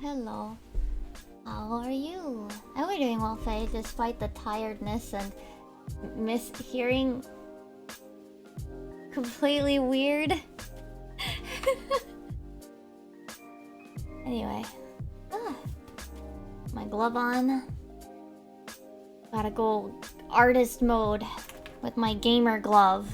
Hello. How are you? I hope you're doing well, Faye, despite the tiredness and mishearing. Completely weird. Anyway. My glove on. Gotta go artist mode with my gamer glove.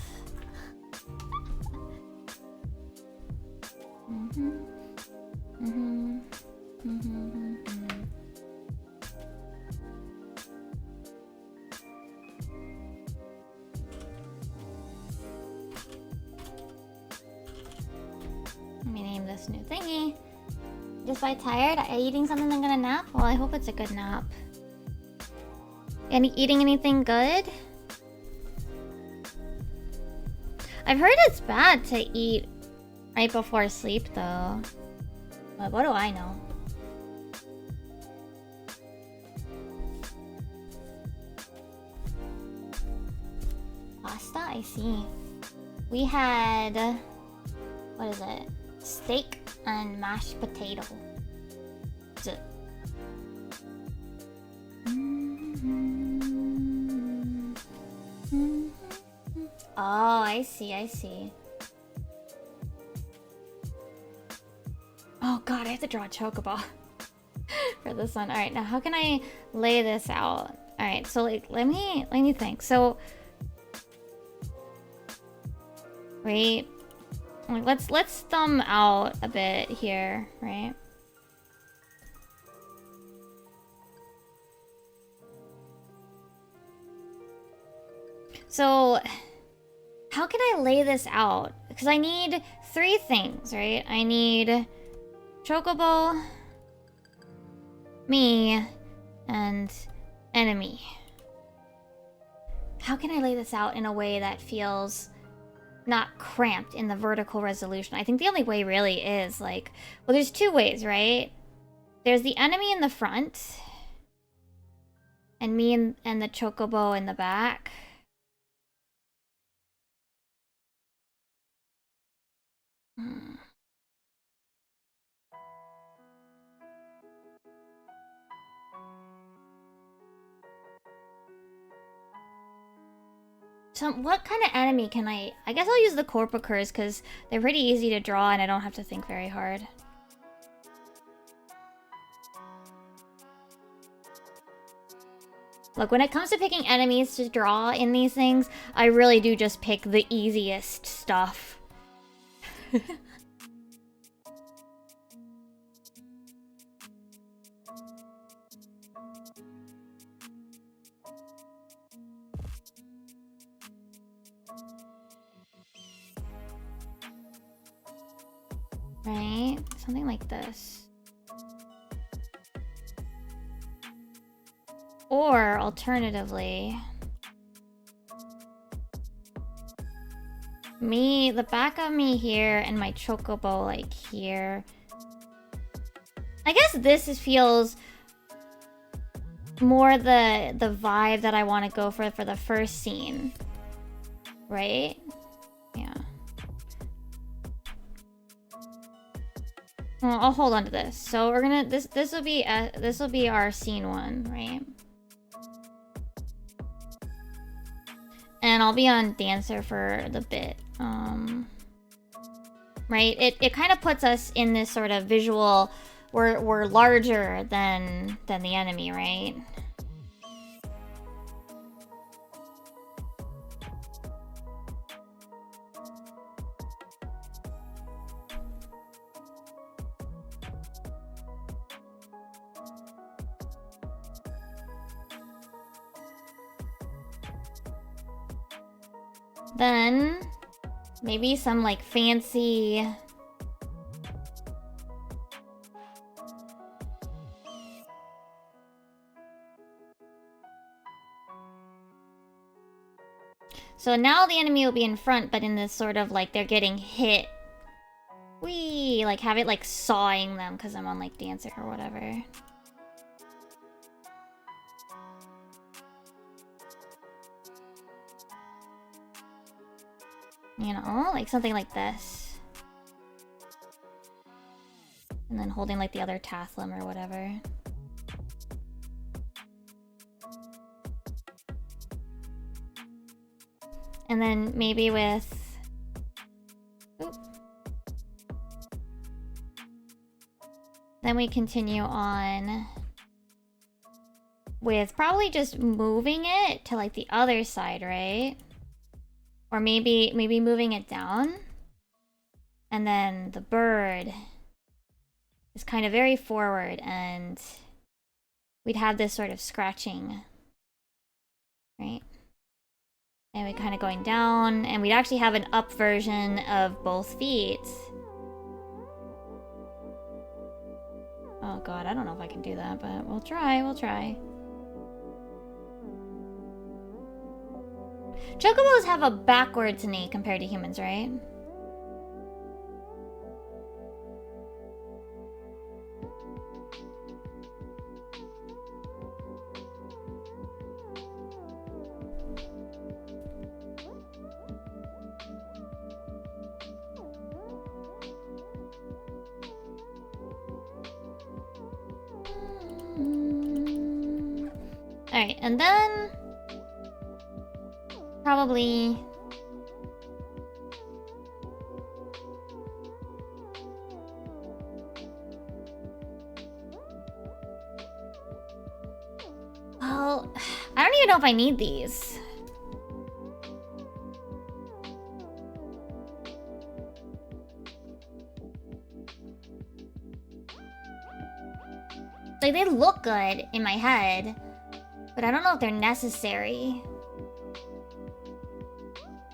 Let me name this new thingy. Just by tired? Are you eating something and gonna nap? Well, I hope it's a good nap. Eating anything good? I've heard it's bad to eat right before sleep, though. But what do I know? Pasta? I see. We had... what is it? Steak and mashed potato. Oh, I see. Oh god, I have to draw a chocobo for this one. Alright, now how can I lay this out? Alright, so like let me think. So wait. Let's thumb out a bit here, right? So how can I lay this out? Because I need 3 things, right? I need chocobo, me, and enemy. How can I lay this out in a way that feels not cramped in the vertical resolution? I think the only way really is like, well, there's 2 ways, right? There's the enemy in the front, and me and the chocobo in the back. So what kind of enemy can I guess I'll use the Corpicers because they're pretty easy to draw and I don't have to think very hard. Look, when it comes to picking enemies to draw in these things, I really do just pick the easiest stuff. Right? Something like this. Or, alternatively... me, the back of me here, and my chocobo like here. I guess this feels more the vibe that I want to go for the first scene, right? Yeah. Well, I'll hold on to this. So we're gonna this will be our scene 1, right? And I'll be on dancer for the bit. Right? It kind of puts us in this sort of visual. We're larger than the enemy, right? Then maybe some like fancy so now the enemy will be in front, but in this sort of like they're getting hit. Wee, like have it like sawing them because I'm on like dancer or whatever. You know, like something like this. And then holding like the other Tathlum or whatever. And then maybe with... Oop. Then we continue on with probably just moving it to like the other side, right? Or maybe moving it down. And then the bird is kind of very forward and we'd have this sort of scratching, right? And we kind of going down and we'd actually have an up version of both feet. Oh god, I don't know if I can do that, but we'll try. Chocobos have a backwards knee compared to humans, right? Alright, and then probably well, I don't even know if I need these. Like, they look good in my head, but I don't know if they're necessary.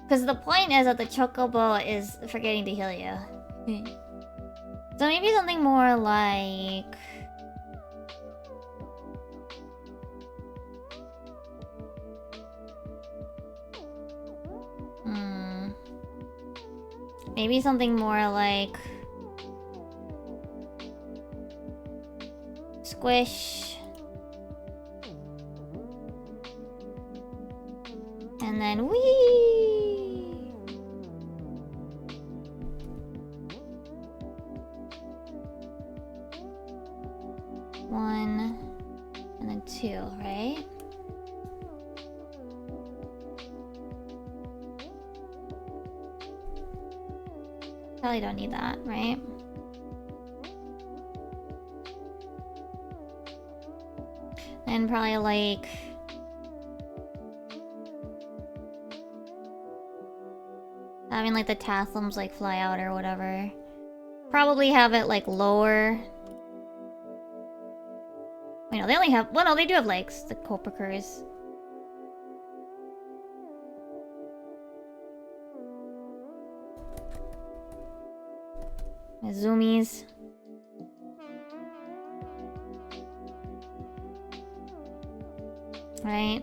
Because the point is that the chocobo is forgetting to heal you. So maybe something more like... Maybe something more like... Squish. And then whee! One, and then two, right? Probably don't need that, right? And probably like... having like the Tathlums like fly out or whatever. Probably have it like lower. Wait, no, they only have... well, no, they do have legs, the Kopakurs. Zoomies. Right?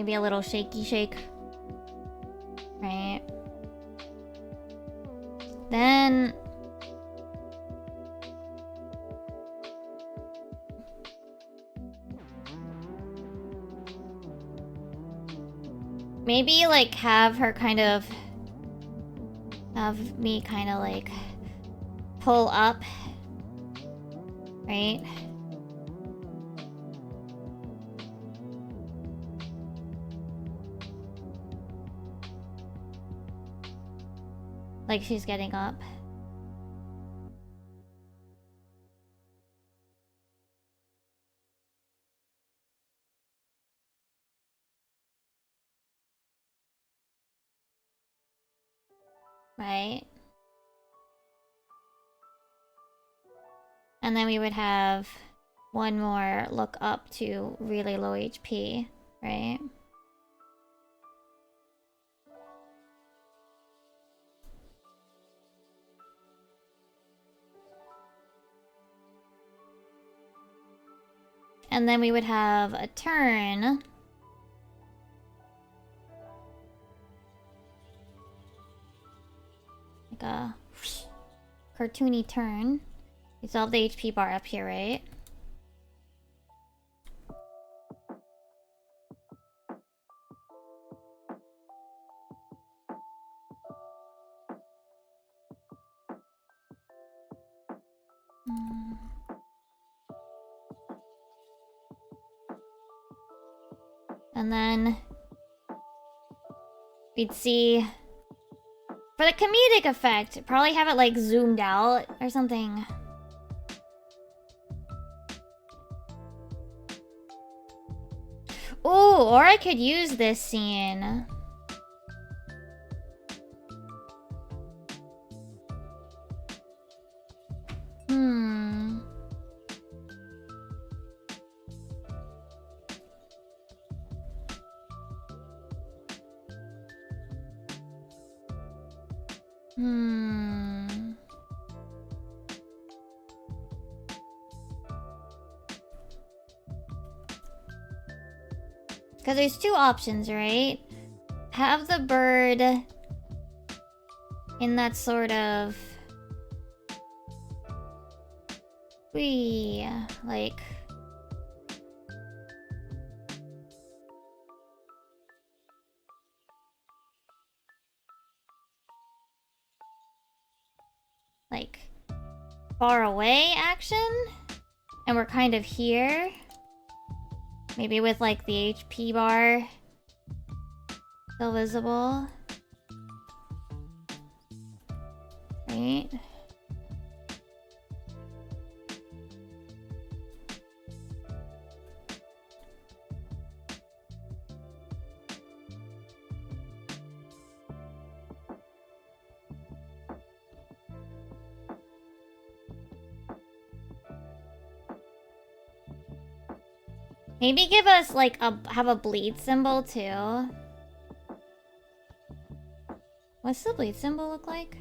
Maybe a little shaky shake. Right. Then... maybe, like, have her kind of... have me kind of, like, pull up. Right? Like she's getting up. Right? And then we would have one more look up to really low HP, right? And then we would have a turn. Like a cartoony turn. We still have the HP bar up here, right? And then we'd see, for the comedic effect, probably have it like zoomed out or something. Ooh, or I could use this scene. Because there's two options, right? Have the bird in that sort of... wee, like... like, far away action? And we're kind of here? Maybe with, like, the HP bar still visible. Right? Maybe give us, like, have a bleed symbol, too. What's the bleed symbol look like?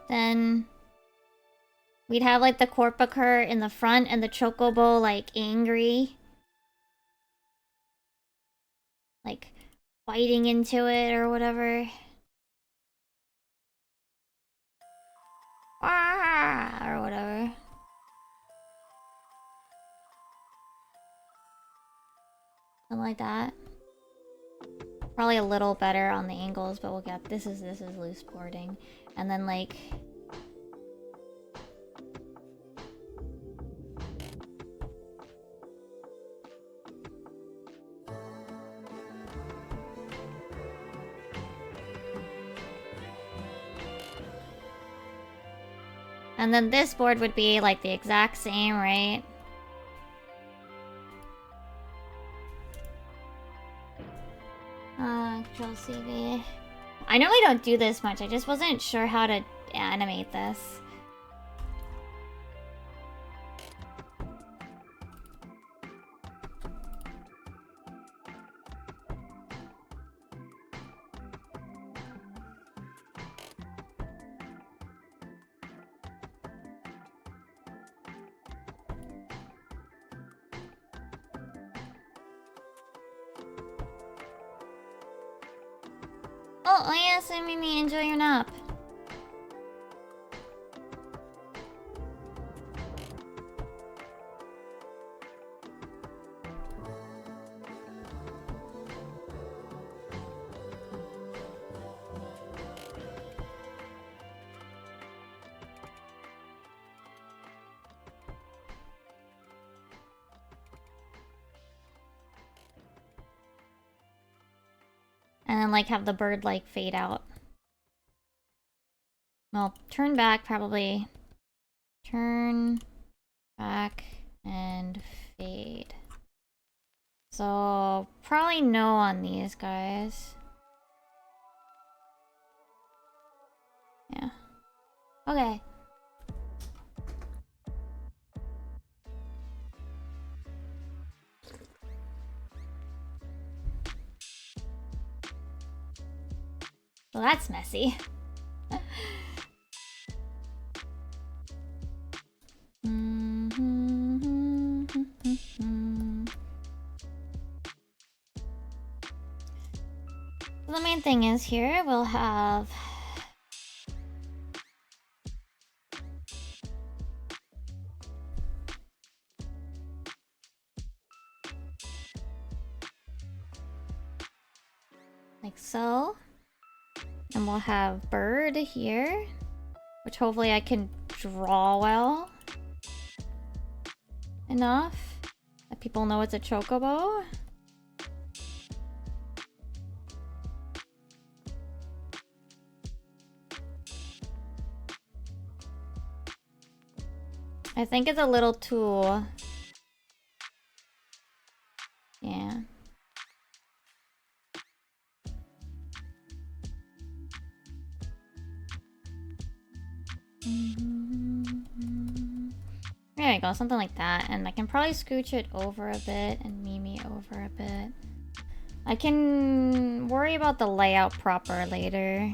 Then we'd have like the Corpacur in the front and the Chocobo like angry. Like biting into it or whatever. Ah, or whatever. Something like that. Probably a little better on the angles, but we'll get this is loose boarding. And then like and then this board would be like the exact same, right? Control CV. I normally don't do this much. I just wasn't sure how to animate this. Oh yes, I Mimi, enjoy your nap. And then like have the bird like fade out. Well, turn back probably. Turn back and fade. So probably no on these guys. Yeah. Okay. Well, that's messy. The main thing is here we'll have like so. And we'll have bird here, which hopefully I can draw well enough that people know it's a chocobo. I think it's a little too... Yeah. There we go, something like that. And I can probably scooch it over a bit and Mimi over a bit. I can worry about the layout proper later.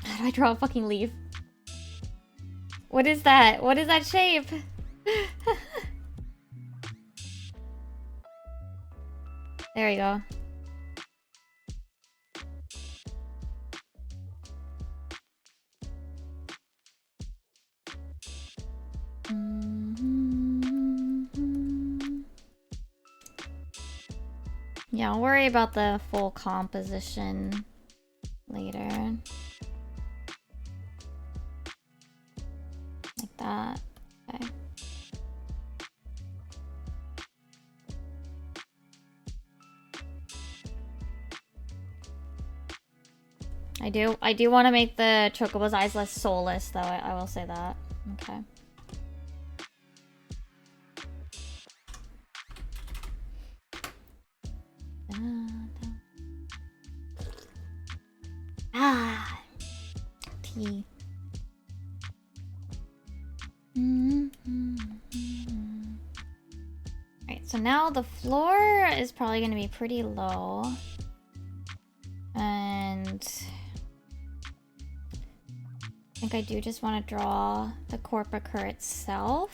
How do I draw a fucking leaf? What is that? What is that shape? There we go. Yeah, I'll worry about the full composition later. Like that. Okay. I do want to make the chocobo's eyes less soulless, though. I will say that. Okay. Ah, tea. Alright, so now the floor is probably going to be pretty low. And I think I do just want to draw the corpacur itself.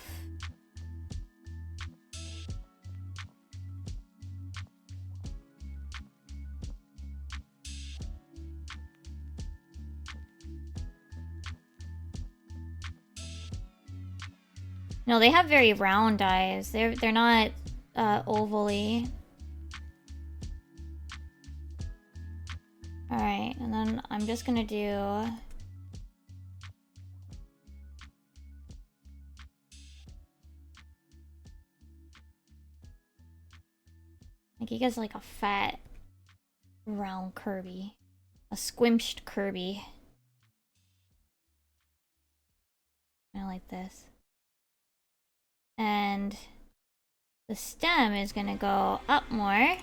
No, they have very round eyes. They're not ovally. Alright, and then I'm just gonna do... Like, he gets like a fat, round Kirby. A squimped Kirby. I like this. And the stem is gonna go up more.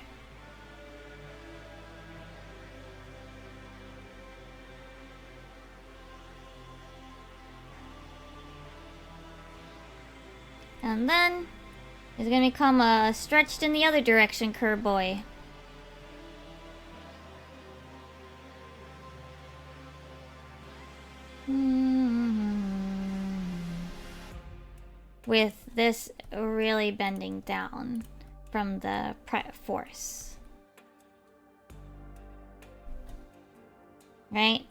And then it's gonna become a stretched in the other direction curve boy. With this really bending down from the force. Right?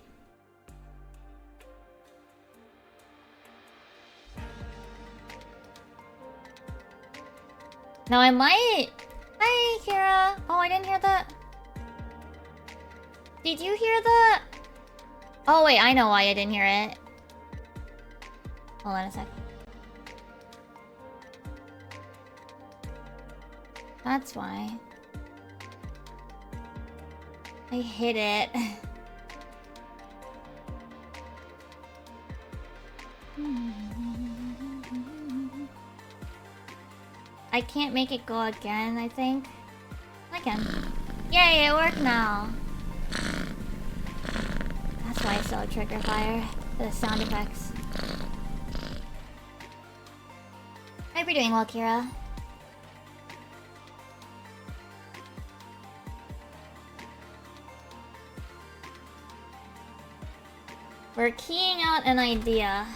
Now I might... Hi, Kira! Oh, I didn't hear that. Did you hear that? Oh, wait, I know why I didn't hear it. Hold on a sec. That's why. I hit it. I can't make it go again, I think. I can. Yay, it worked now. That's why I still have trigger fire. For the sound effects. I hope you're doing well, Kira. We're keying out an idea.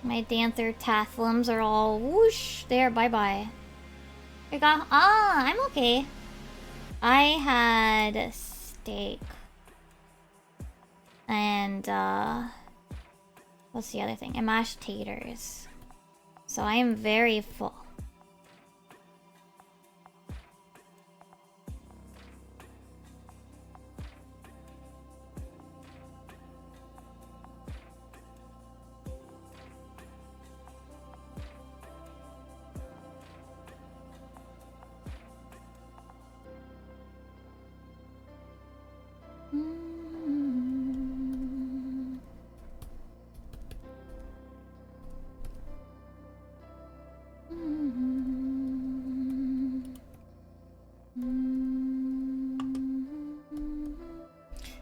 My Danther Tathlums are all whoosh there, bye-bye. I'm okay. I had steak. And, what's the other thing? And mashed taters. So I am very full.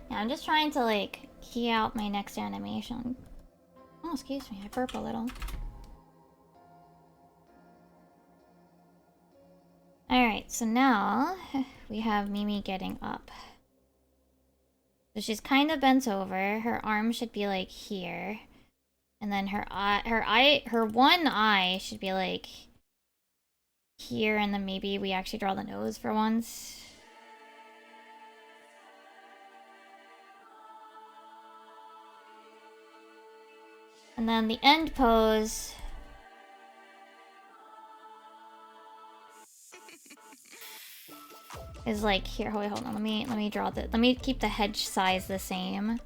I'm just trying to, like, key out my next animation. Oh, excuse me, I burp a little. Alright, so now we have Mimi getting up. So she's kind of bent over. Her arm should be, like, here. And then her one eye should be, like, here, and then maybe we actually draw the nose for once. And then the end pose is like here. Wait, hold on. Let me draw the. Let me keep the head size the same,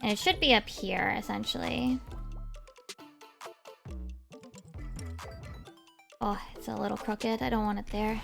and it should be up here essentially. Oh, it's a little crooked. I don't want it there.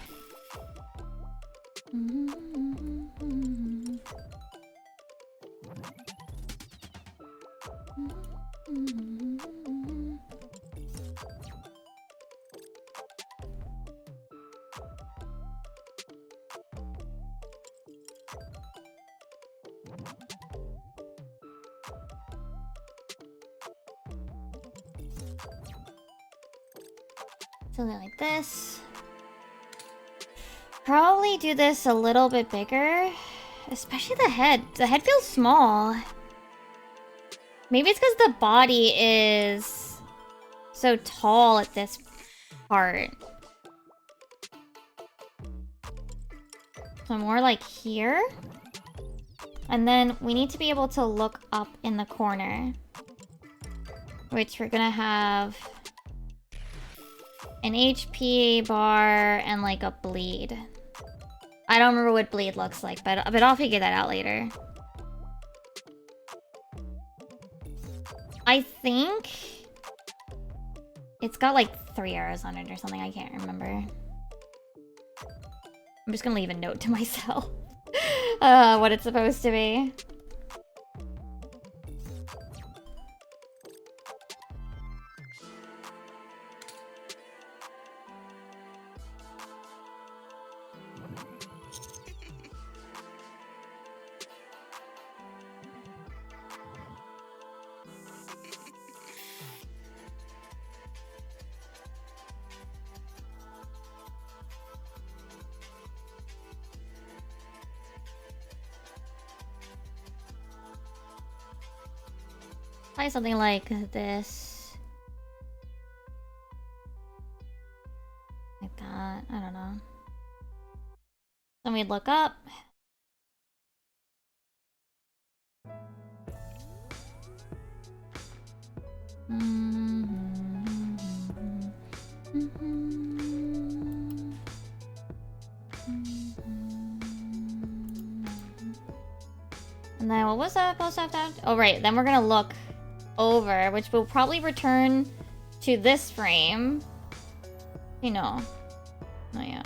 Something like this. Probably do this a little bit bigger. Especially the head. The head feels small. Maybe it's because the body is so tall at this part. So more like here. And then we need to be able to look up in the corner. Which we're gonna have an HP bar and like a bleed. I don't remember what bleed looks like, but I'll figure that out later. I think it's got like 3 arrows on it or something. I can't remember. I'm just gonna leave a note to myself what it's supposed to be. Probably something like this. Like that. I don't know. Then we'd look up. And then what was that supposed to have to have? Oh, right. Then we're gonna look over, which will probably return to this frame. You know. Oh, yeah.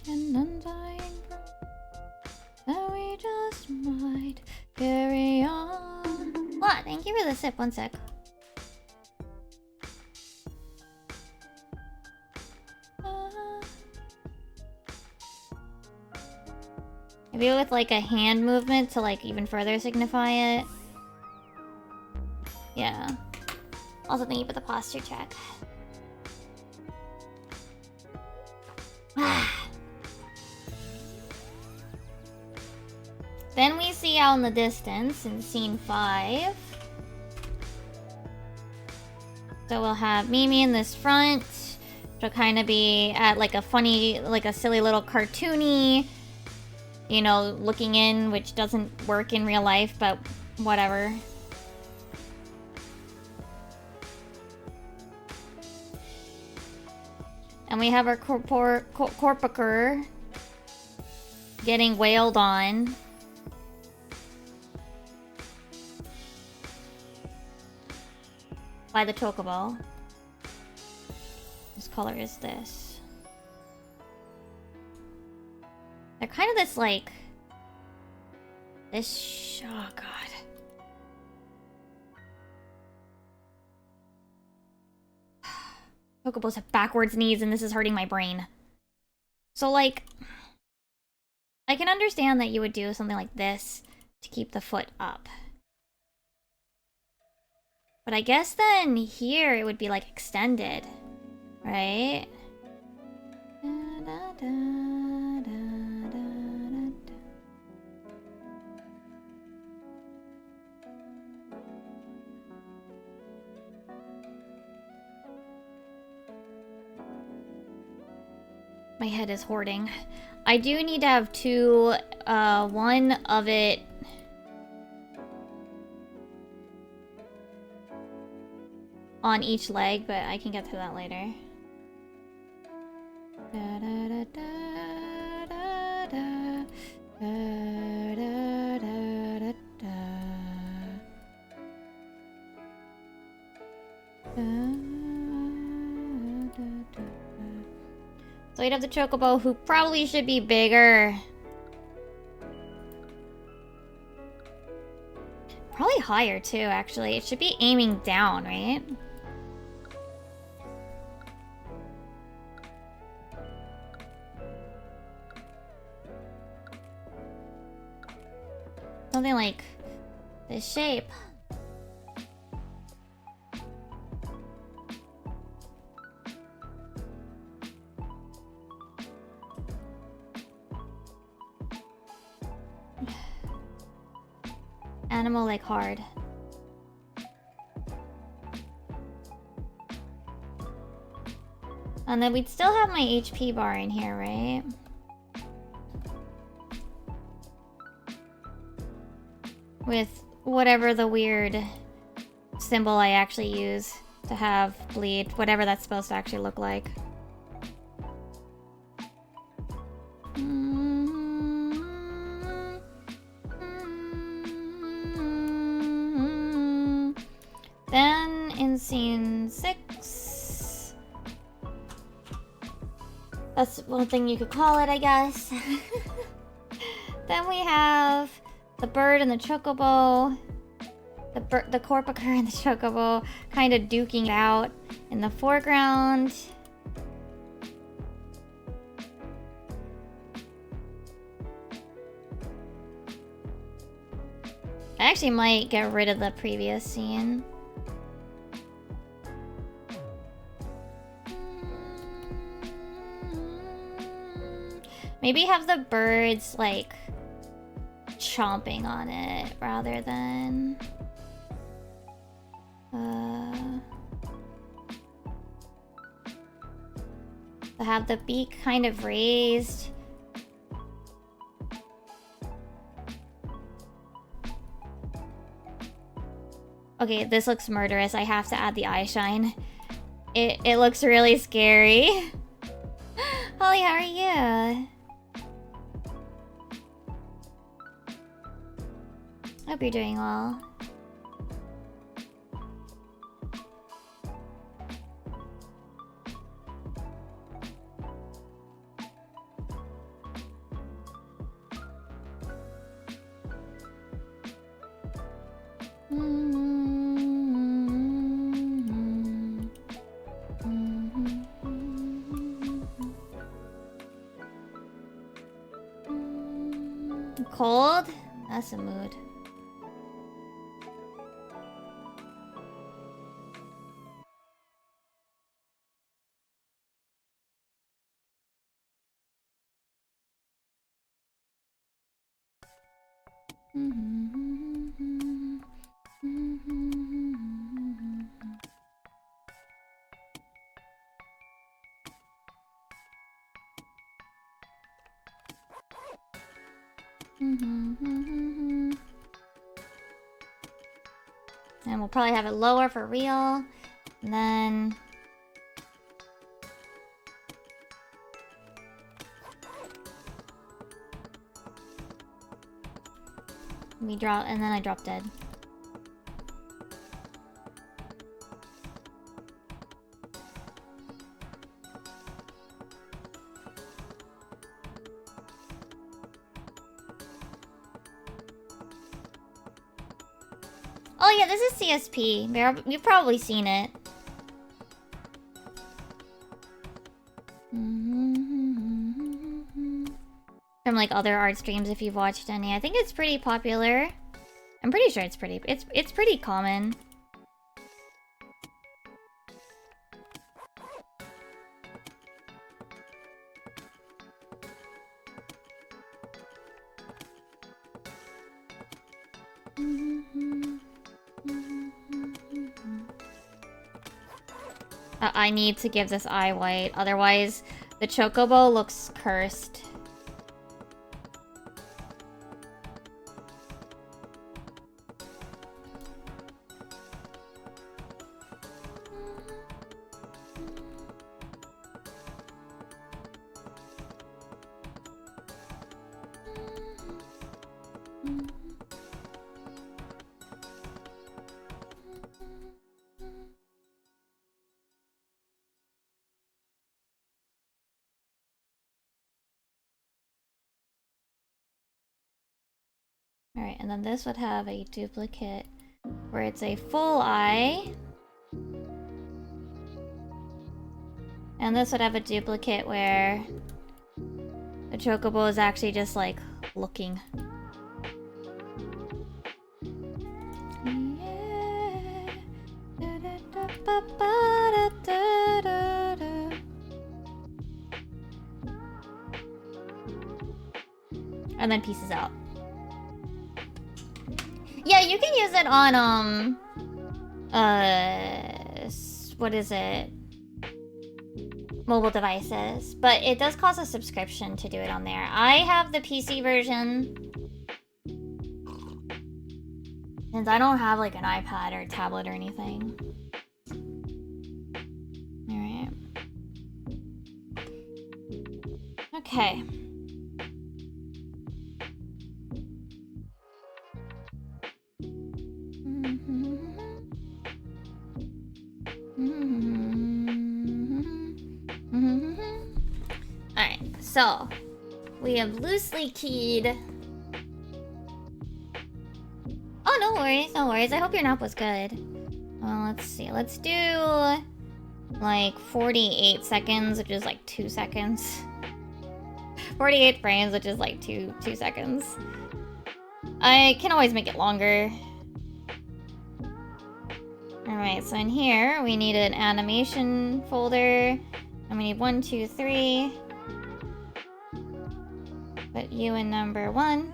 And undying that we just might carry on. What? Thank you for the sip. One sec. Maybe with like a hand movement to like even further signify it. Yeah. Also thank you for the posture check. Then we see out in the distance in scene 5. So we'll have Mimi in this front. She'll kind of be at like a funny, like a silly little cartoony, you know, looking in, which doesn't work in real life, but whatever. And we have our Corpacur getting wailed on. By the Chocobo. Whose color is this? They're kind of this like... This... Oh god. Chocobos have backwards knees and this is hurting my brain. So like... I can understand that you would do something like this to keep the foot up. But I guess then here it would be like extended, right? My head is hoarding. I do need to have two, one of it... on each leg, but I can get to that later. So we'd have the Chocobo, who probably should be bigger. Probably higher too, actually. It should be aiming down, right? Something like this shape. Animal like hard. And then we'd still have my HP bar in here, right? With whatever the weird symbol I actually use to have bleed, whatever that's supposed to actually look like. Then in scene 6, that's one thing you could call it, I guess. Then we have the bird and the chocobo, the corpaker and the chocobo kind of duking it out in the foreground. I actually might get rid of the previous scene. Maybe have the birds, like, chomping on it rather than... to have the beak kind of raised. Okay, this looks murderous. I have to add the eye shine. It looks really scary. Holly, how are you? Hope you're doing well. Cold? That's a mood. And we'll probably have it lower for real. And then... we drop, and then I drop dead. Oh yeah, this is CSP. You've probably seen it. From like other art streams if you've watched any. I think it's pretty popular. I'm pretty sure it's pretty common. I need to give this eye white, otherwise the chocobo looks cursed. Alright, and then this would have a duplicate where it's a full eye. And this would have a duplicate where the chocobo is actually just like looking. And then pieces out. Yeah, you can use it on, what is it? mobile devices, but it does cost a subscription to do it on there. I have the PC version, since I don't have like an iPad or tablet or anything. Alright. Okay. Alright, so we have loosely keyed. Oh, no worries, no worries. I hope your nap was good. Well, let's see. Let's do like 48 seconds, which is like 2 seconds. 48 frames, which is like 2 seconds. I can always make it longer. Alright, so in here, we need an animation folder. And we need 1, 2, 3. Put you in number 1.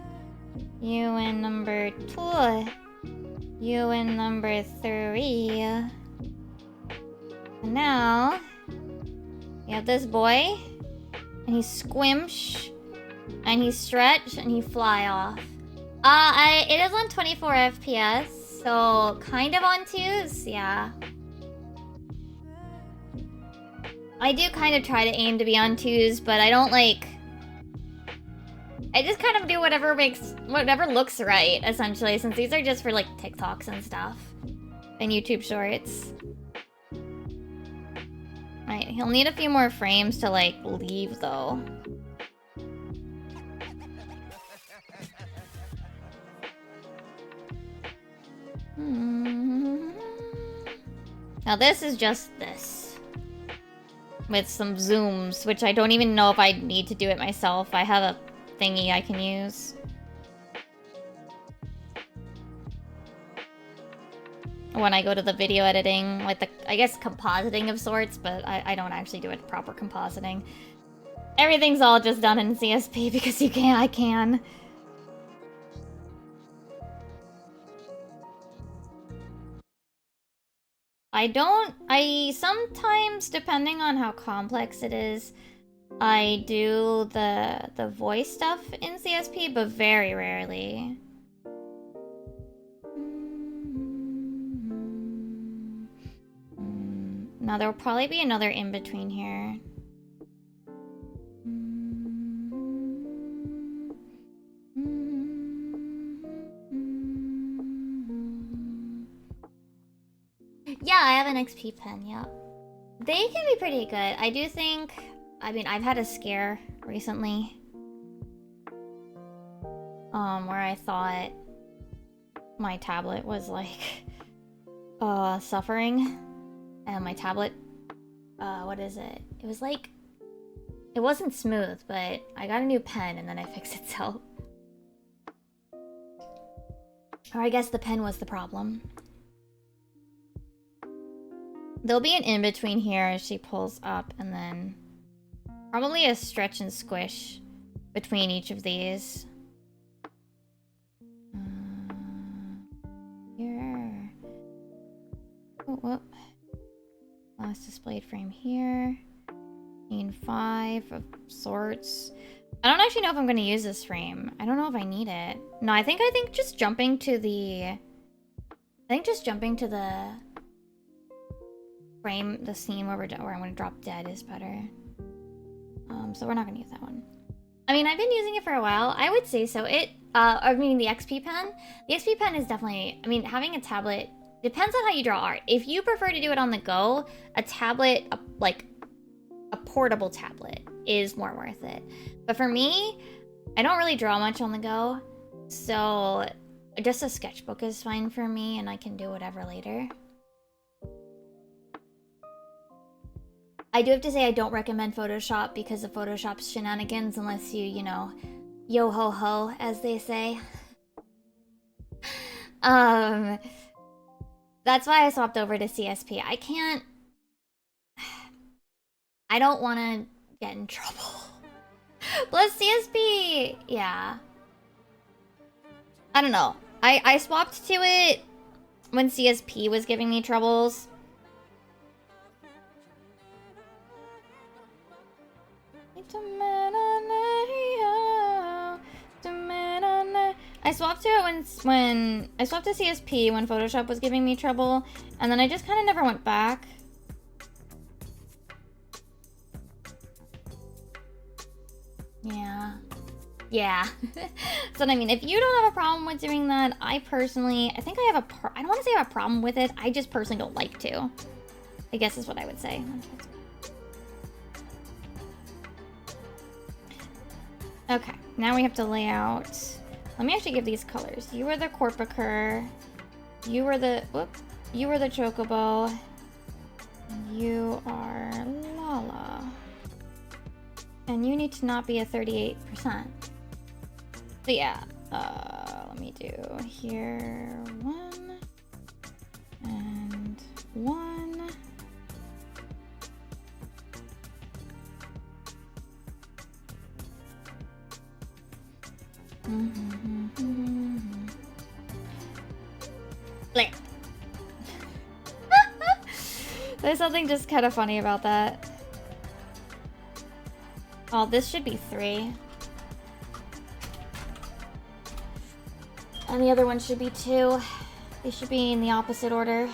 You in number 2. You in number 3. And now, we have this boy. And he squimsh. And he stretch. And he fly off. It is on 24 FPS. So, kind of on 2s, yeah. I do kind of try to aim to be on 2s, but I don't like... I just kind of do whatever looks right, essentially, since these are just for, like, TikToks and stuff. And YouTube Shorts. Right, he'll need a few more frames to, like, leave, though. Now this is just this. With some zooms, which I don't even know if I need to do it myself. I have a thingy I can use. When I go to the video editing, like the, I guess, compositing of sorts, but I don't actually do it proper compositing. Everything's all just done in CSP because I can. I sometimes, depending on how complex it is, I do the voice stuff in CSP, but very rarely. Now there'll probably be another in between here. Yeah, I have an XP pen, yep. They can be pretty good. I do think... I mean, I've had a scare recently. Where I thought my tablet was, like, suffering. And my tablet... what is it? It was, like... It wasn't smooth, but I got a new pen and then it fixed itself. Or I guess the pen was the problem. There'll be an in-between here as she pulls up, and then probably a stretch and squish between each of these. Here. Oh, whoop. Last displayed frame here. Scene 5 of sorts. I don't actually know if I'm going to use this frame. I don't know if I need it. No, I think just jumping to the... frame, the scene where I'm gonna drop dead is better. So we're not gonna use that one. I mean, I've been using it for a while. I would say so. I mean, the XP pen. The XP pen is definitely, I mean, having a tablet, depends on how you draw art. If you prefer to do it on the go, a tablet, like a portable tablet, is more worth it. But for me, I don't really draw much on the go. So just a sketchbook is fine for me, and I can do whatever later. I do have to say I don't recommend Photoshop because of Photoshop's shenanigans unless you know, yo-ho-ho, as they say. That's why I swapped over to CSP. I don't want to get in trouble. Plus CSP, yeah. I don't know. I swapped to it when CSP was giving me troubles. I swapped to it when I swapped to CSP when Photoshop was giving me trouble, and then I just kind of never went back. Yeah. So I mean, if you don't have a problem with doing that, I personally, I think I have I don't want to say I have a problem with it. I just personally don't like to, I guess is what I would say. Okay, now we have to lay out. Let me actually give these colors. You are the Corpacur. You are the, you are the Chocobo. You are Lala. And you need to not be a 38%. So yeah, let me do here 1 and 1. Like, there's something just kind of funny about that. Oh, this should be 3. And the other one should be 2. They should be in the opposite order.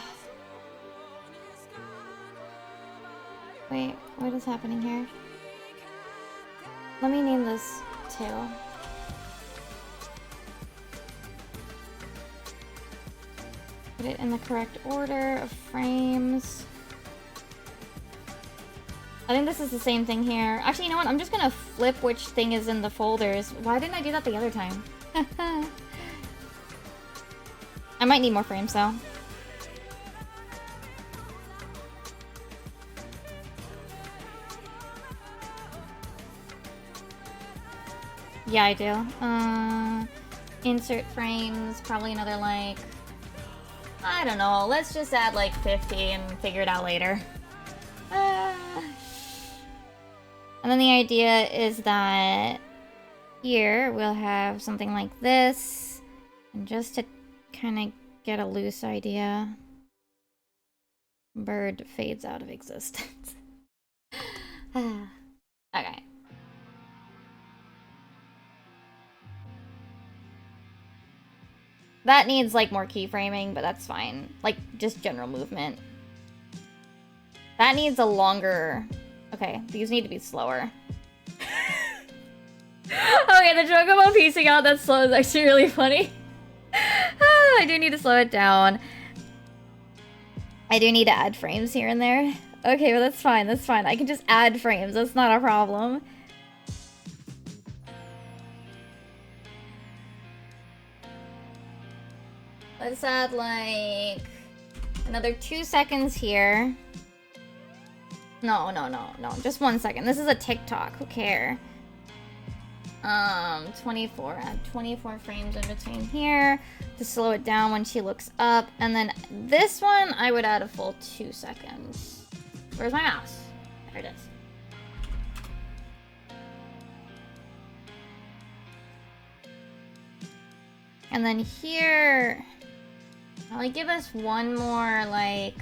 Wait, what is happening here? Let me name this 2. Put it in the correct order of frames. I think this is the same thing here. Actually, you know what? I'm just gonna flip which thing is in the folders. Why didn't I do that the other time? I might need more frames though. Yeah, I do. Insert frames, probably another like, I don't know, let's just add like 50 and figure it out later. And then the idea is that here we'll have something like this. And just to kind of get a loose idea, bird fades out of existence. Okay. That needs like more keyframing, but that's fine. Like just general movement. That needs a longer... Okay, these need to be slower. Okay, the Chocobo piecing out that slow is actually really funny. I do need to slow it down. I do need to add frames here and there. Okay, well that's fine, that's fine. I can just add frames, that's not a problem. Let's add like another 2 seconds here. No, just 1 second. This is a TikTok, who cares? 24, add 24 frames in between here to slow it down when she looks up. And then this one, I would add a full 2 seconds. Where's my mouse? There it is. And then here, I'll give us one more, like,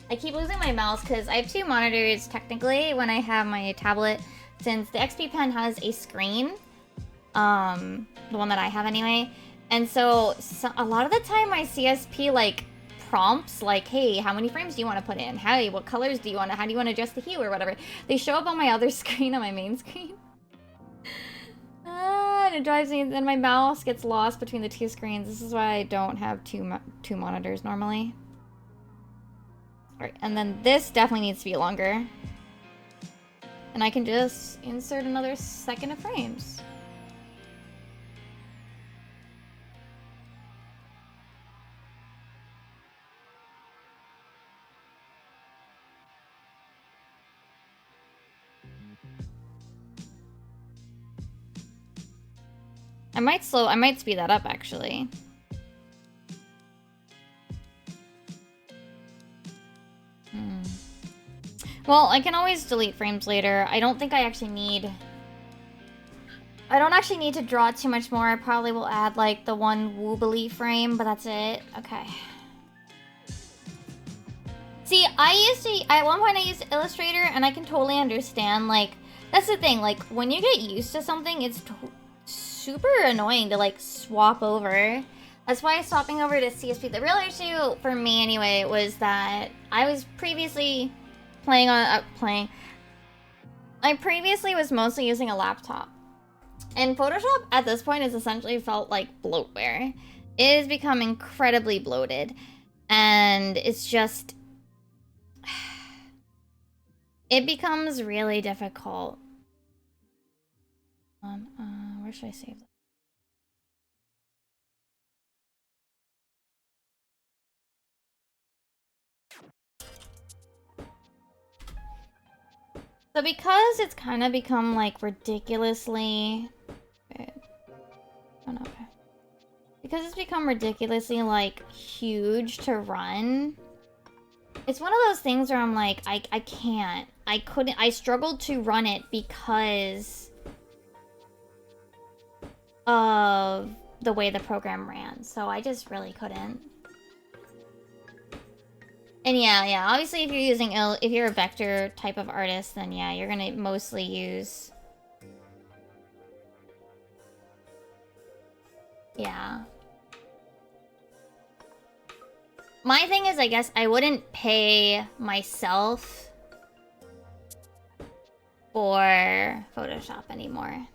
I keep losing my mouse because I have 2 monitors technically when I have my tablet, since the XP Pen has a screen, the one that I have anyway. And so a lot of the time my CSP like prompts like, hey, how many frames do you want to put in? Hey, what colors do you want to, how do you want to adjust the hue or whatever? They show up on my other screen, on my main screen. And it drives me, then my mouse gets lost between the 2 screens. This is why I don't have two monitors normally. Alright, and then this definitely needs to be longer. And I can just insert another second of frames. I might speed that up actually. Well, I can always delete frames later. I don't think I actually need... I don't actually need to draw too much more. I probably will add, like, the one woobly frame, but that's it. Okay. See, at one point I used Illustrator, and I can totally understand, like... That's the thing, like, when you get used to something, it's super annoying to like swap over. That's why swapping over to CSP, the real issue for me anyway was that I was previously playing on I previously was mostly using a laptop. And Photoshop at this point has essentially felt like bloatware. It has become incredibly bloated. And it's just... it becomes really difficult. Where should I save that? So because it's kind of become like ridiculously... okay. Because it's become ridiculously like huge to run, it's one of those things where I'm like, I can't. I struggled to run it because of the way the program ran. So I just really couldn't. And yeah, obviously if you're a vector type of artist, then yeah, you're gonna mostly use... yeah. My thing is, I guess I wouldn't pay myself for Photoshop anymore.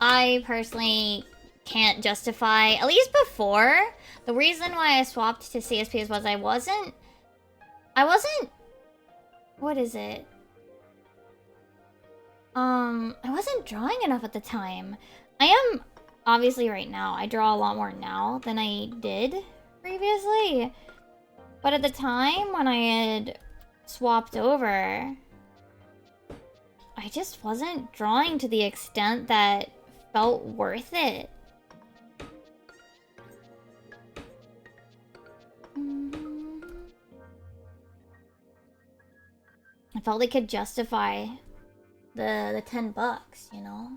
I personally can't justify, at least before, the reason why I swapped to CSP was I wasn't, what is it? I wasn't drawing enough at the time. I am, obviously right now, I draw a lot more now than I did previously. But at the time when I had swapped over, I just wasn't drawing to the extent that felt worth it. I felt it could justify the $10, you know?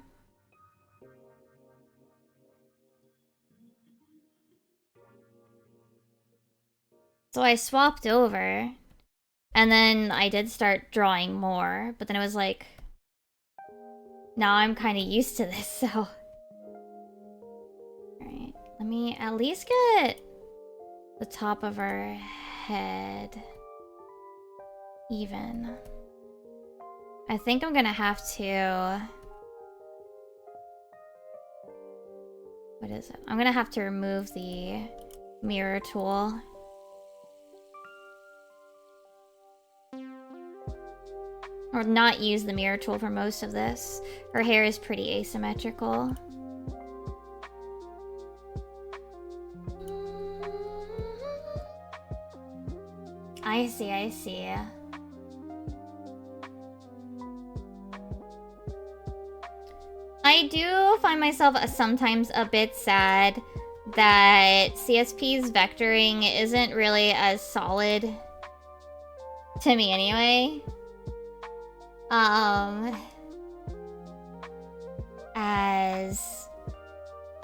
So I swapped over, and then I did start drawing more, but then it was like, now I'm kind of used to this, so... Alright, let me at least get the top of her head even. I think I'm gonna have to... what is it? I'm gonna have to remove the mirror tool. Or not use the mirror tool for most of this. Her hair is pretty asymmetrical. I see, I see. I do find myself sometimes a bit sad that CSP's vectoring isn't really as solid to me anyway. As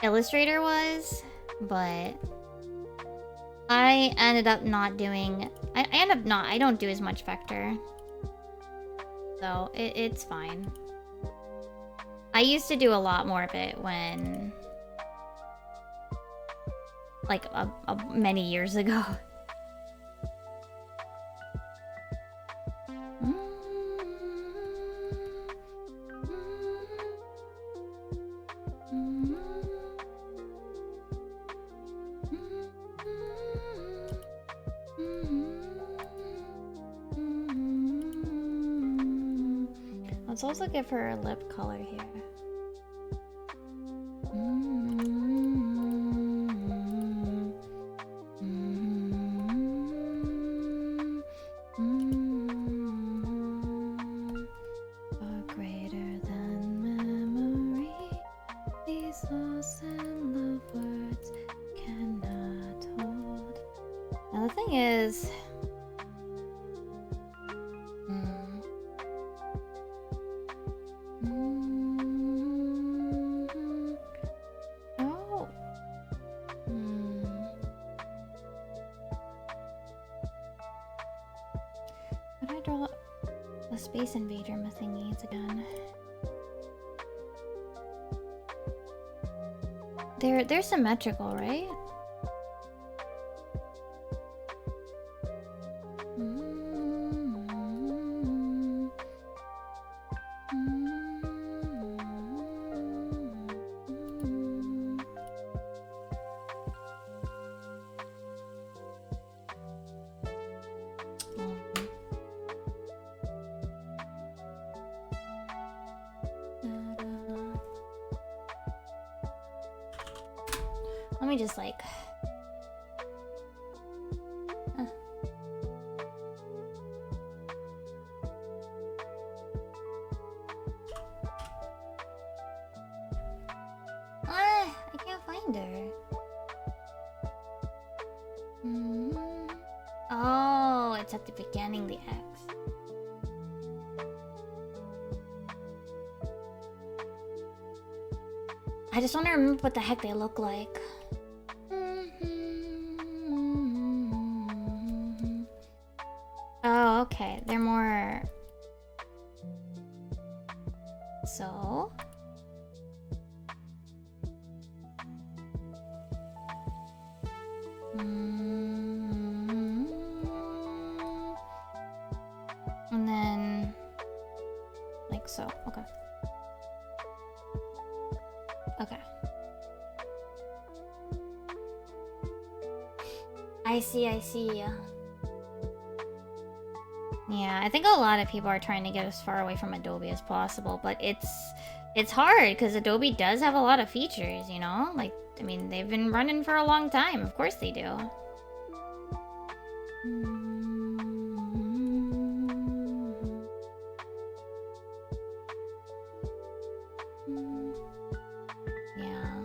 Illustrator was, but I ended up not doing... I don't do as much vector. So, it's fine. I used to do a lot more of it when... like, many years ago. Let's also give her a lip color here. Far greater than memory, these lost and loved words cannot hold. Now the thing is... The Space Invader thingies again. They're symmetrical, right? Let me just like... I can't find her. Oh, it's at the beginning, the X. I just want to remember what the heck they look like. Oh, okay. They're more... So... And then... like so. Okay. Okay. I see, I see. Yeah, I think a lot of people are trying to get as far away from Adobe as possible, but it's hard because Adobe does have a lot of features, you know? Like, I mean, they've been running for a long time. Of course they do. Yeah.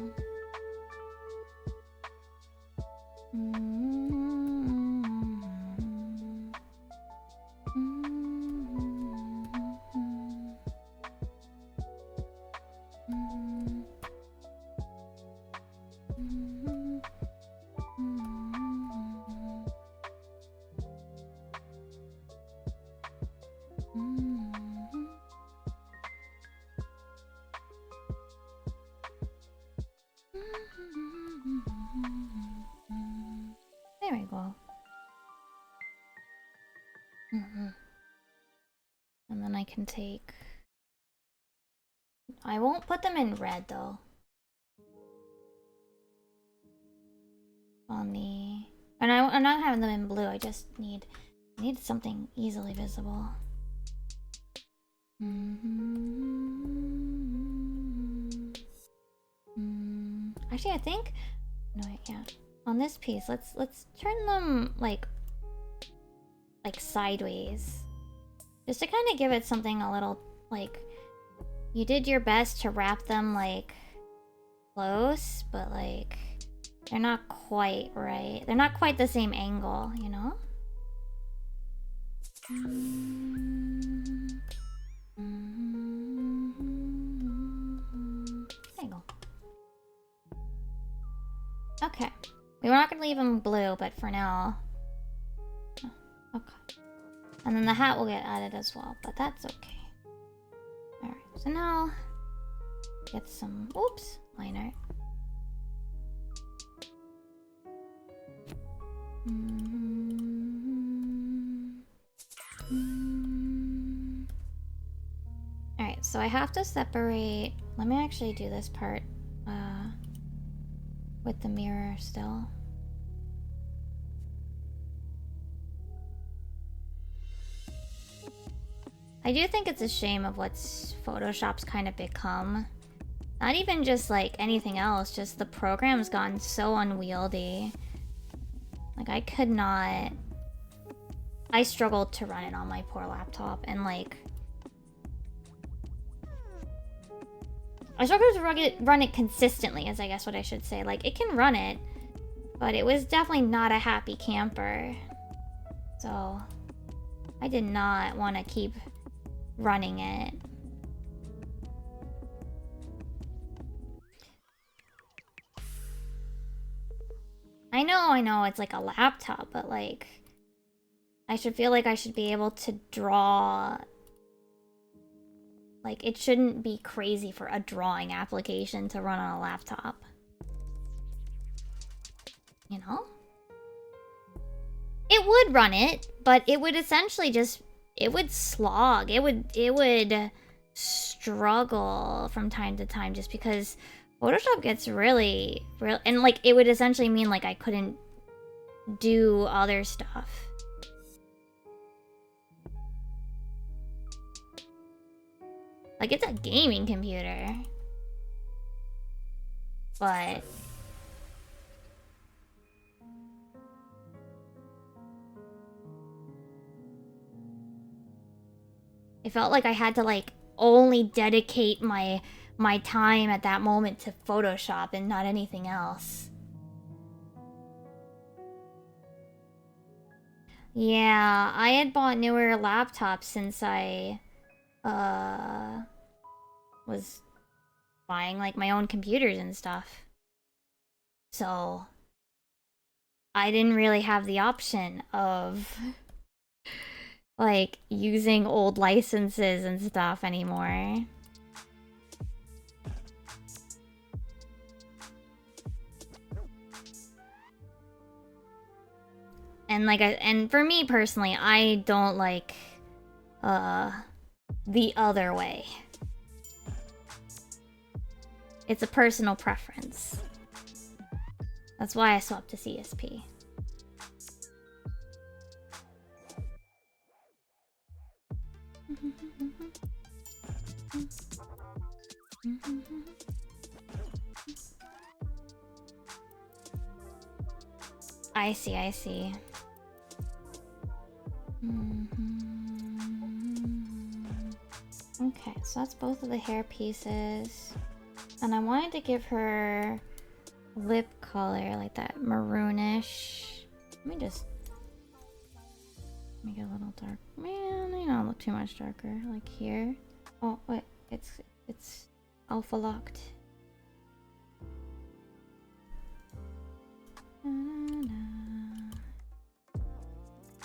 There we go. And then I can take... I won't put them in red though. On the... And I'm not having them in blue, I just need something easily visible. Actually, I think... No, wait, yeah. On this piece, let's turn them like sideways. Just to kind of give it something a little, like... You did your best to wrap them, like, close, but, like... They're not quite right. They're not quite the same angle, you know? There you go. Okay. We were not gonna leave them blue, but for now... Oh, okay. And then the hat will get added as well, but that's okay. Alright, so now... Get some... Oops! Line art. Alright, so I have to separate... Let me actually do this part with the mirror still. I do think it's a shame of what's Photoshop's kind of become. Not even just like anything else, just the program's gone so unwieldy. Like, I could not... I struggled to run it on my poor laptop, and like... I struggled to run it consistently, is I guess what I should say. Like, it can run it, but it was definitely not a happy camper. So, I did not want to keep running it. I know, it's like a laptop, but like... I should feel like I should be able to draw Like, it shouldn't be crazy for a drawing application to run on a laptop. You know? It would run it, but it would essentially just... It would slog. It would struggle from time to time just because Photoshop gets really... And, like, it would essentially mean, like, I couldn't do other stuff. Like, it's a gaming computer. But... it felt like I had to, like, only dedicate my time at that moment to Photoshop and not anything else. Yeah, I had bought newer laptops since I, was buying, like, my own computers and stuff. So, I didn't really have the option of... like, using old licenses and stuff anymore. And, like, and for me personally, I don't like, the other way. It's a personal preference. That's why I swapped to CSP. I see, I see. Okay, so that's both of the hair pieces. And I wanted to give her lip color, like that maroonish. Let me just make it a little dark. Man, I don't look too much darker. Like here. Oh, wait, it's alpha locked.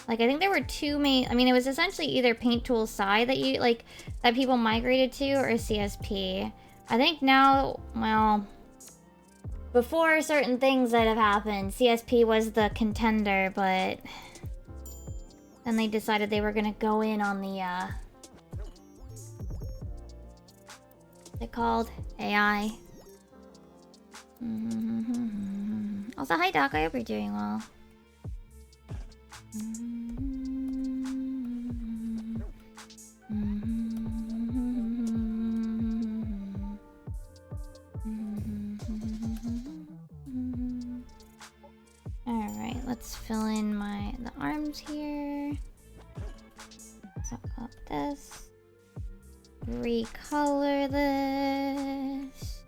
Like, I think there were two main... I mean, it was essentially either Paint Tool Sai that you, like, that people migrated to, or CSP. I think now, well... before certain things that have happened, CSP was the contender, but... then they decided they were gonna go in on the, what's it called? AI. Also, hi Doc, I hope you're doing well. Alright, let's fill in the arms here. So up this. Recolor this.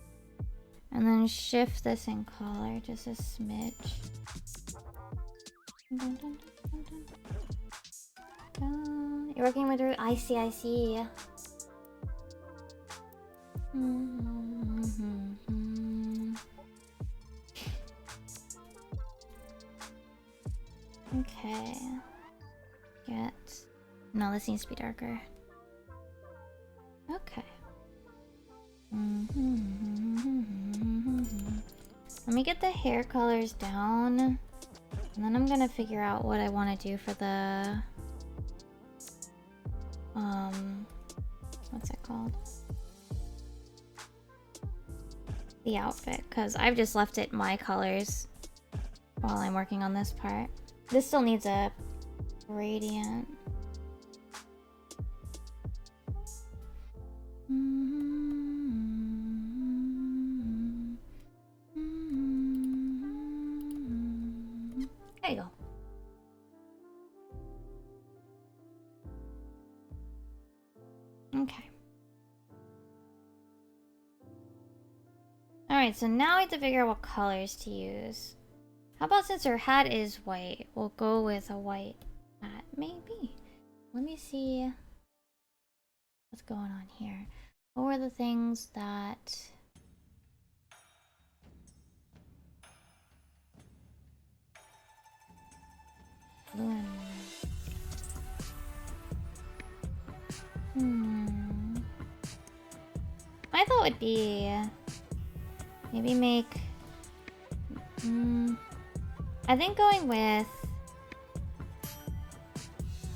And then shift this in color just a smidge. You're working with her. I see, I see. Okay. No, this needs to be darker. Okay. Let me get the hair colors down. And then I'm gonna figure out what I want to do for the... what's it called? The outfit, because I've just left it my colors while I'm working on this part. This still needs a gradient. There you go. Okay. Alright, so now I have to figure out what colors to use. How about since her hat is white, we'll go with a white hat? Maybe. Let me see what's going on here. What were the things that... My thought would be maybe make I think going with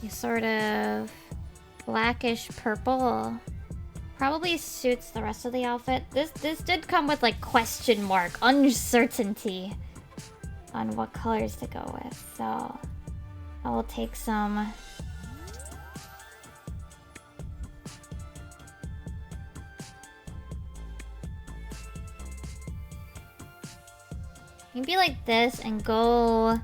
a sort of blackish purple probably suits the rest of the outfit. This did come with like question mark, uncertainty on what colors to go with. So I will take some maybe like this and go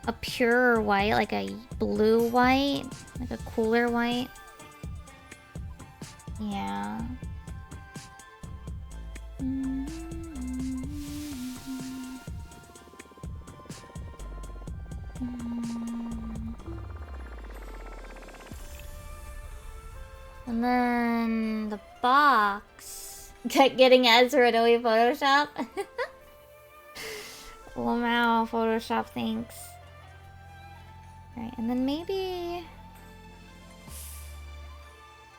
a purer white, like a blue white, like a cooler white. Yeah. And then the box. Getting Ezra to Photoshop. Wow, Photoshop, thanks. Alright, and then maybe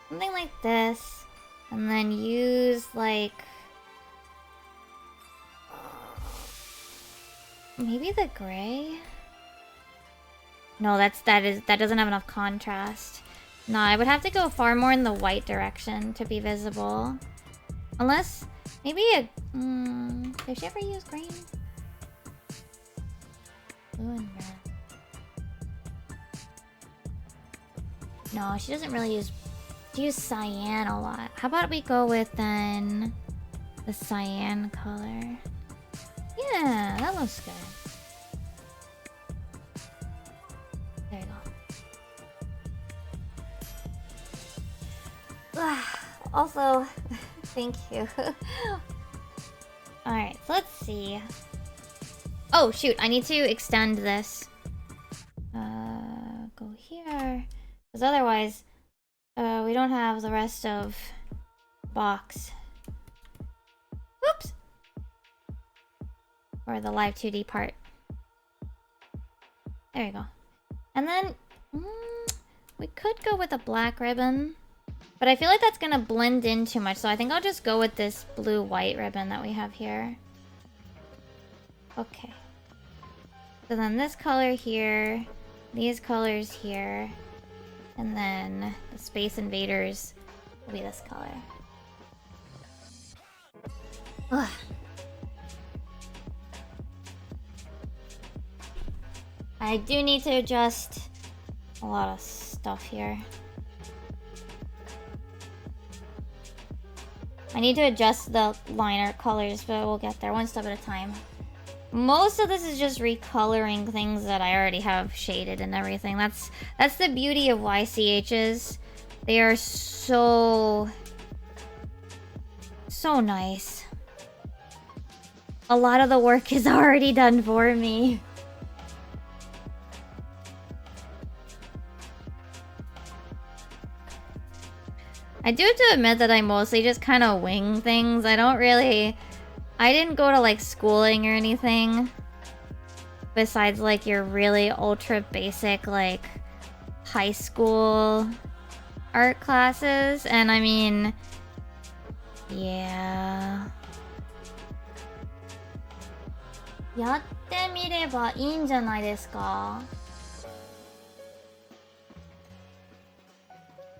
something like this. And then use like maybe the gray? No, that doesn't have enough contrast. No, I would have to go far more in the white direction to be visible. Unless maybe a did she ever use green? Blue and red. No, she doesn't really use cyan a lot. How about we go with then the cyan color? Yeah, that looks good. There you go. Also, thank you. Alright, so let's see. Oh, shoot, I need to extend this. Go here. Because otherwise, we don't have the rest of box. Whoops! Or the live 2D part. There you go. And then, we could go with a black ribbon. But I feel like that's gonna blend in too much, so I think I'll just go with this blue-white ribbon that we have here. Okay. So then this color here, these colors here, and then the Space Invaders will be this color. Ugh. I do need to adjust a lot of stuff here. I need to adjust the liner colors, but we'll get there one step at a time. Most of this is just recoloring things that I already have shaded and everything. That's the beauty of YCHs. They are so nice. A lot of the work is already done for me. I do have to admit that I mostly just kind of wing things. I didn't go to like schooling or anything. Besides like your really ultra basic like high school art classes. And I mean, yeah. やってみればいいんじゃないですか?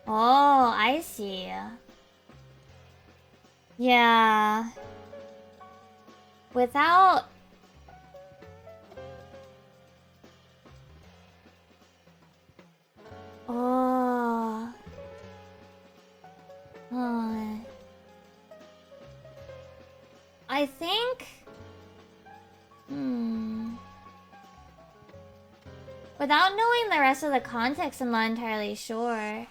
Oh, I see. Yeah. Without... Oh. I think... Without knowing the rest of the context, I'm not entirely sure.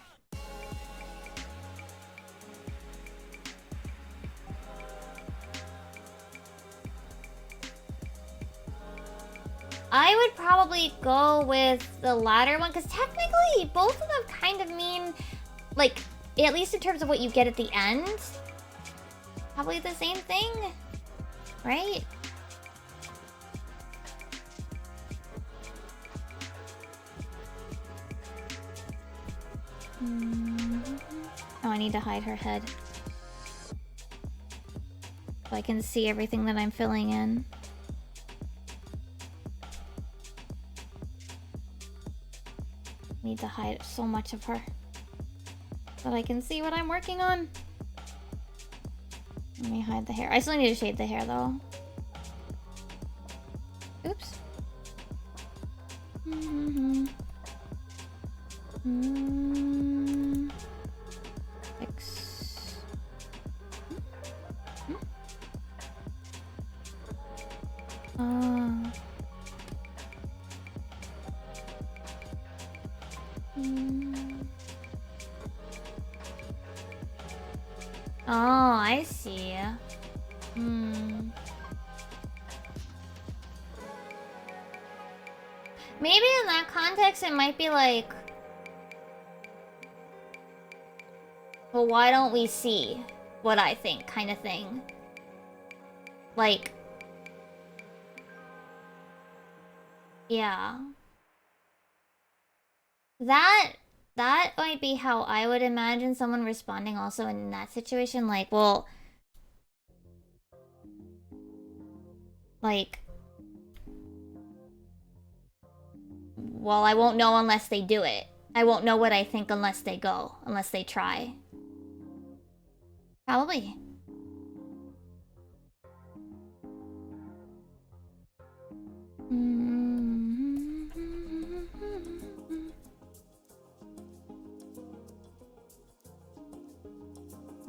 I would probably go with the latter one, because technically both of them kind of mean, like, at least in terms of what you get at the end, probably the same thing, right? Oh, I need to hide her head. So I can see everything that I'm filling in. Need to hide so much of her so that I can see what I'm working on. Let me hide the hair. I still need to shade the hair though. Oops. Fix. Oh, I see. Maybe in that context it might be like, well, why don't we see what I think kind of thing. Like, yeah. That might be how I would imagine someone responding also in that situation. Like, well, like, well, I won't know unless they do it. I won't know what I think unless they go, unless they try. Probably.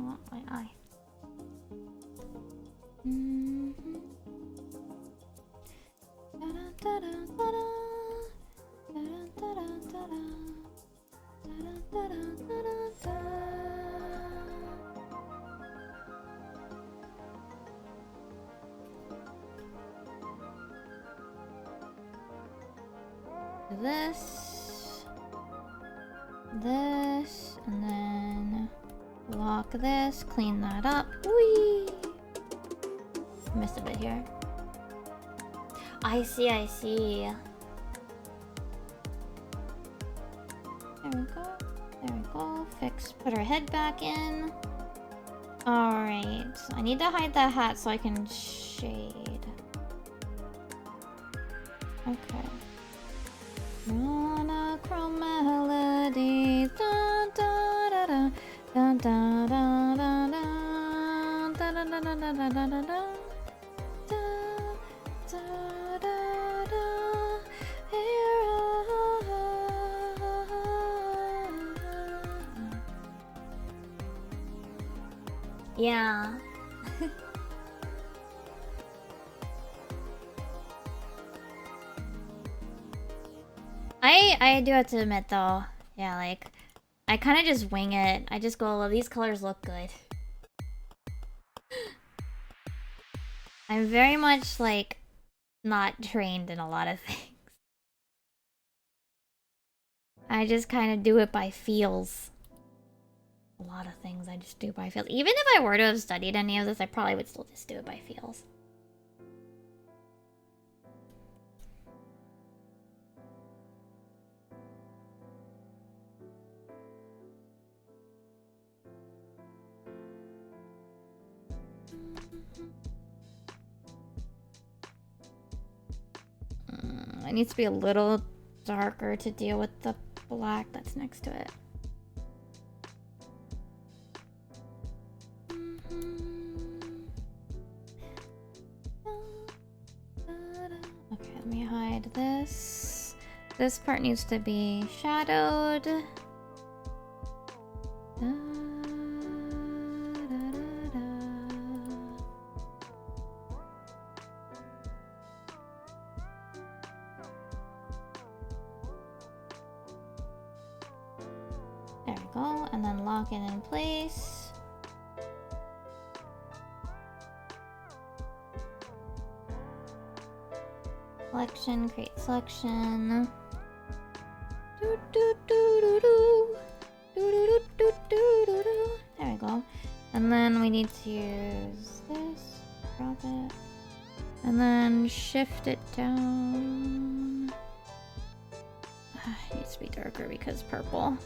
Oh, my eye. This, and then lock this, clean that up. Whee! Missed a bit here. I see, I see. There we go. There we go. Fix, put her head back in. Alright. I need to hide that hat so I can shade. Okay. Monochrome melody. Da da da da. Da da da da da. Da da da da da da da da da. Yeah. I do have to admit though, yeah, like, I kind of just wing it. I just go, well, these colors look good. I'm very much, like, not trained in a lot of things. I just kind of do it by feels. A lot of things I just do by feels. Even if I were to have studied any of this, I probably would still just do it by feels. It needs to be a little darker to deal with the black that's next to it. Okay, let me hide this. This part needs to be shadowed. There we go, and then lock it in place. Selection, create selection. There we go. And then we need to use this, drop it, and then shift it down. It needs to be darker because purple.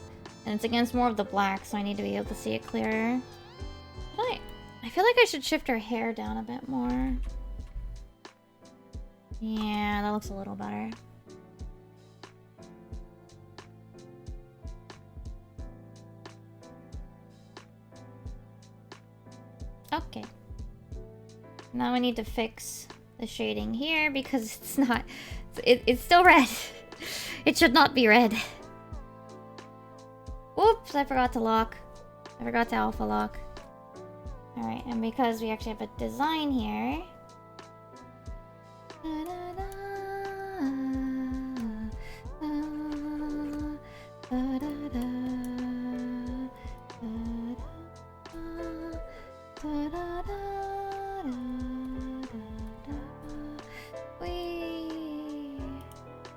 And it's against more of the black, so I need to be able to see it clearer. But I feel feel like I should shift her hair down a bit more. Yeah, that looks a little better. Okay. Now I need to fix the shading here because it's not... It's still red. It should not be red. Whoops, I forgot to lock. I forgot to alpha lock. Alright, and because we actually have a design here...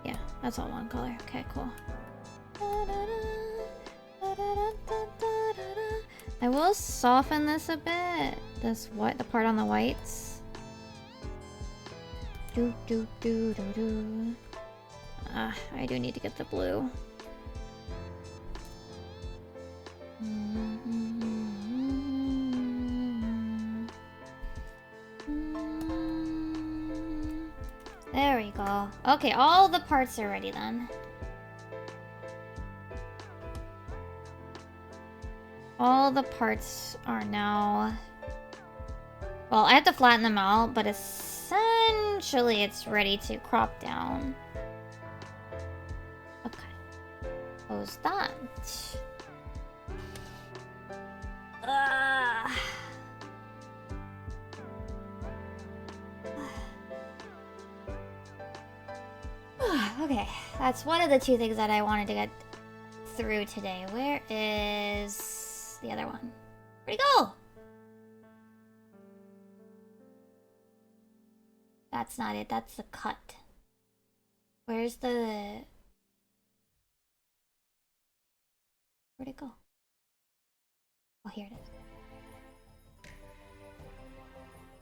Yeah, that's all one color. Okay, cool. I will soften this a bit. This white, the part on the whites. I do need to get the blue. There we go. Okay, all the parts are ready then. All the parts are now... Well, I have to flatten them out, but essentially it's ready to crop down. Okay. Close that. Okay, that's one of the two things that I wanted to get through today. Where is the other one? Where'd it go? That's not it, that's the cut. Where's the... Where'd it go? Oh, here it is.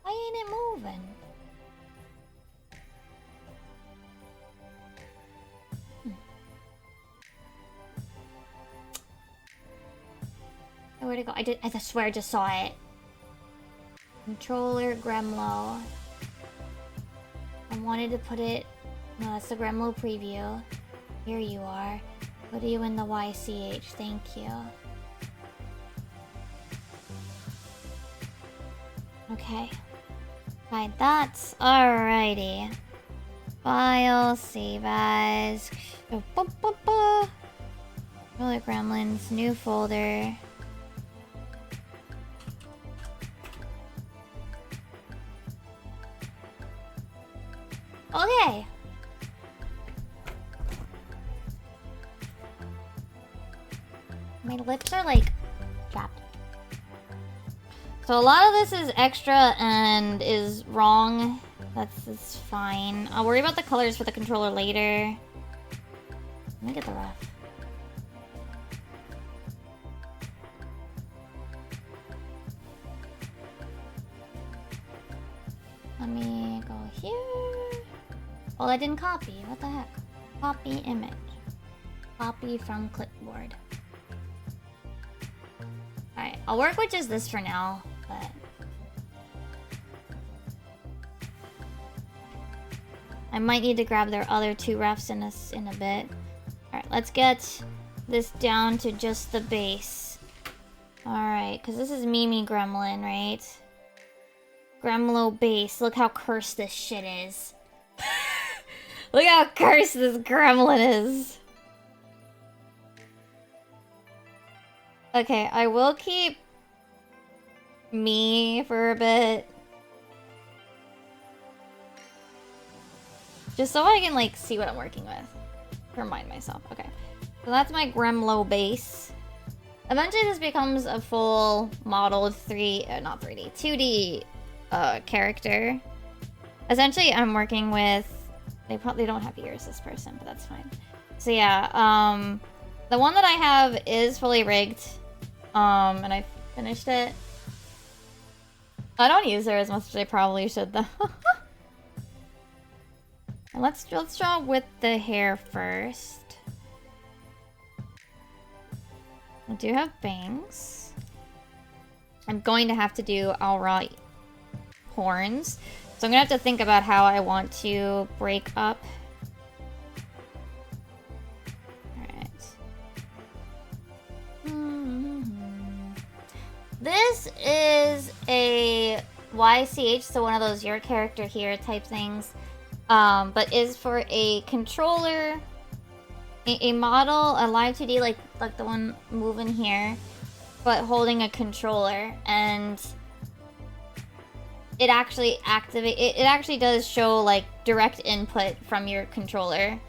Why ain't it moving? Where'd it go? I swear I just saw it. Controller Gremlo. I wanted to put it... No, that's the Gremlo preview. Here you are. Put you in the YCH. Thank you. Okay. Hide that. Alrighty. File. Save as. Controller Gremlins. New folder. Okay. My lips are like chapped. So a lot of this is extra and is wrong. That's fine. I'll worry about the colors for the controller later. Let me get the ref. Let me go here. Well, I didn't copy. What the heck? Copy image. Copy from clipboard. Alright, I'll work with just this for now, but... I might need to grab their other two refs in a bit. Alright, let's get this down to just the base. Alright, because this is Mimi Gremlin, right? Gremlo base. Look how cursed this shit is. Look how cursed this gremlin is. Okay, I will keep me for a bit. Just so I can, like, see what I'm working with. Remind myself. Okay. So that's my Gremlo base. Eventually this becomes a full modeled 2D character. Essentially, I'm working with... They probably don't have ears, this person, but that's fine. So yeah, the one that I have is fully rigged. And I finished it. I don't use her as much as I probably should, though. And let's draw with the hair first. I do have bangs. I'm going to have to do Aura horns. So I'm gonna have to think about how I want to break up. Alright. This is a YCH, so one of those your character here type things. But is for a controller, a model, a live 2D like the one moving here, but holding a controller, and it actually it actually does show like direct input from your controller.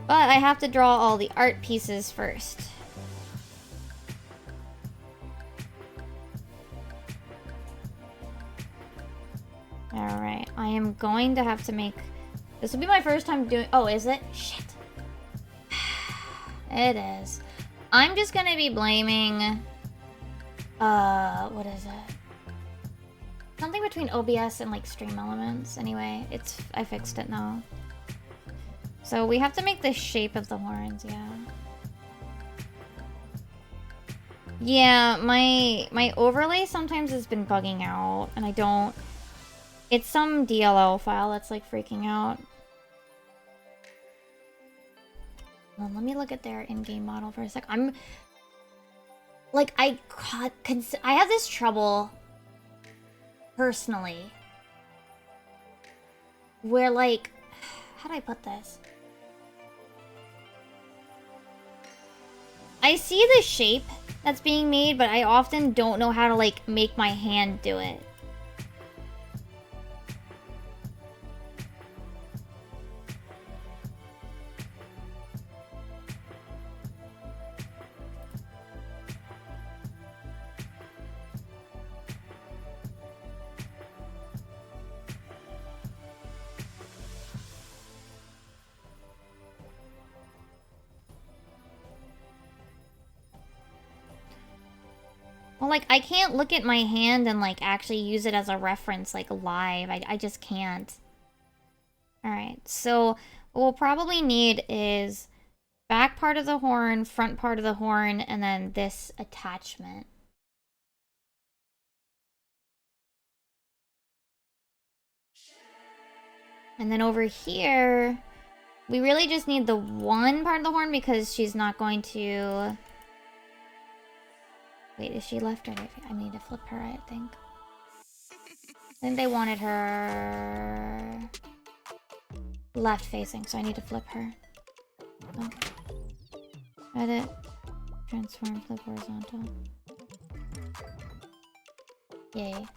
But I have to draw all the art pieces first. Alright, I am going to have to make... This will be my first time doing... Oh, is it? Shit. It is. I'm just gonna be blaming... what is it? Something between OBS and, like, Stream Elements. Anyway, I fixed it now. So we have to make the shape of the horns, yeah. Yeah, my overlay sometimes has been bugging out, and I don't... It's some DLL file that's, like, freaking out. Well, let me look at their in-game model for a sec. I'm... Like, I have this trouble, personally, where, like... How do I put this? I see the shape that's being made, but I often don't know how to, like, make my hand do it. Well, like, I can't look at my hand and, like, actually use it as a reference, like, live. I just can't. Alright, so what we'll probably need is back part of the horn, front part of the horn, and then this attachment. And then over here, we really just need the one part of the horn because she's not going to... Wait, is she left or right? I need to flip her, I think. I think they wanted her left facing, so I need to flip her. Oh. Edit. Transform, flip horizontal. Yay.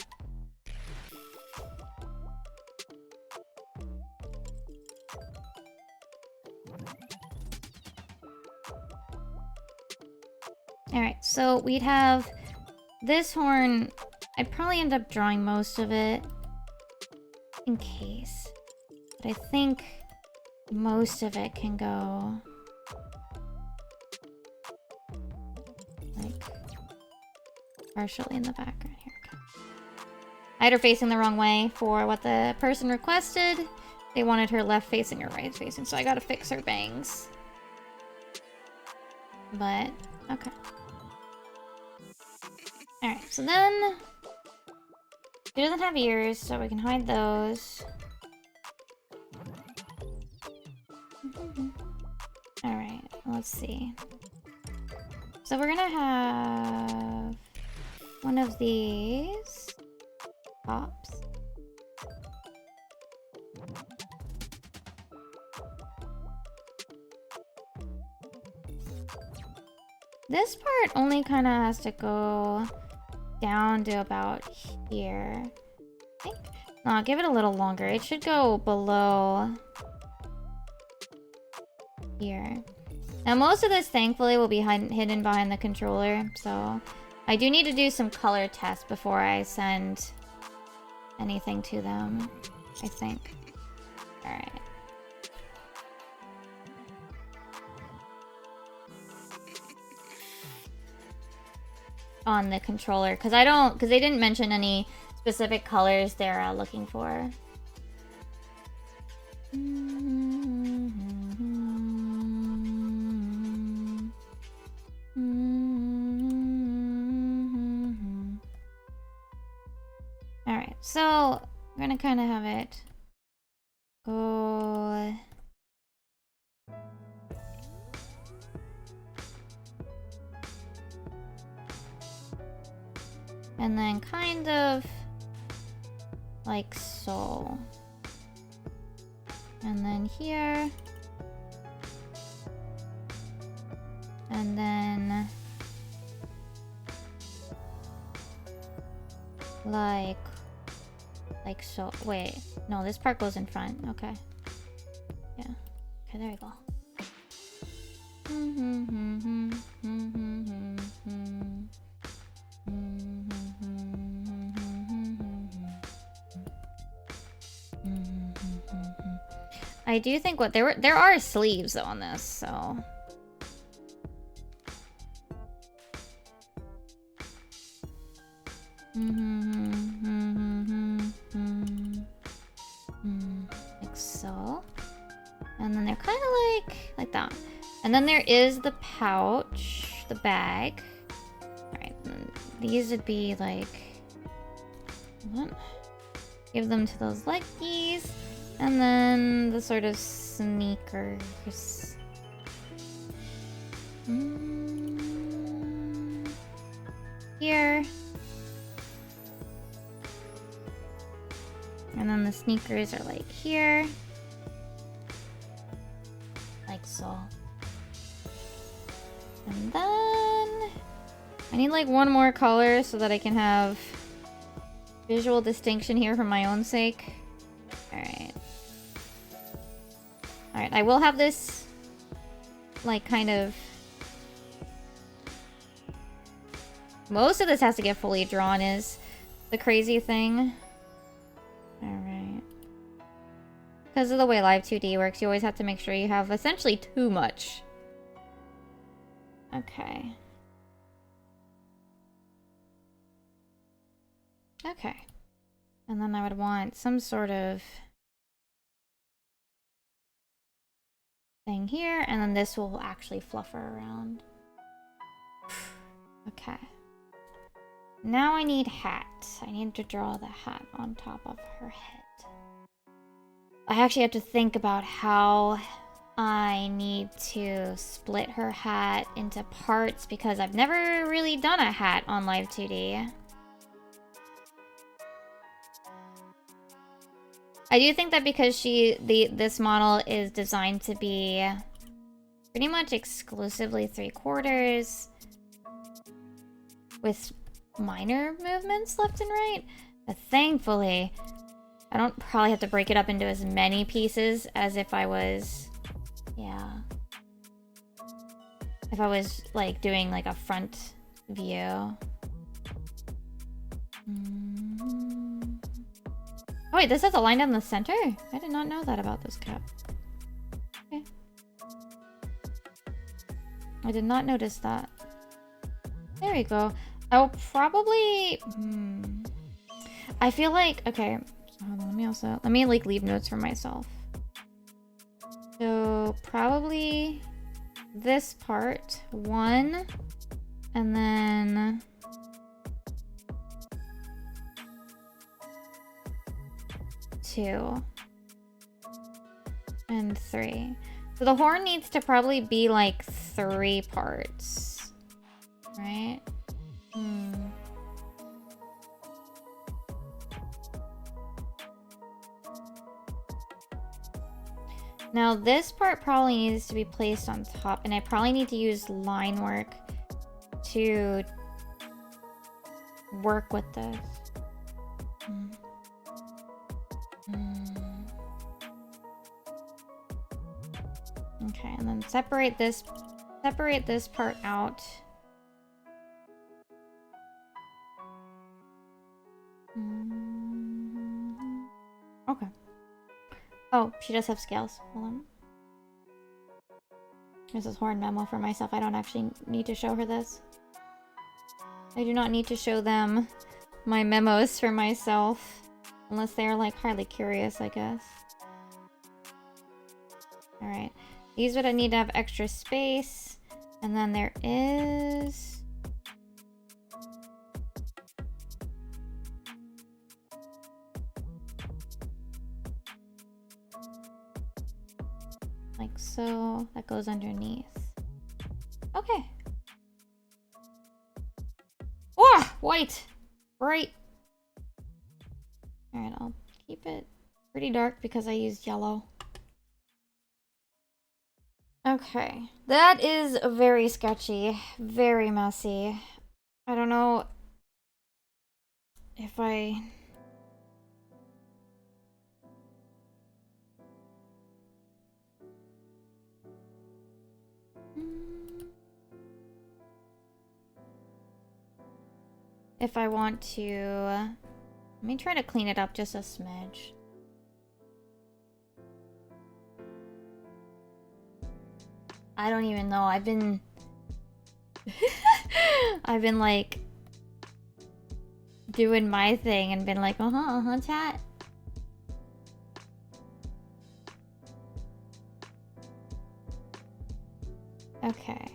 Alright, so we'd have this horn. I'd probably end up drawing most of it in case. But I think most of it can go like partially in the background here. Okay. I had her facing the wrong way for what the person requested. They wanted her left facing or right facing, so I gotta fix her bangs. But, okay. Alright, so then... She doesn't have ears, so we can hide those. Alright, let's see. So we're gonna have... one of these... pops. This part only kind of has to go down to about here. I think. No, I'll give it a little longer. It should go below here. Now, most of this, thankfully, will be hidden behind the controller. So, I do need to do some color tests before I send anything to them, I think. Alright. On the controller, because they didn't mention any specific colors they're looking for. So we're gonna kind of have it go. And then kind of like so. And then here. And then like so. Wait, no, this part goes in front. Okay. Yeah. Okay, there we go. I do think what there are sleeves though on this, so like so. And then they're kind of like that. And then there is the pouch, the bag. All right, these would be like, what? Give them to those leggies. And then the sort of sneakers. Here. And then the sneakers are like here. Like so. And then I need like one more color so that I can have visual distinction here for my own sake. Alright. Alright, I will have this like kind of... Most of this has to get fully drawn is the crazy thing. Alright. Because of the way Live 2D works, you always have to make sure you have essentially too much. Okay. Okay. And then I would want some sort of thing here, and then this will actually fluff her around. Okay. Now I need hat. I need to draw the hat on top of her head. I actually have to think about how I need to split her hat into parts because I've never really done a hat on Live 2D. I do think that because this model is designed to be pretty much exclusively 3/4 with minor movements left and right, but thankfully I don't probably have to break it up into as many pieces as if I was, yeah, if I was like doing like a front view. Oh wait, this has a line down the center? I did not know that about this cap. Okay. I did not notice that. There we go. I'll probably... I feel like... Okay. So hold on, let me like leave notes for myself. So probably this part, 1, and then... 2 and 3. So the horn needs to probably be like 3 parts, right? Now this part probably needs to be placed on top, and I probably need to use line work to work with this. Okay, and then separate this part out. Okay. Oh, she does have scales. Hold on. This is horn memo for myself. I don't actually need to show her this. I do not need to show them my memos for myself. Unless they're like highly curious, I guess. Alright. These would need to have extra space. And then there is... so that goes underneath. Okay. Oh, white, bright. All right, I'll keep it pretty dark because I used yellow. Okay, that is very sketchy, very messy. I don't know if I want to, let me try to clean it up just a smidge. I don't even know. I've been I've been like doing my thing and been like, chat. Okay.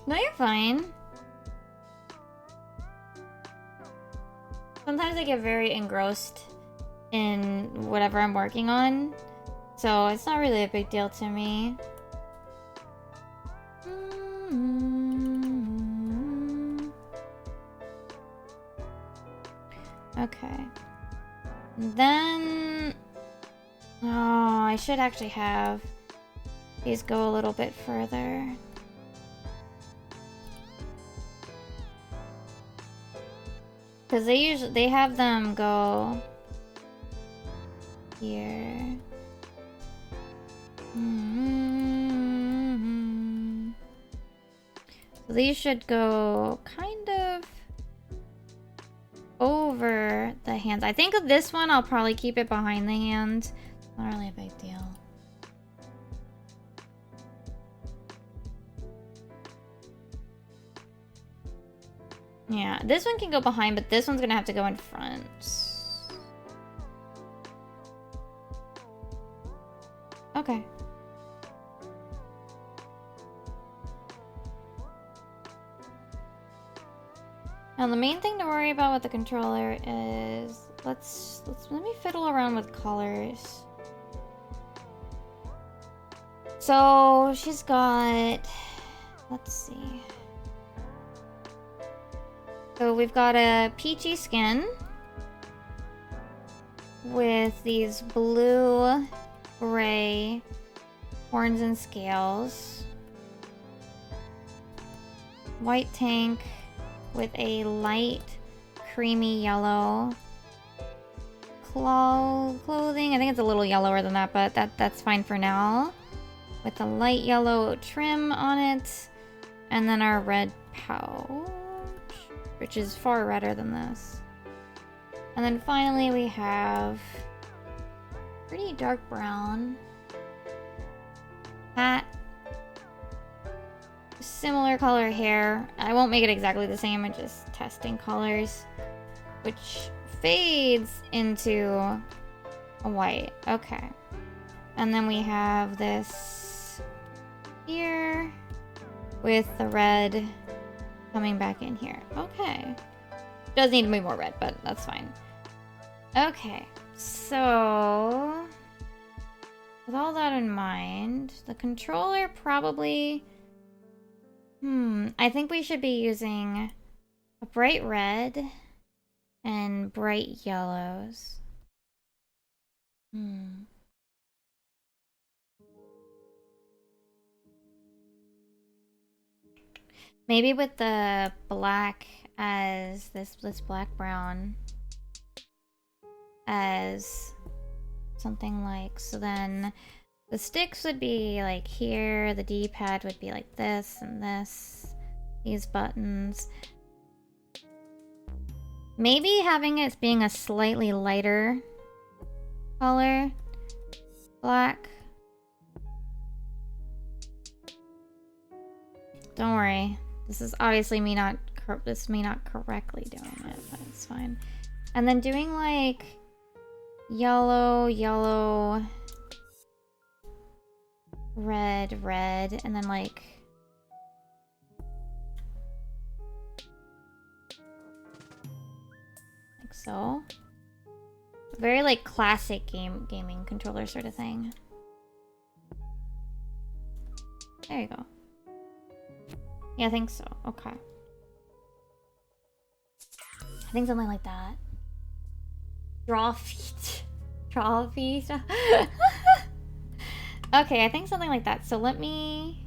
No, you're fine. Sometimes I get very engrossed in whatever I'm working on, so it's not really a big deal to me. Okay. Then... oh, I should actually have these go a little bit further. Because they have them go here. So these should go kind of over the hands. I think of this one, I'll probably keep it behind the hand. Not really a big deal. Yeah, this one can go behind, but this one's gonna have to go in front. Okay. Now the main thing to worry about with the controller is let me fiddle around with colors. So she's got, let's see. So we've got a peachy skin with these blue, gray horns and scales. White tank with a light, creamy yellow clothing. I think it's a little yellower than that, but that's fine for now. With a light yellow trim on it, and then our red pouch, which is far redder than this. And then finally we have pretty dark brown hat. Similar color hair. I won't make it exactly the same, I'm just testing colors. Which fades into a white. Okay. And then we have this here with the red coming back in here. Okay. Does need to be more red, but that's fine. Okay. So with all that in mind, the controller probably... I think we should be using a bright red and bright yellows. Maybe with the black as this black brown as something like, so then the sticks would be like here, the D-pad would be like this and this, these buttons. Maybe having it being a slightly lighter color, black. Don't worry, this is obviously me not correctly doing it, but it's fine. And then doing like yellow, red, red, and then like... like so. Very like classic gaming controller sort of thing. There you go. Yeah, I think so. Okay. I think something like that. Draw feet. Draw feet. Okay, I think something like that. So let me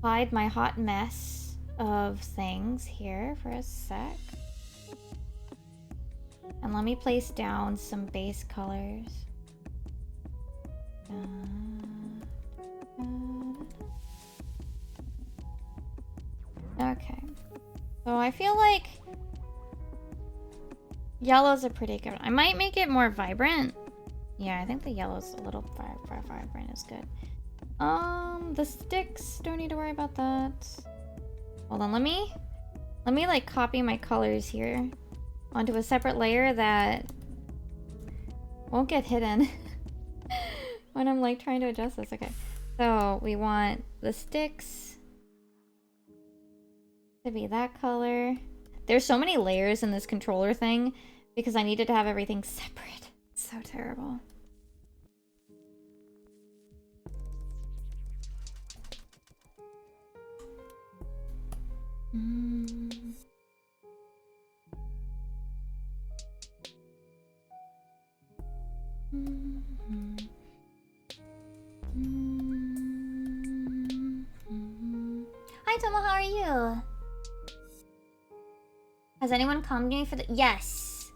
hide my hot mess of things here for a sec. And let me place down some base colors. Okay. So I feel like yellow's a pretty good one. I might make it more vibrant. Yeah, I think the yellow's a little vibrant is good. The sticks, don't need to worry about that. Hold on, let me like copy my colors here onto a separate layer that won't get hidden when I'm like trying to adjust this. Okay, so we want the sticks to be that color. There's so many layers in this controller thing because I needed to have everything separate. It's so terrible. Hi Tomo, how are you? Has anyone come to me for the— yes!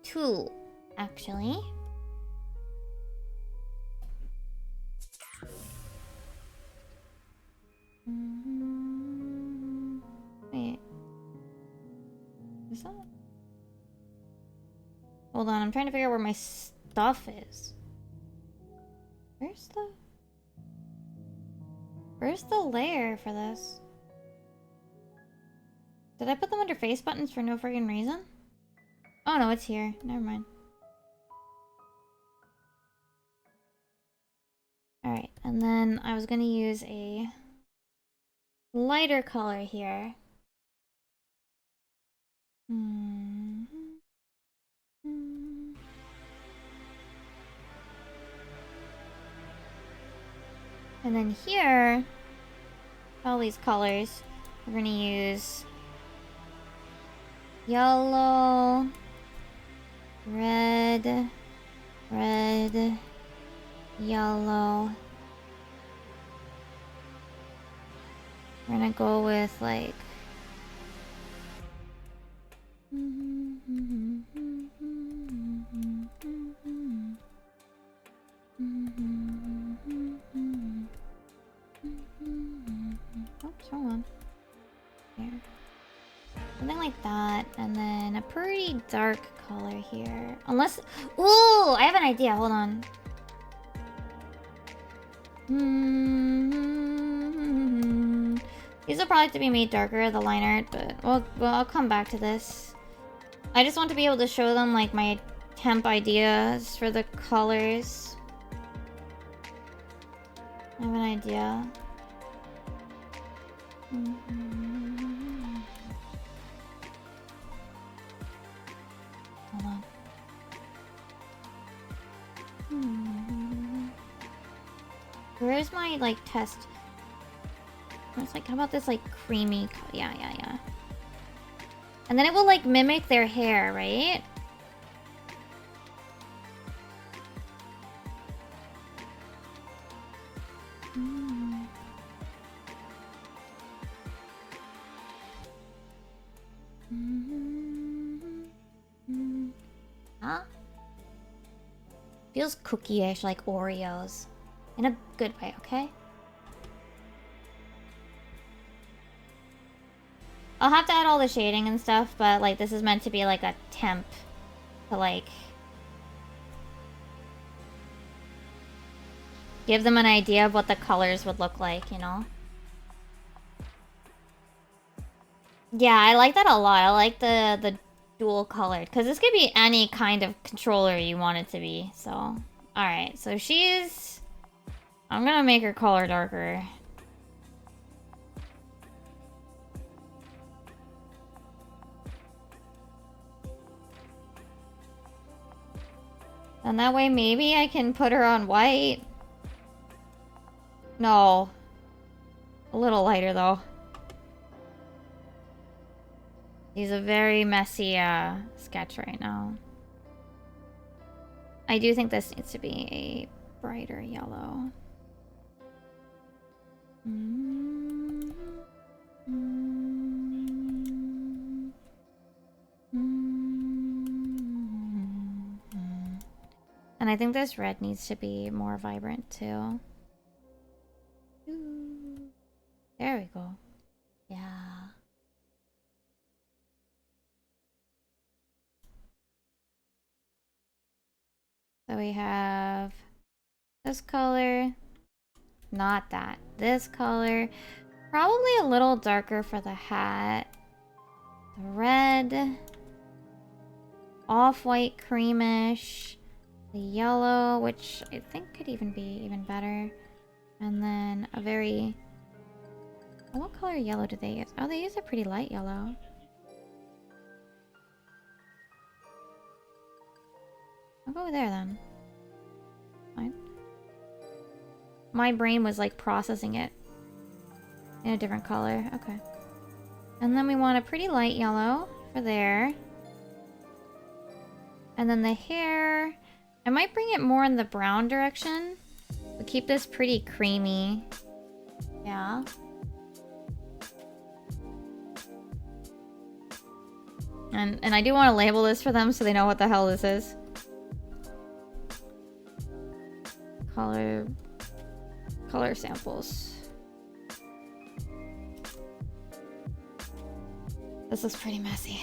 2, actually. Wait. Is that... hold on, I'm trying to figure out where my stuff is. Where's the layer for this? Did I put them under face buttons for no friggin' reason? Oh no, it's here. Never mind. Alright, and then I was gonna use a lighter color here. And then here, all these colors, we're gonna use yellow, red, red, yellow. We're gonna go with like oops, wrong one. Here. Something like that, and then a pretty dark color here. Unless— ooh, I have an idea. Hold on. These will probably have to be made darker, the line art, but well, I'll come back to this. I just want to be able to show them like my temp ideas for the colors. I have an idea. Hold on. Where's my like test? It's like, how about this like creamy? Yeah. And then it will like mimic their hair, right? Huh? Feels cookie-ish, like Oreos. In a good way, okay? I'll have to add all the shading and stuff, but like this is meant to be like a temp to like give them an idea of what the colors would look like, you know? Yeah, I like that a lot. I like the dual colored, because this could be any kind of controller you want it to be. So, alright, so she's I'm gonna make her color darker. And that way maybe I can put her on white. No. A little lighter though. He's a very messy sketch right now. I do think this needs to be a brighter yellow. And I think this red needs to be more vibrant too. There we go. Yeah. So we have this color. Not that. This color. Probably a little darker for the hat. The red. Off-white creamish. The yellow, which I think could even be even better. And then a very... What color yellow do they use? Oh, they use a pretty light yellow. I'll go there then. Fine. My brain was like processing it in a different color. Okay. And then we want a pretty light yellow for there. And then the hair, I might bring it more in the brown direction. But keep this pretty creamy. Yeah. And I do want to label this for them so they know what the hell this is. Color samples. This looks pretty messy.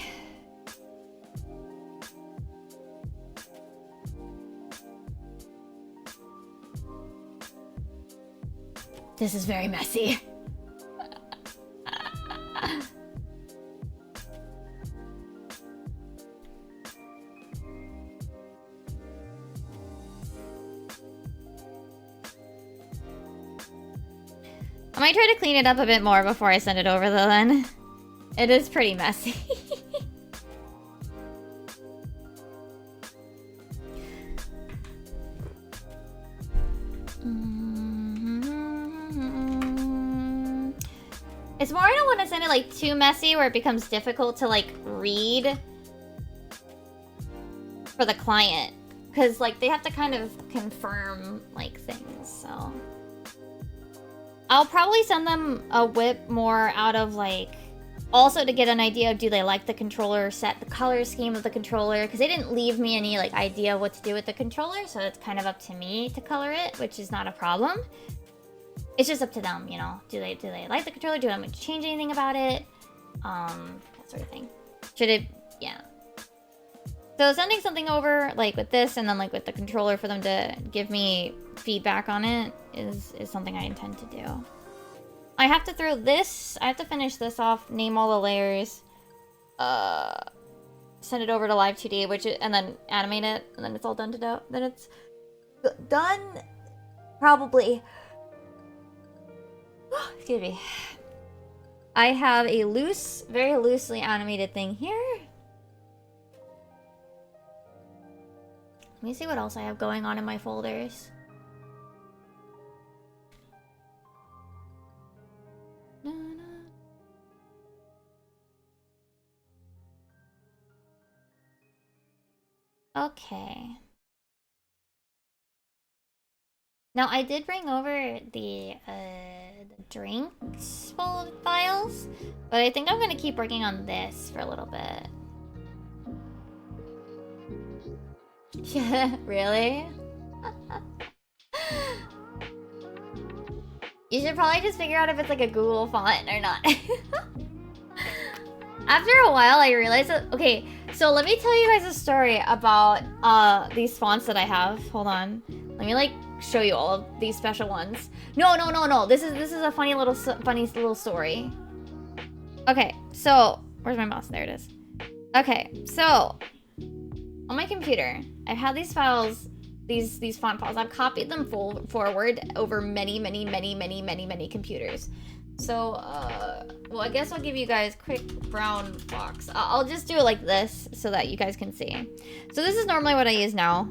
This is very messy. I might try to clean it up a bit more before I send it over though then. It is pretty messy. It's more I don't want to send it like too messy where it becomes difficult to like read for the client. Because like they have to kind of confirm like things, so. I'll probably send them a whip more out of like, also to get an idea of do they like the controller set, the color scheme of the controller, because they didn't leave me any like idea of what to do with the controller, so it's kind of up to me to color it, which is not a problem. It's just up to them, you know. Do they like the controller? Do I want to change anything about it? That sort of thing. Should it, yeah. So sending something over like with this and then like with the controller for them to give me feedback on it is something I intend to do. I have to throw this, I have to finish this off, name all the layers, send it over to Live 2D, and then animate it, and then it's all done to do. Then it's done, probably. Excuse me. I have a very loosely animated thing here. Let me see what else I have going on in my folders. Okay. Now I did bring over the drinks files, but I think I'm gonna keep working on this for a little bit. Yeah, really? You should probably just figure out if it's like a Google font or not. After a while, I realized that... Okay, so let me tell you guys a story about these fonts that I have. Hold on. Let me, like, show you all of these special ones. No. This is a funny little story. Okay, so... Where's my mouse? There it is. Okay, so... On my computer, I've had these files these font files. I've copied them forward over many computers. So, well, I guess I'll give you guys quick brown box. I'll just do it like this so that you guys can see. So this is normally what I use now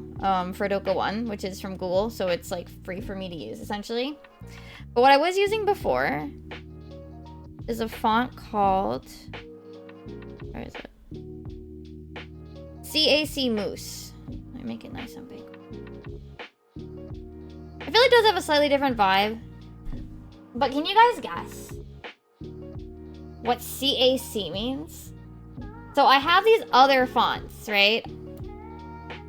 for Doka 1, which is from Google. So it's like free for me to use essentially. But what I was using before is a font called, where is it? CAC Moose. Let me make it nice and big. I feel like it does have a slightly different vibe. But can you guys guess what CAC means? So I have these other fonts, right?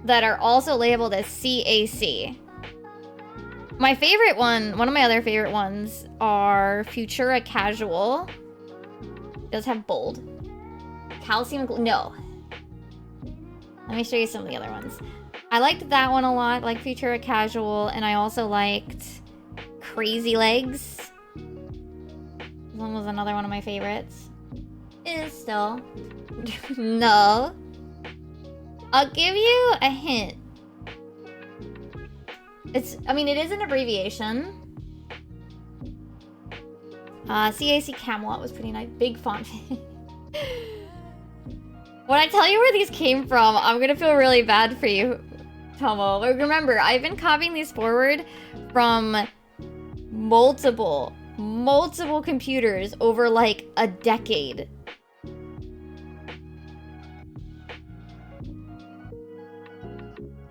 That are also labeled as CAC. My favorite one of my other favorite ones are Futura Casual. It does have bold. Calcium, no. Let me show you some of the other ones. I liked that one a lot, like Futura Casual, and I also liked Crazy Legs. This one was another one of my favorites. Is still. No. I'll give you a hint. I mean, it is an abbreviation. CAC Camelot was pretty nice. Big font. When I tell you where these came from, I'm gonna feel really bad for you, Tomo. But remember, I've been copying these forward from multiple computers over like a decade.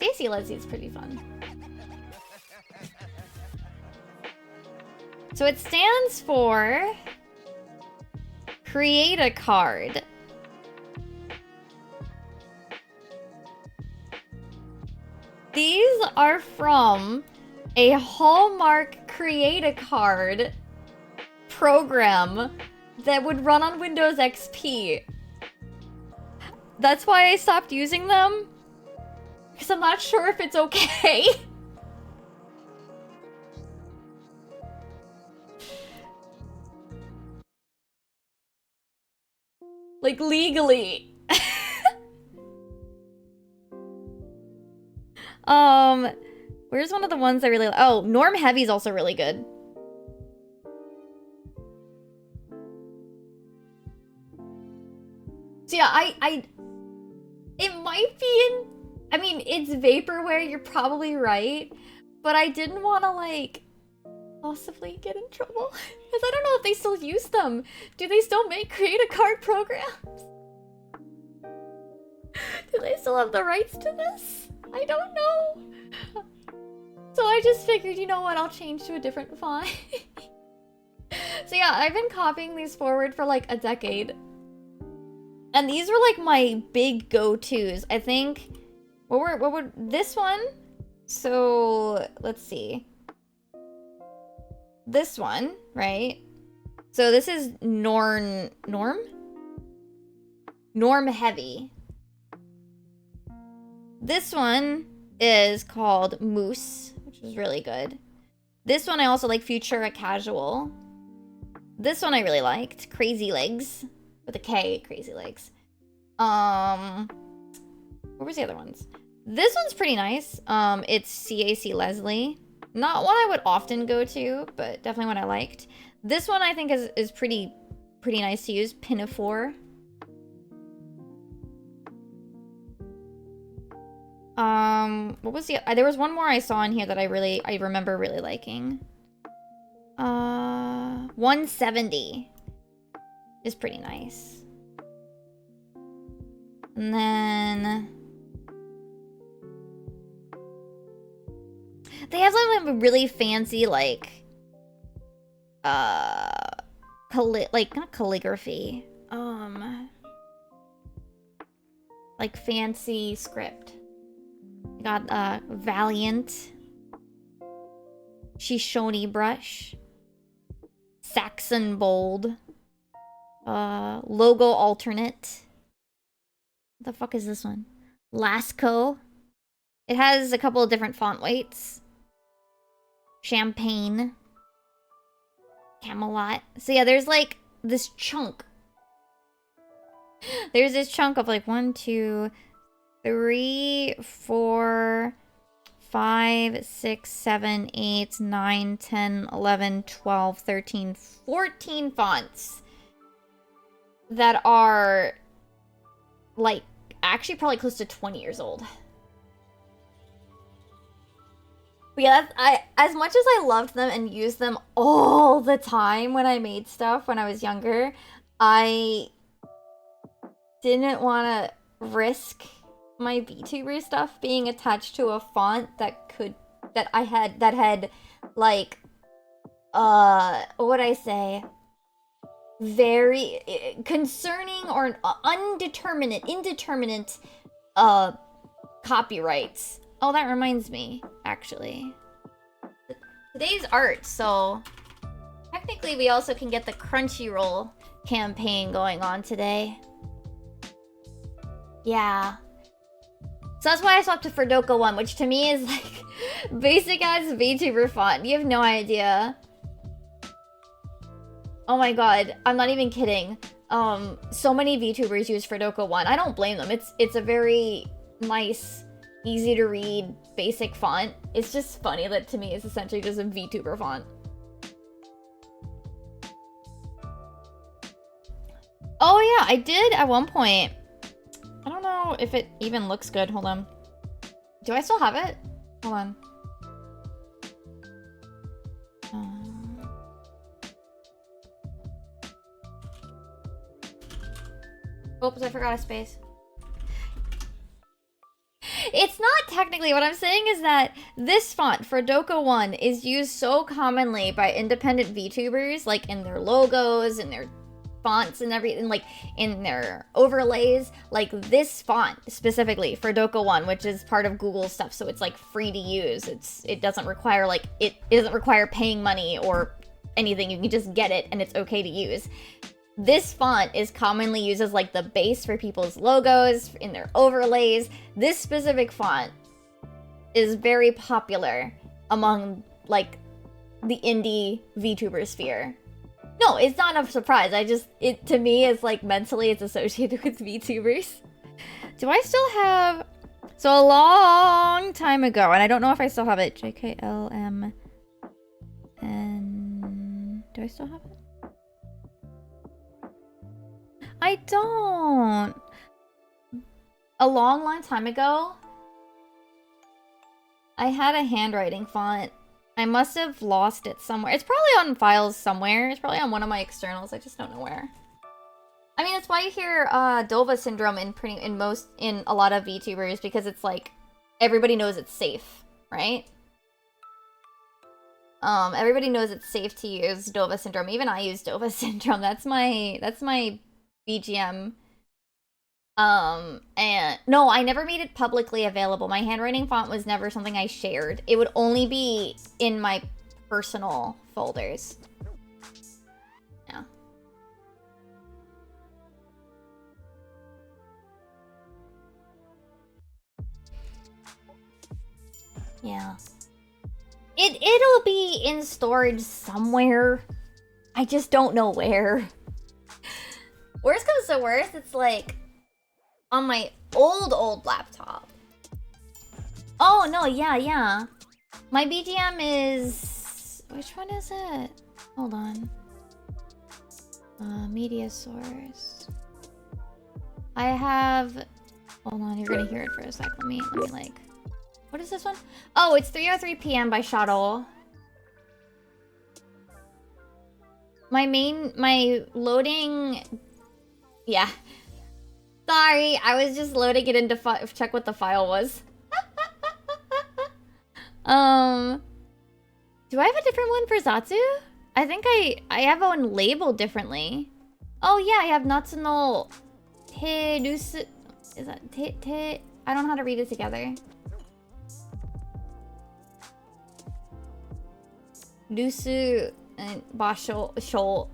Daisy Let's Eat's pretty fun. So it stands for Create a Card. These are from a Hallmark Create a Card program that would run on Windows XP. That's why I stopped using them. Because I'm not sure if it's okay. Like, legally. Where's one of the ones I really like? Oh, Norm Heavy is also really good. So yeah, it might be in, I mean, it's vaporware, you're probably right, but I didn't want to, like, possibly get in trouble. Because I don't know if they still use them. Do they still make Create a Card programs? Do they still have the rights to this? I don't know. So I just figured, you know what, I'll change to a different font. So yeah, I've been copying these forward for like a decade. And these were like my big go-tos. I think, what were this one? So, let's see. This one, right? So this is Norm Heavy. This one is called Moose, which was really good. This one I also like, Futura Casual. This one I really liked, Crazy Legs, with a K, Crazy Legs. What was the other ones? This one's pretty nice. It's CAC Leslie. Not one I would often go to, but definitely one I liked. This one I think is pretty nice to use, Pinafore. What was there was one more I saw in here that I remember really liking. 170 is pretty nice. And then they have some really fancy, like, not calligraphy, like fancy script. Got Valiant, Shishoni brush, Saxon bold, logo alternate. What the fuck is this one? Lasco. It has a couple of different font weights. Champagne. Camelot. So yeah, there's like this chunk. There's this chunk of like 1, 2, 3, 4, 5, 6, 7, 8, 9, 10, 11, 12, 13, 14 fonts that are, like, actually probably close to 20 years old. But yeah, as much as I loved them and used them all the time when I made stuff when I was younger, I didn't want to risk my VTuber stuff being attached to a font that had like what would I say, very concerning or indeterminate copyrights. Oh, that reminds me, actually. Today's art, so technically we also can get the Crunchyroll campaign going on today. Yeah. So that's why I swapped to Fredoka 1, which to me is like basic ass VTuber font. You have no idea. Oh my god, I'm not even kidding. So many VTubers use Fredoka 1. I don't blame them. It's a very nice, easy to read, basic font. It's just funny that to me it's essentially just a VTuber font. Oh yeah, I did at one point. I don't know if it even looks good. Hold on. Do I still have it? Hold on. Oops, I forgot a space. It's not technically, what I'm saying is that this font, Fredoka 1, is used so commonly by independent VTubers, like in their logos, in their fonts and everything, like in their overlays. Like this font specifically, Fredoka 1, which is part of Google stuff, so it's like free to use. It doesn't require it doesn't require paying money or anything. You can just get it and it's okay to use. This font is commonly used as like the base for people's logos, in their overlays. This specific font is very popular among like the indie VTuber sphere. No, it's not a surprise. To me, it's like mentally it's associated with VTubers. Do I still have... So a long time ago, and I don't know if I still have it. JKLM. And... Do I still have it? I don't. A long time ago, I had a handwriting font. I must have lost it somewhere. It's probably on files somewhere. It's probably on one of my externals. I just don't know where. I mean, that's why you hear Dova syndrome in a lot of VTubers, because it's like everybody knows it's safe, right? Everybody knows it's safe to use Dova syndrome. Even I use Dova syndrome. That's my BGM. And no, I never made it publicly available. My handwriting font was never something I shared. It would only be in my personal folders. Yeah. Yeah. It'll be in storage somewhere. I just don't know where. Worst comes to worst, it's like on my old laptop. Oh no, yeah. My BGM is... Which one is it? Hold on. Media source. I have... Hold on, you're gonna hear it for a sec. Let me like... What is this one? Oh, it's 3:03 p.m. by Shadow. My loading... Yeah. Sorry, I was just loading it into check what the file was. Do I have a different one for Zatsu? I think I have one labeled differently. Oh yeah, I have Natsuno Terusu. Is that te? I don't know how to read it together. Rusu and Basho Shou.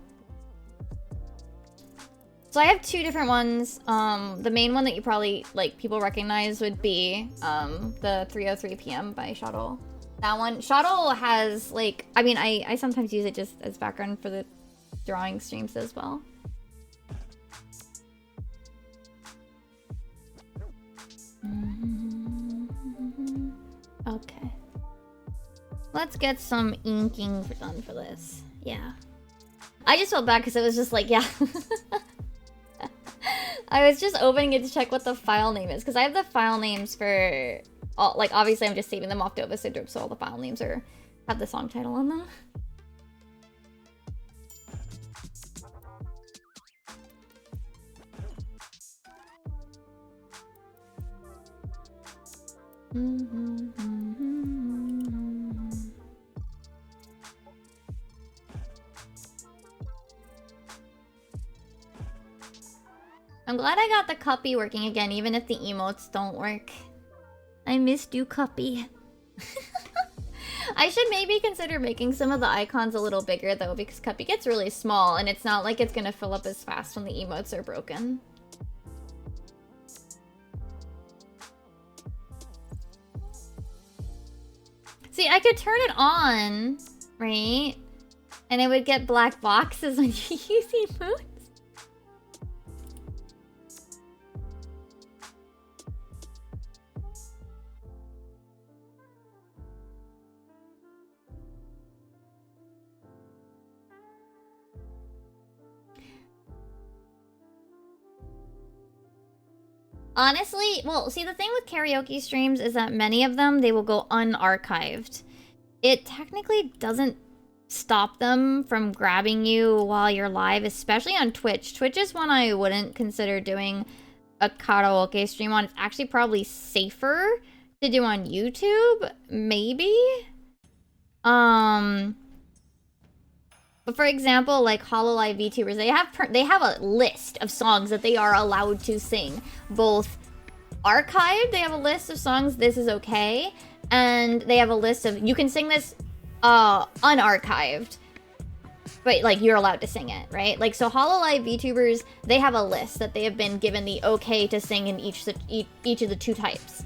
So I have two different ones. The main one that you probably, like, people recognize would be the 3:03 p.m. by Shadow. That one. Shadow has, like, I mean, I sometimes use it just as background for the drawing streams as well. Okay. Let's get some inking done for this. Yeah. I just felt bad because it was just like, yeah. I was just opening it to check what the file name is, because I have the file names for all, like, obviously I'm just saving them off to Dova Syndrome, so all the file names have the song title on them. I'm glad I got the Cuppy working again, even if the emotes don't work. I missed you, Cuppy. I should maybe consider making some of the icons a little bigger, though, because Cuppy gets really small, and it's not like it's gonna fill up as fast when the emotes are broken. See, I could turn it on, right? And it would get black boxes when you use emotes. Honestly, well, see, the thing with karaoke streams is that many of them, they will go unarchived. It technically doesn't stop them from grabbing you while you're live, especially on Twitch. Twitch is one I wouldn't consider doing a karaoke stream on. It's actually probably safer to do on YouTube, maybe? But for example, like HoloLive VTubers, they have a list of songs that they are allowed to sing. Both archived, they have a list of songs, this is okay, and they have a list of, you can sing this unarchived, but like you're allowed to sing it, right? Like, so HoloLive VTubers, they have a list that they have been given the okay to sing in each of the two types.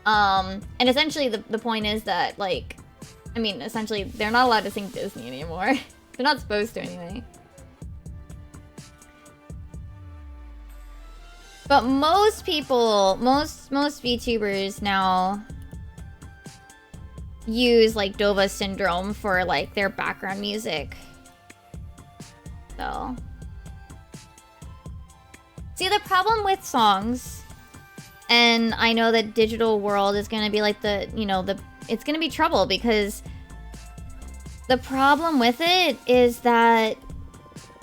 And essentially the point is that, like, I mean, essentially they're not allowed to sing Disney anymore. They're not supposed to anyway. But most people, most VTubers now use like Dova Syndrome for like their background music. So, see, the problem with songs, and I know that digital world is gonna be like it's gonna be trouble, because the problem with it is that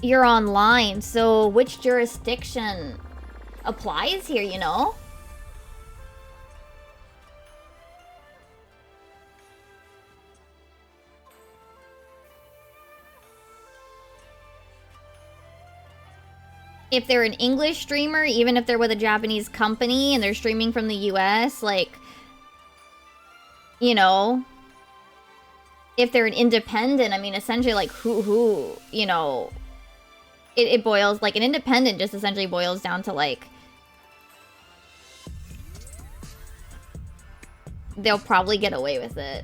you're online, so which jurisdiction applies here, you know? If they're an English streamer, even if they're with a Japanese company and they're streaming from the US, like, you know, if they're an independent, I mean, essentially, like, who, you know, it boils, like, an independent just essentially boils down to, like, they'll probably get away with it.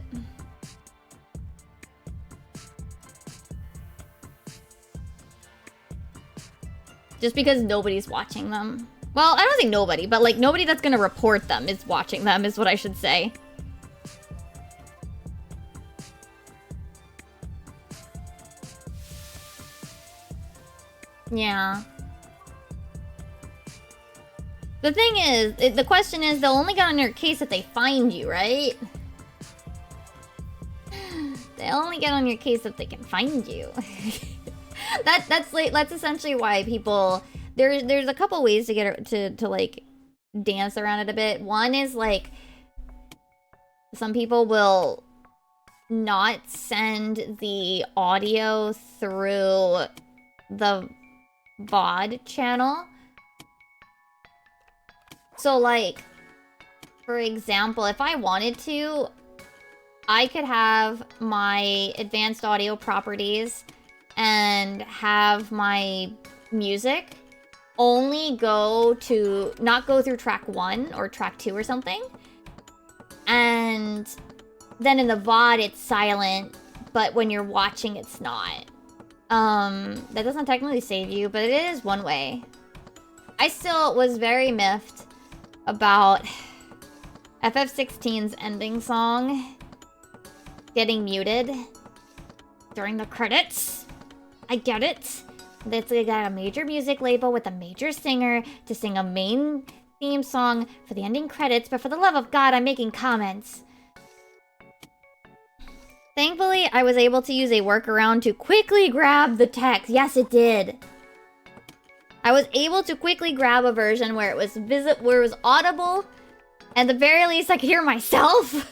Just because nobody's watching them. Well, I don't think nobody, but, like, nobody that's gonna report them is watching them, is what I should say. Yeah. The thing is, the question is, they'll only get on your case if they find you, right? They'll only get on your case if they can find you. That's essentially why people, there's a couple ways to get to like dance around it a bit. One is like, some people will not send the audio through the VOD channel. So, like, for example, if I wanted to, I could have my advanced audio properties and have my music only not go through track 1 or track 2 or something. And then in the VOD, it's silent, but when you're watching, it's not. That doesn't technically save you, but it is one way. I still was very miffed about FF16's ending song getting muted during the credits. I get it. They got a major music label with a major singer to sing a main theme song for the ending credits, but for the love of God, I'm making comments. Thankfully, I was able to use a workaround to quickly grab the text. Yes, it did. I was able to quickly grab a version where it was audible, and at the very least I could hear myself.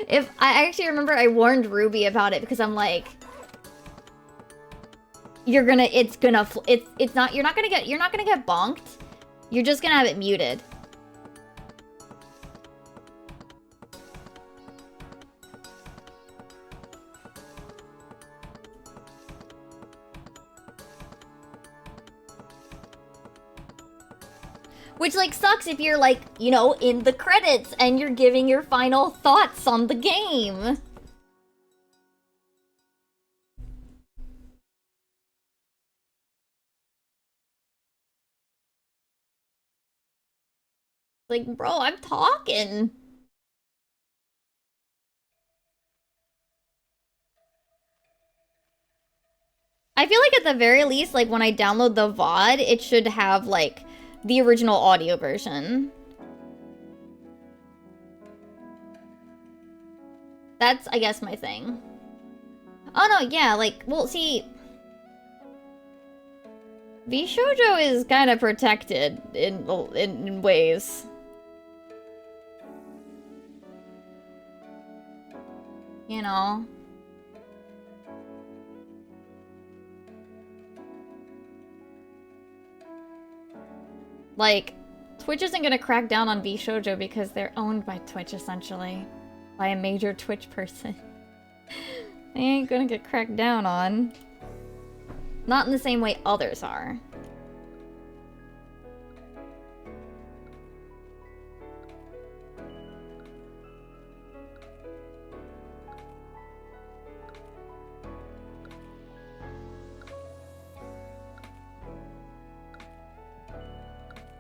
If I actually remember, I warned Ruby about it because I'm like, you're not gonna get bonked. You're just gonna have it muted. Which, like, sucks if you're, like, you know, in the credits and you're giving your final thoughts on the game. Like, bro, I'm talking. I feel like at the very least, like, when I download the VOD, it should have, like, the original audio version. That's, I guess, my thing. Oh, no, yeah, like, well, see... VShojo is kind of protected in ways. You know? Like, Twitch isn't gonna crack down on VShojo because they're owned by Twitch, essentially. By a major Twitch person. They ain't gonna get cracked down on. Not in the same way others are.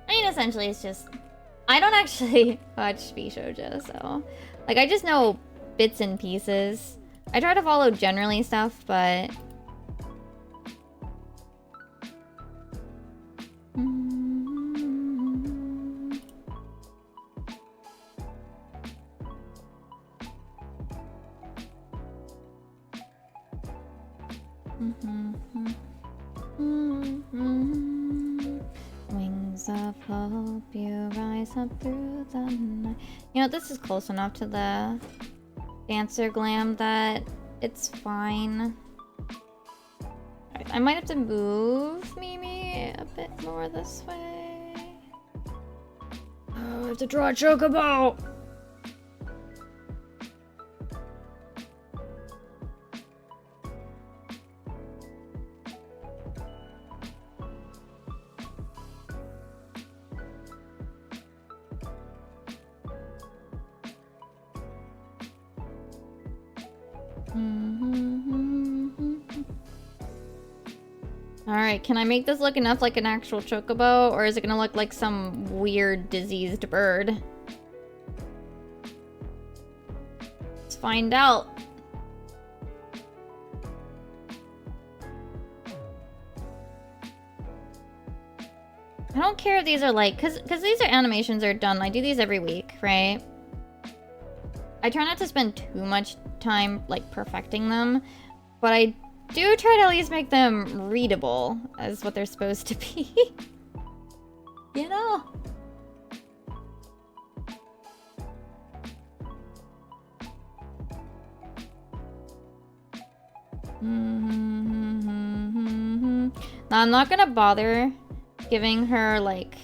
I mean, essentially, it's just... I don't actually watch VShojo, so... Like, I just know bits and pieces. I try to follow generally stuff, but... Wings of hope, you rise up through the night. You know, this is close enough to the dancer glam that it's fine. Right, I might have to move Mimi a bit more this way. Oh, I have to draw a chocobo! Alright, can I make this look enough like an actual chocobo, or is it gonna look like some weird diseased bird? Let's find out. I don't care if these are like, cause these are animations are done. I do these every week, right? I try not to spend too much time like perfecting them, but I do try to at least make them readable as what they're supposed to be. You know? Now, I'm not gonna bother giving her, like,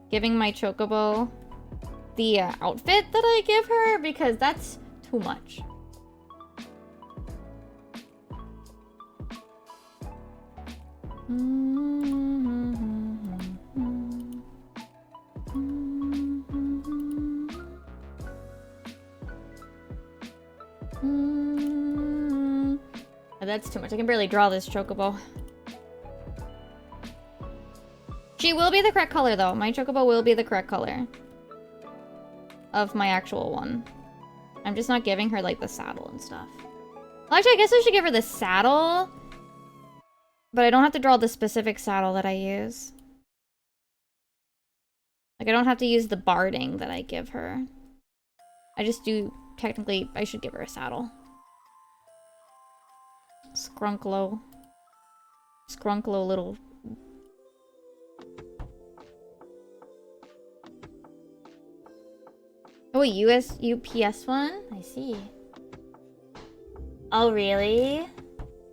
giving my chocobo the outfit that I give her because that's too much. That's too much. I can barely draw this chocobo. She will be the correct color, though. My chocobo will be the correct color. of my actual one. I'm just not giving her, like, the saddle and stuff. Well, actually, I guess I should give her the saddle. But I don't have to draw the specific saddle that I use. Like, I don't have to use the barding that I give her. I just do... Technically, I should give her a saddle. Skrunklo. Skrunklo little... Oh, a UPS one? I see. Oh, really?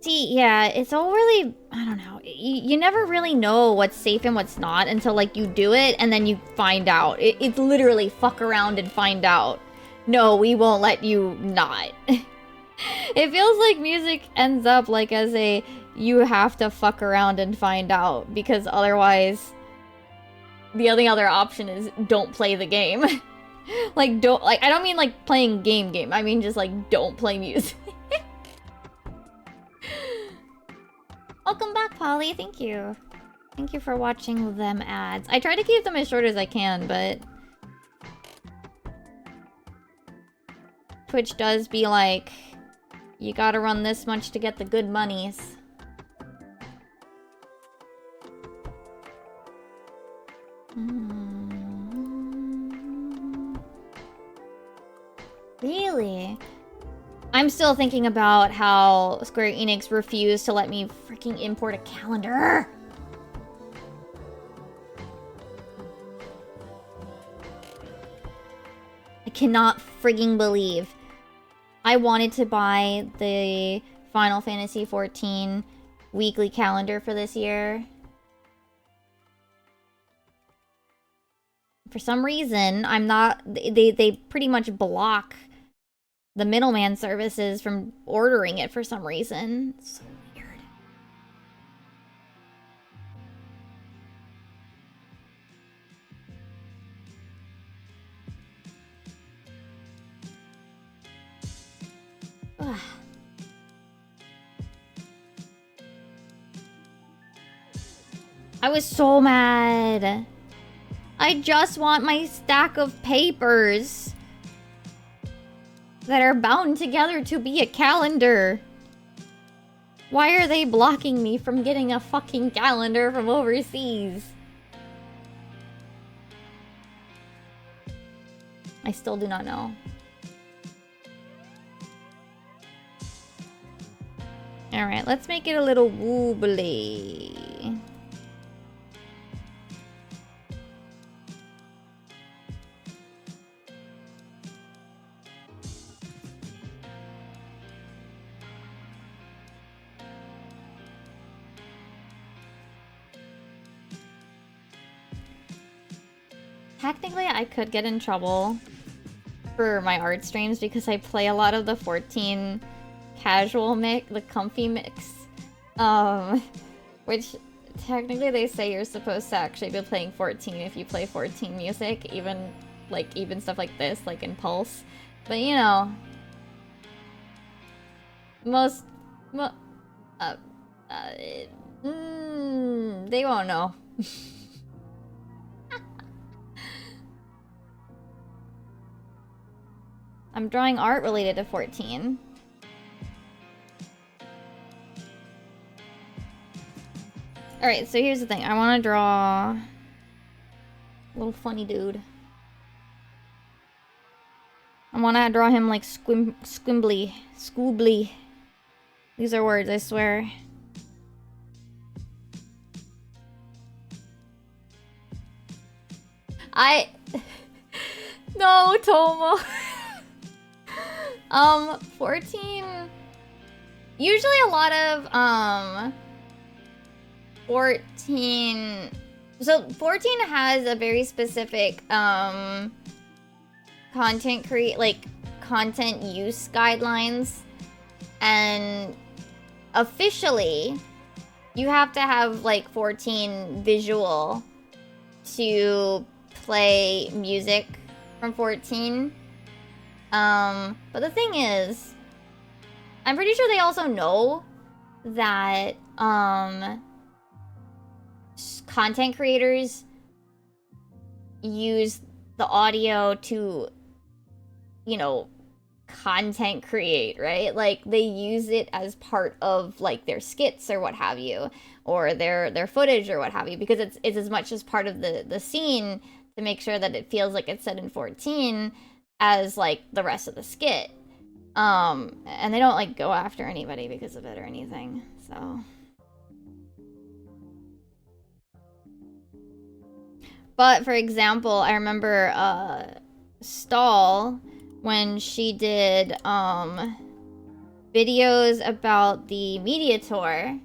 See, yeah, it's all really... I don't know. You never really know what's safe and what's not until, like, you do it and then you find out. It's literally fuck around and find out. No, we won't let you not. It feels like music ends up, like, as a... You have to fuck around and find out. Because otherwise... The only other option is don't play the game. Like, don't... Like, I don't mean, like, playing game. I mean just, like, don't play music. Welcome back, Polly. Thank you. Thank you for watching them ads. I try to keep them as short as I can, but... Twitch does be like... You gotta run this much to get the good monies. Really? I'm still thinking about how Square Enix refused to let me freaking import a calendar. I cannot frigging believe. I wanted to buy the Final Fantasy XIV weekly calendar for this year. For some reason, I'm not... They pretty much block the middleman services from ordering it for some reason. It's so weird. Ugh. I was so mad. I just want my stack of papers that are bound together to be a calendar. Why are they blocking me from getting a fucking calendar from overseas? I still do not know. Alright, let's make it a little wobbly. Technically, I could get in trouble for my art streams because I play a lot of the 14 casual mix, the comfy mix. Which technically they say you're supposed to actually be playing 14 if you play 14 music, even stuff like this, like in Pulse. But you know, they won't know. I'm drawing art related to 14. Alright, so here's the thing. I want to draw a little funny dude. I want to draw him like squimbly. Scoobly. These are words, I swear. No, Tomo. 14... Usually a lot of, 14... So, 14 has a very specific, content use guidelines. And officially, you have to have, like, 14 visual to play music from 14. But the thing is, I'm pretty sure they also know that, content creators use the audio to you know, content create, right? Like they use it as part of like their skits or what have you, or their footage or what have you, because it's as much as part of the scene to make sure that it feels like it's set in 14 as like the rest of the skit. And they don't like go after anybody because of it or anything. So but for example, I remember Stall, when she did videos about the media tour,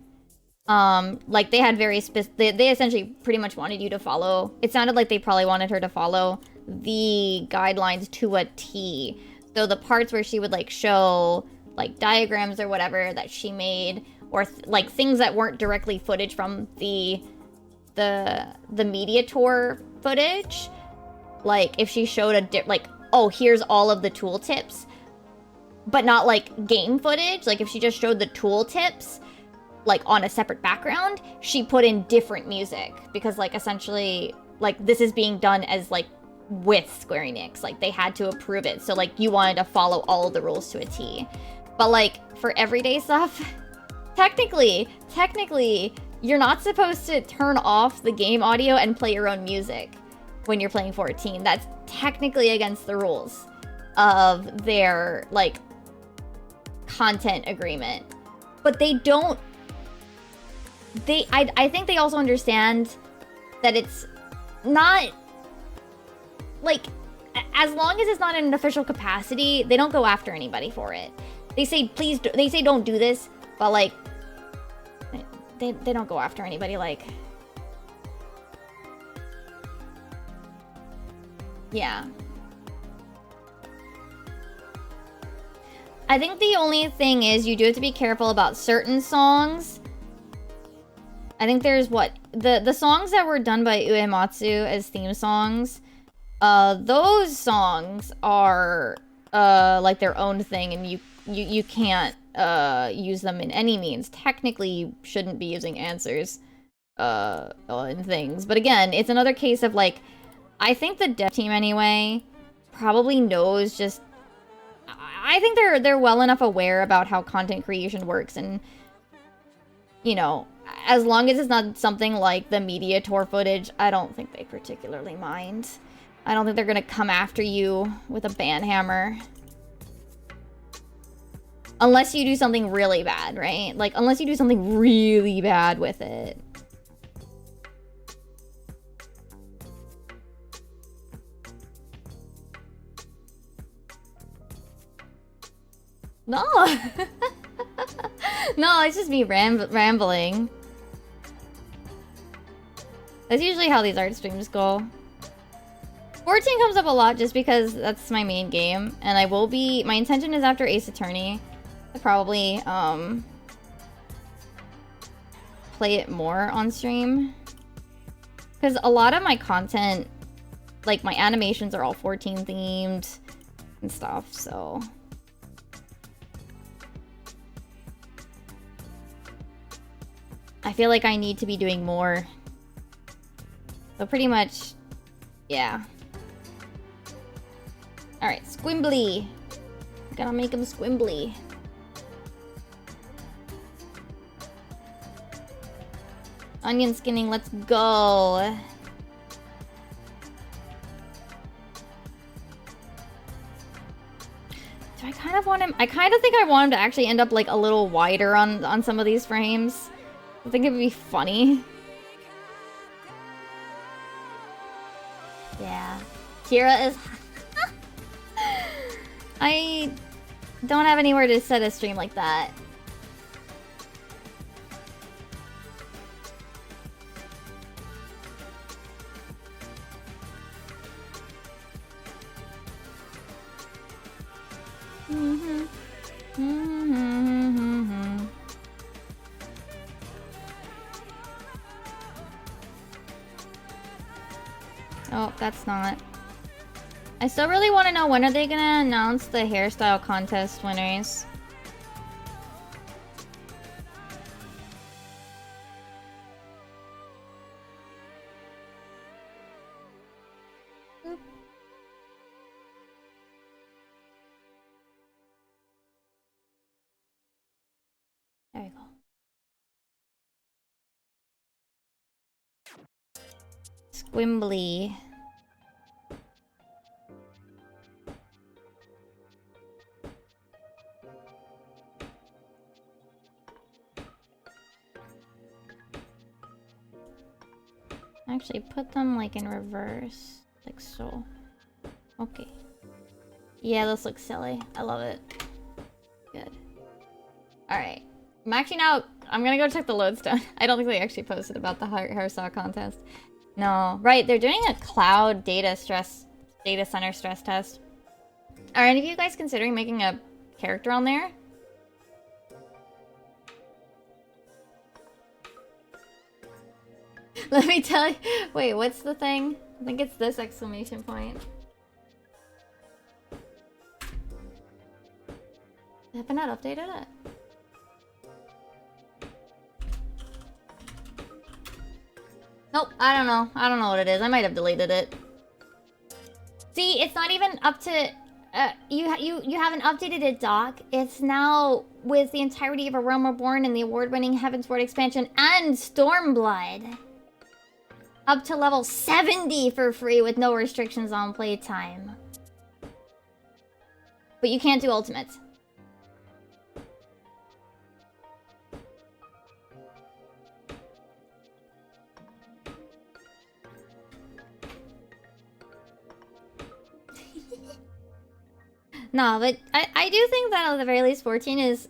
like they had very they essentially pretty much wanted you to follow, it sounded like they probably wanted her to follow the guidelines to a T. So the parts where she would like show like diagrams or whatever that she made, or like things that weren't directly footage from the media tour footage, like if she showed a like, oh, here's all of the tooltips, but not like game footage, like if she just showed the tooltips like on a separate background, she put in different music, because like essentially like this is being done as like with Square Enix, like they had to approve it, so like you wanted to follow all of the rules to a T. But like for everyday stuff, technically you're not supposed to turn off the game audio and play your own music when you're playing 14. That's technically against the rules of their like content agreement. But they don't, I think they also understand that it's not like, as long as it's not in an official capacity, they don't go after anybody for it. They say please, they say don't do this, but like they don't go after anybody. Like, yeah. I think the only thing is you do have to be careful about certain songs. I think there's what the songs that were done by Uematsu as theme songs, those songs are like their own thing, and you can't use them in any means. Technically, you shouldn't be using answers in things. But again, it's another case of like, I think the dev team anyway probably knows just, I think they're well enough aware about how content creation works, and you know, as long as it's not something like the media tour footage, I don't think they particularly mind. I don't think they're gonna come after you with a ban hammer. Unless you do something really bad, right? Like, unless you do something really bad with it. No! No, it's just me rambling. That's usually how these art streams go. 14 comes up a lot just because that's my main game, and I will be, my intention is after Ace Attorney to probably play it more on stream, because a lot of my content, like my animations, are all 14 themed and stuff, so I feel like I need to be doing more. So pretty much, yeah. Alright, squimbly. Gotta make him squimbly. Onion skinning, let's go. Do I kind of want him? I kind of think I want him to actually end up like a little wider on some of these frames. I think it'd be funny. Yeah. Kira is... I don't have anywhere to set a stream like that. Oh, that's not. I still really want to know, when are they gonna announce the hairstyle contest winners? squimbly. Actually, put them like in reverse, like so. Okay. Yeah, this looks silly. I love it. Good. Alright. I'm actually now... I'm gonna go check the lodestone. I don't think they actually posted about the hair saw contest. No. Right, they're doing a cloud data center stress test. Are any of you guys considering making a character on there? Let me tell you... Wait, what's the thing? I think it's this exclamation point. Have I not updated it? Nope, I don't know. I don't know what it is. I might have deleted it. See, it's not even up to... you haven't updated it, Doc. It's now with the entirety of A Realm Reborn and the award-winning Heavensward expansion and Stormblood. Up to level 70 for free with no restrictions on playtime. But you can't do ultimates. No, but I do think that at the very least 14 is...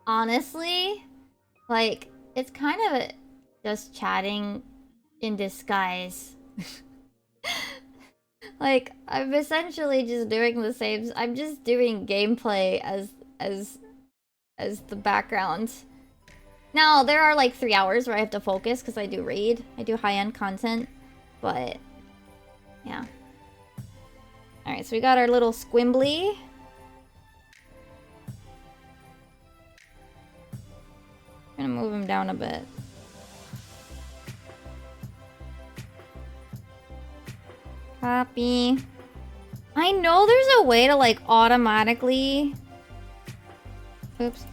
Honestly, like, it's kind of just chatting in disguise. Like, I'm essentially just doing the same... I'm just doing gameplay as the background. Now, there are like 3 hours where I have to focus because I do raid. I do high-end content, but... Yeah. Alright, so we got our little squimbly. I'm gonna move him down a bit. Copy. I know there's a way to like automatically... Oops.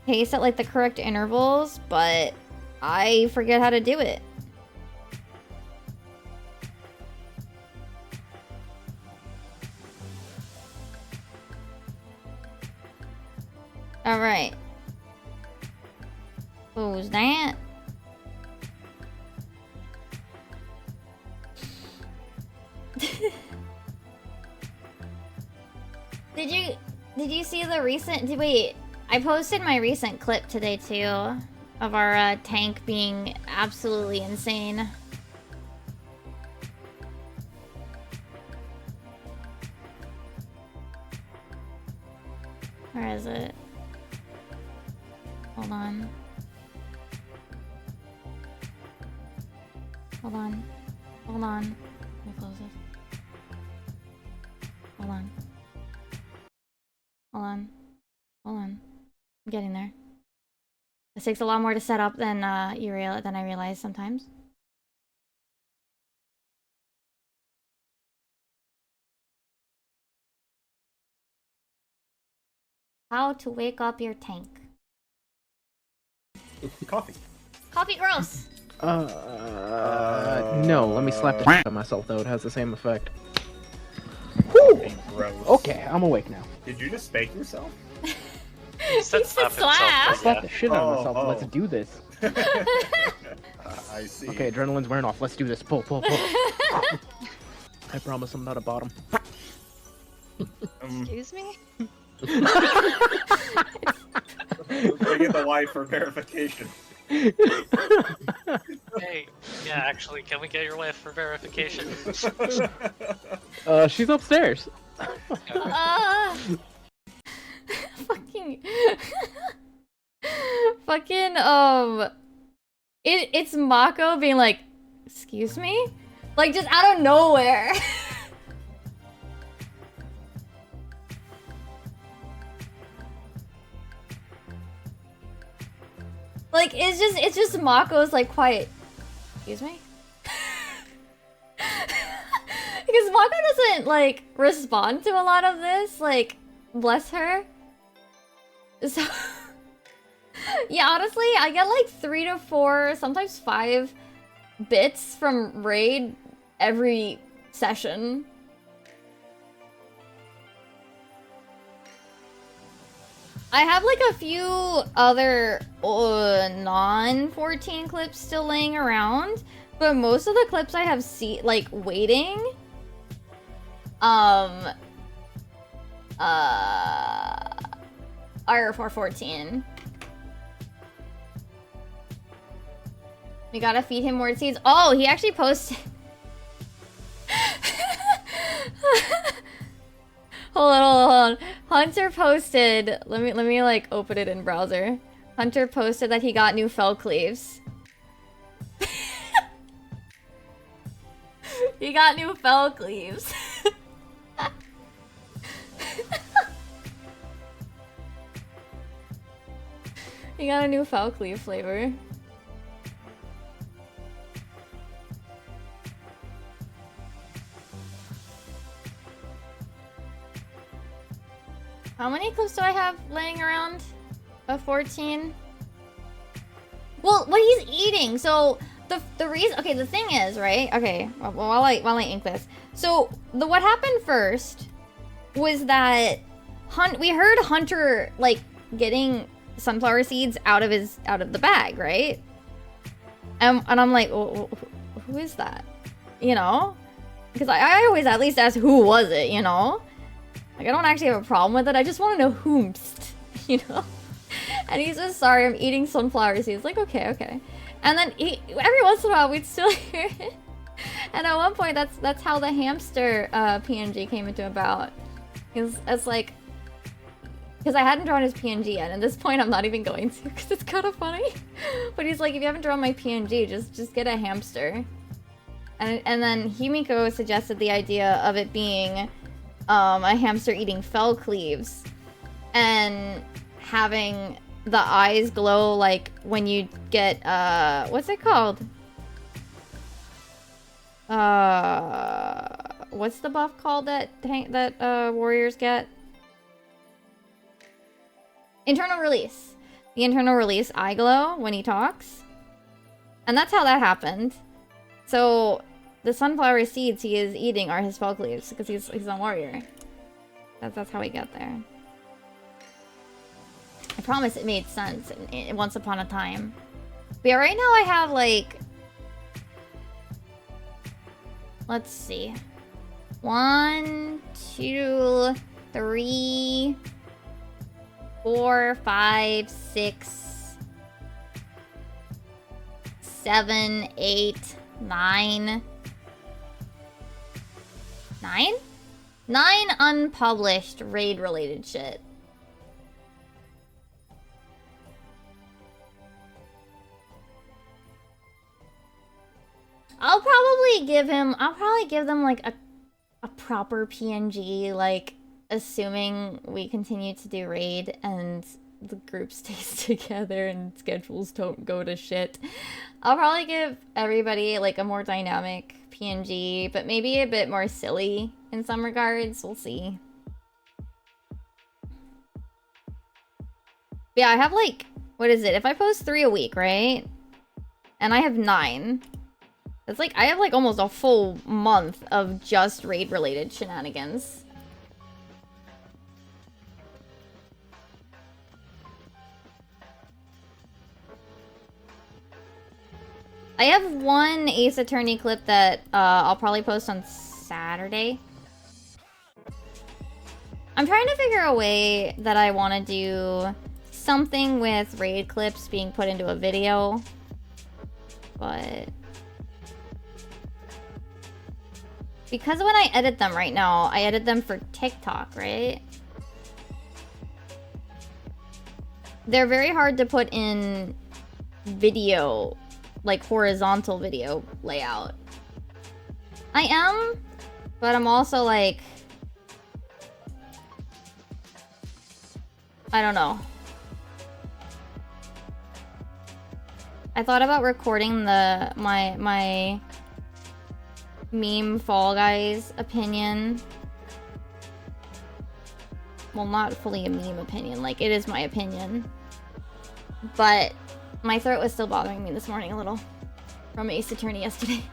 Paste at like the correct intervals, but I forget how to do it. Alright. Who's that? Did you see the recent... Wait, I posted my recent clip today too of our tank being absolutely insane. Where is it? Hold on. Hold on. Hold on. Let me close this. Hold on. Hold on. Hold on. I'm getting there. This takes a lot more to set up than than I realize sometimes. How to wake up your tank. Coffee. Coffee gross! No, let me slap the shit out of myself though, it has the same effect. Gross. Okay, I'm awake now. Did you just spank yourself? He said slap himself. I slapped the shit out of myself, Oh. let's do this. I see. Okay, adrenaline's wearing off, let's do this, pull. I promise I'm not a bottom. Excuse me? Bring in the wife for verification. Hey, yeah, actually, can we get your wife for verification? She's upstairs. Fucking... Fucking, It's Mako being like, excuse me? Like, just out of nowhere. Like, it's just Mako's like quiet. Excuse me? Because Mako doesn't like respond to a lot of this, like, bless her. So Yeah, honestly, I get like 3 to 4, sometimes 5 bits from raid every session. I have like a few other non-14 clips still laying around, but most of the clips I have like waiting are for 14. We gotta feed him more seeds. Oh, he actually posted. Hold on. Hunter posted. Let me like open it in browser. Hunter posted that he got new fell cleaves. He got new fell cleaves. He got a new fell cleave flavor. How many clips do I have laying around? Of 14? Well, what he's eating. So the reason, okay, the thing is, right? Okay, while I ink this. So what happened first was that we heard Hunter like getting sunflower seeds out of the bag, right? And I'm like, who is that? You know? Because I always at least ask who was it, you know? Like, I don't actually have a problem with it. I just want to know whomst, you know? And he's just, sorry, I'm eating sunflower seeds. Like, okay. And then every once in a while, we'd still hear it. And at one point, that's how the hamster PNG came into about. It's like, because I hadn't drawn his PNG yet. And at this point, I'm not even going to, because it's kind of funny. But he's like, if you haven't drawn my PNG, just get a hamster. And then Himiko suggested the idea of it being a hamster eating fell cleaves and having the eyes glow like when you get what's it called? What's the buff called that warriors get? Internal release. The internal release eye glow when he talks. And that's how that happened. So the sunflower seeds he is eating are his fell cleaves because he's a warrior. That's how we got there. I promise it made sense once upon a time. But yeah, right now I have like, let's see, 1, 2, 3, 4, 5, 6, 7, 8, 9. 9 unpublished raid-related shit. I'll probably give them like a proper PNG, like assuming we continue to do raid and the group stays together and schedules don't go to shit. I'll probably give everybody like a more dynamic PNG, but maybe a bit more silly in some regards. We'll see. Yeah, I have like, what is it? If I post 3 a week, right? And I have 9. It's like, I have like almost a full month of just raid-related shenanigans. I have one Ace Attorney clip that I'll probably post on Saturday. I'm trying to figure a way that I want to do something with raid clips being put into a video. But because when I edit them right now, I edit them for TikTok, right? They're very hard to put in video, like horizontal video layout. I am, but I'm also like, I don't know. I thought about recording my meme Fall Guys opinion. Well, not fully a meme opinion, like it is my opinion. But my throat was still bothering me this morning a little from Ace Attorney yesterday.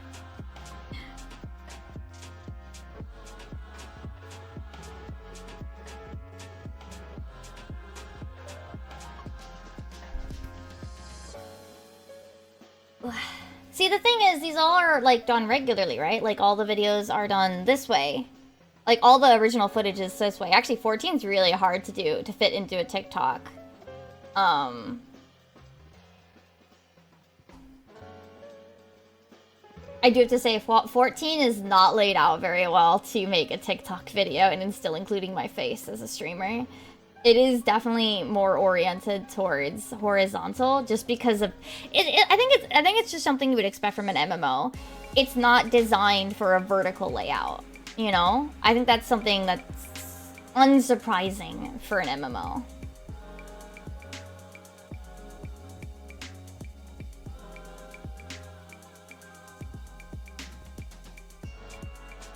See, the thing is, these all are, like, done regularly, right? Like, all the videos are done this way. Like, all the original footage is this way. Actually, 14 is really hard to do, to fit into a TikTok. I do have to say, 14 is not laid out very well to make a TikTok video, and it's still including my face as a streamer. It is definitely more oriented towards horizontal, just because of it. I think it's just something you would expect from an MMO. It's not designed for a vertical layout, you know? I think that's something that's unsurprising for an MMO.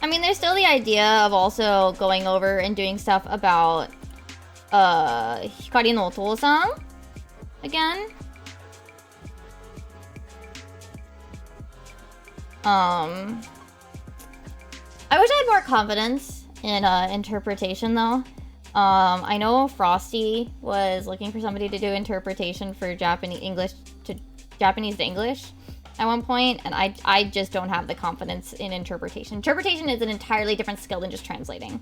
I mean, there's still the idea of also going over and doing stuff about Hikari no Otou-san again. I wish I had more confidence in interpretation though. I know Frosty was looking for somebody to do interpretation for Japanese to English at one point, and I just don't have the confidence in interpretation. Interpretation is an entirely different skill than just translating.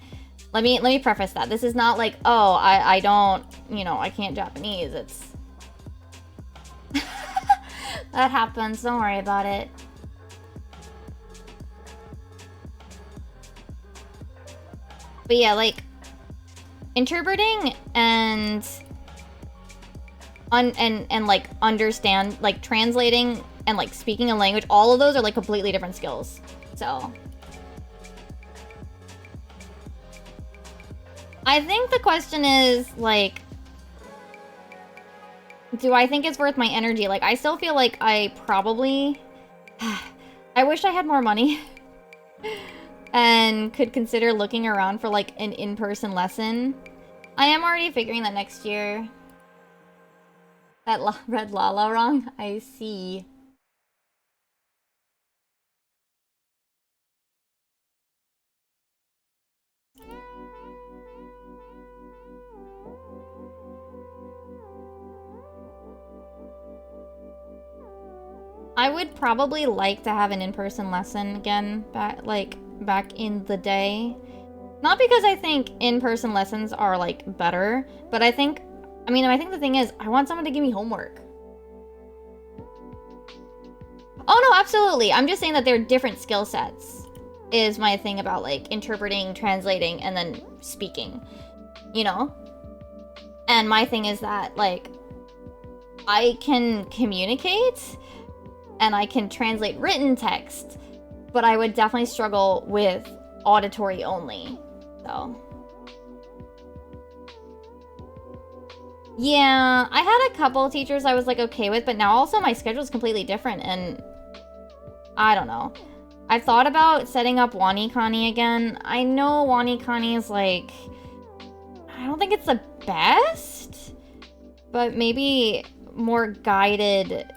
Let me preface that. This is not like, oh, I don't, you know, I can't Japanese. It's that happens. Don't worry about it. But yeah, like interpreting and like understand, like translating and like speaking a language, all of those are like completely different skills. So I think the question is, like, do I think it's worth my energy? Like, I still feel like I probably... I wish I had more money and could consider looking around for, like, an in-person lesson. I am already figuring that next year. That read Lala wrong? I see. I would probably like to have an in-person lesson again, back in the day. Not because I think in-person lessons are like better, but I think the thing is, I want someone to give me homework. Oh no, absolutely. I'm just saying that they're different skill sets, is my thing about like interpreting, translating, and then speaking, you know? And my thing is that like, I can communicate, and I can translate written text, but I would definitely struggle with auditory only, so. Yeah, I had a couple teachers I was like okay with, but now also my schedule is completely different, and I don't know. I've thought about setting up WaniKani again. I know WaniKani is like, I don't think it's the best, but maybe more guided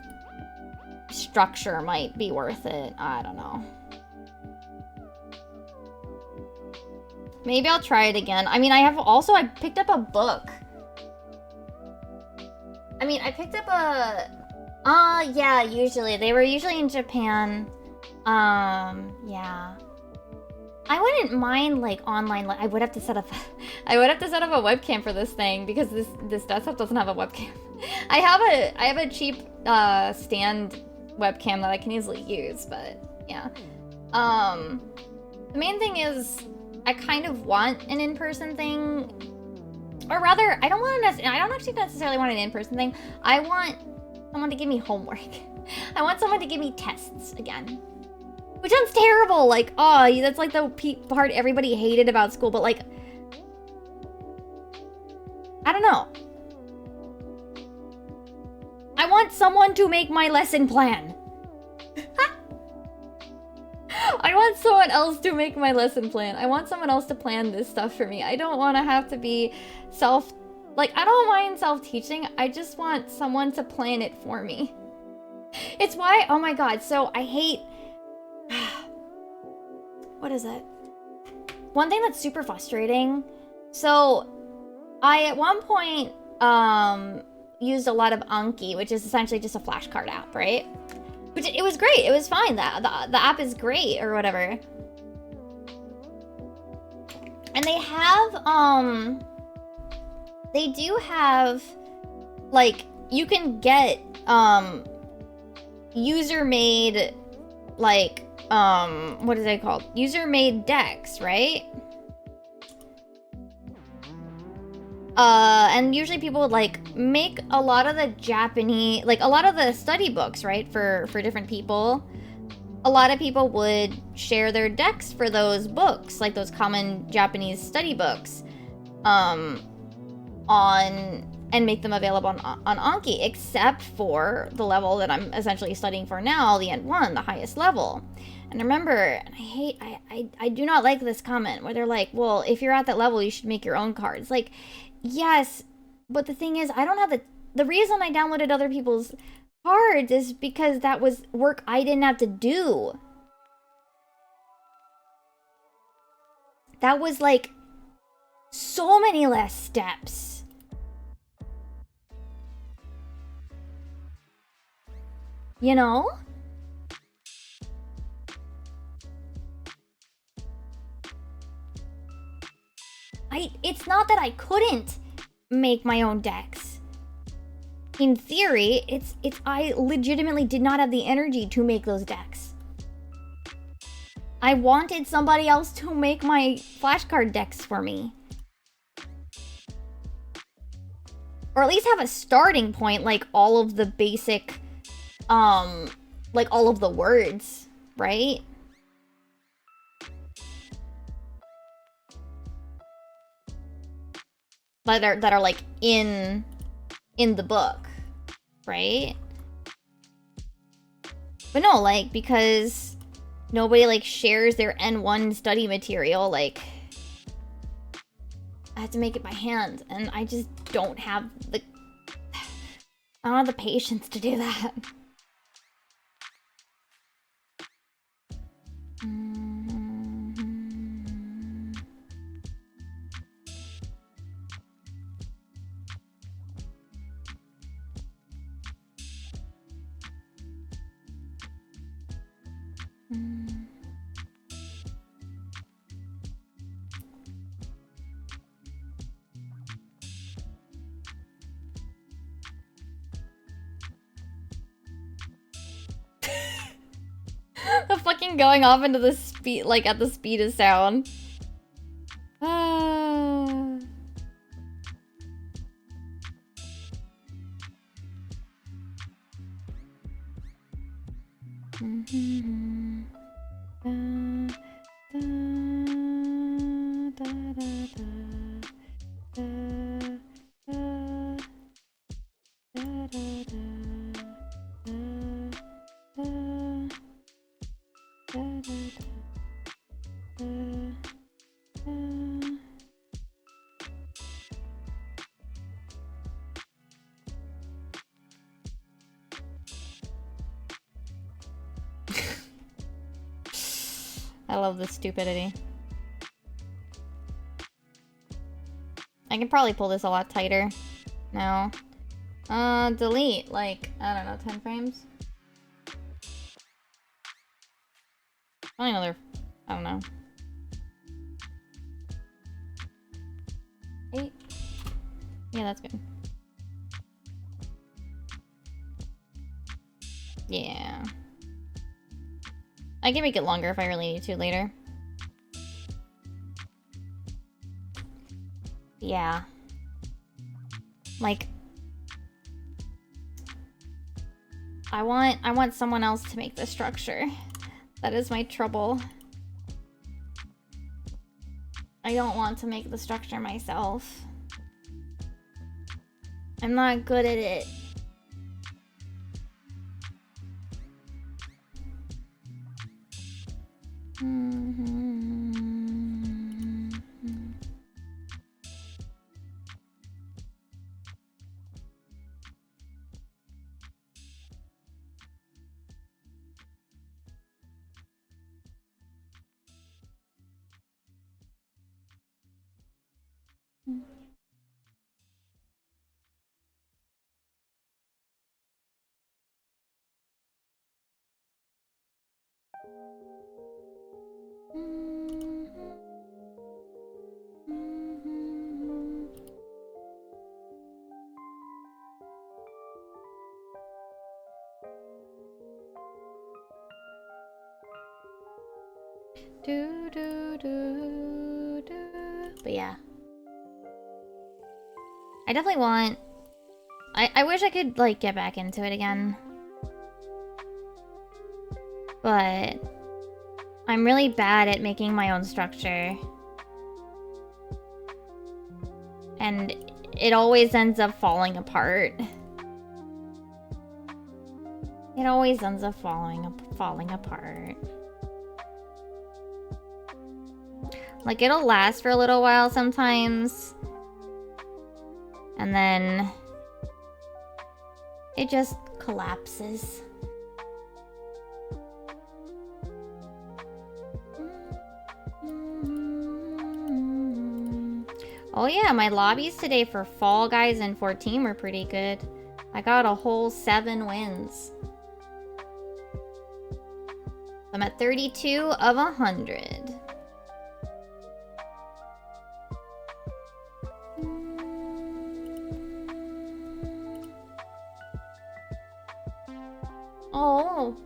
structure might be worth it. I don't know. Maybe I'll try it again. I mean, I picked up a book. I mean, I picked up a... yeah, usually. They were usually in Japan. Yeah. I wouldn't mind, like, online... I would have to set up... I would have to set up a webcam for this thing, because this desktop doesn't have a webcam. I have a cheap, stand webcam that I can easily use, but yeah. The main thing is I kind of want an in-person thing, or rather, I don't actually necessarily want an in-person thing. I want someone to give me homework. I want someone to give me tests again. Which sounds terrible, like, oh, that's like the part everybody hated about school, but like, I don't know. I want someone to make my lesson plan. I want someone else to make my lesson plan. I want someone else to plan this stuff for me. I don't want to have to be Like, I don't mind self-teaching. I just want someone to plan it for me. It's why, oh my god, so I hate... What is it? One thing that's super frustrating. So, I at one point used a lot of Anki, which is essentially just a flashcard app, right? Which it was great. It was fine. The app is great or whatever. And they do have like you can get user-made like what is it called? User-made decks, right? And usually people would like make a lot of the Japanese, like a lot of the study books, right? For different people. A lot of people would share their decks for those books, like those common Japanese study books, and make them available on Anki, except for the level that I'm essentially studying for now, the N1, the highest level. And remember, I do not like this comment where they're like, well, if you're at that level, you should make your own cards. Like, yes, but the thing is, I don't have the reason I downloaded other people's cards is because that was work I didn't have to do. That was like so many less steps. You know? It's not that I couldn't make my own decks. In theory, I legitimately did not have the energy to make those decks. I wanted somebody else to make my flashcard decks for me. Or at least have a starting point, like all of the basic, like all of the words, right? That are like in the book, right? But no, like, because nobody like shares their N1 study material, like I have to make it by hand, and I just don't have the patience to do that. The fucking going off into the speed, like at the speed of sound. I love this stupidity. I can probably pull this a lot tighter now. Delete, like, I don't know, 10 frames? Probably another, I don't know. 8? Yeah, that's good. Yeah. I can make it longer if I really need to later. Yeah. Like, I want someone else to make the structure. That is my trouble. I don't want to make the structure myself. I'm not good at it. Do, do, do, do. But yeah. I definitely want... I wish I could, like, get back into it again. But... I'm really bad at making my own structure. And it always ends up falling apart. It always ends up falling apart. Like, it'll last for a little while sometimes. And then... it just collapses. Oh yeah, my lobbies today for Fall Guys and 14 were pretty good. I got a whole 7 wins. I'm at 32 of 100. Oh.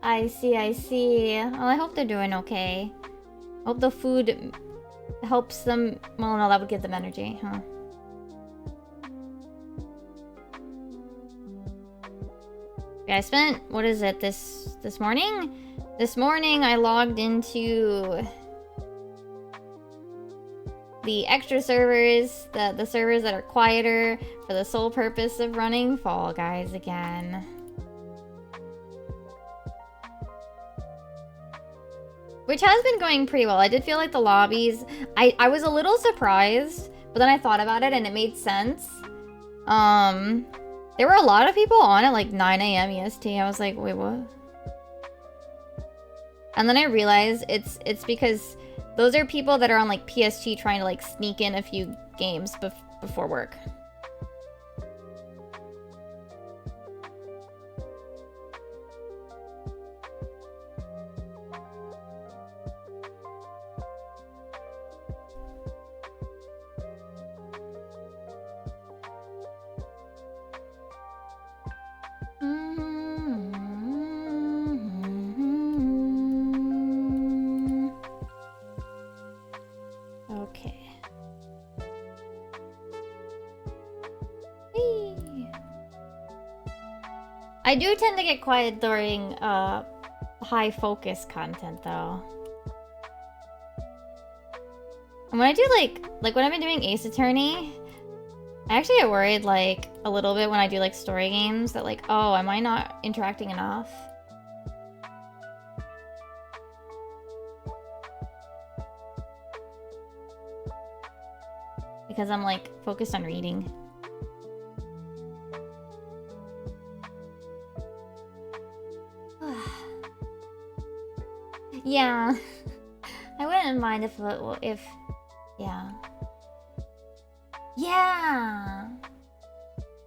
I see. Well, I hope they're doing okay. Hope the food helps them. Well, no, that would give them energy, huh? Okay, I spent, what is it, this morning? This morning I logged into the extra servers, the servers that are quieter, for the sole purpose of running Fall Guys again. Which has been going pretty well. I did feel like the lobbies... I was a little surprised, but then I thought about it and it made sense. There were a lot of people on at like 9 AM EST. I was like, wait, what? And then I realized it's because those are people that are on like PSG trying to like sneak in a few games before work. Okay. Whee! I do tend to get quiet during high focus content though. And when I do like when I've been doing Ace Attorney, I actually get worried like a little bit when I do like story games that like, oh, am I not interacting enough? Because I'm like focused on reading. Yeah. I wouldn't mind if yeah. Yeah.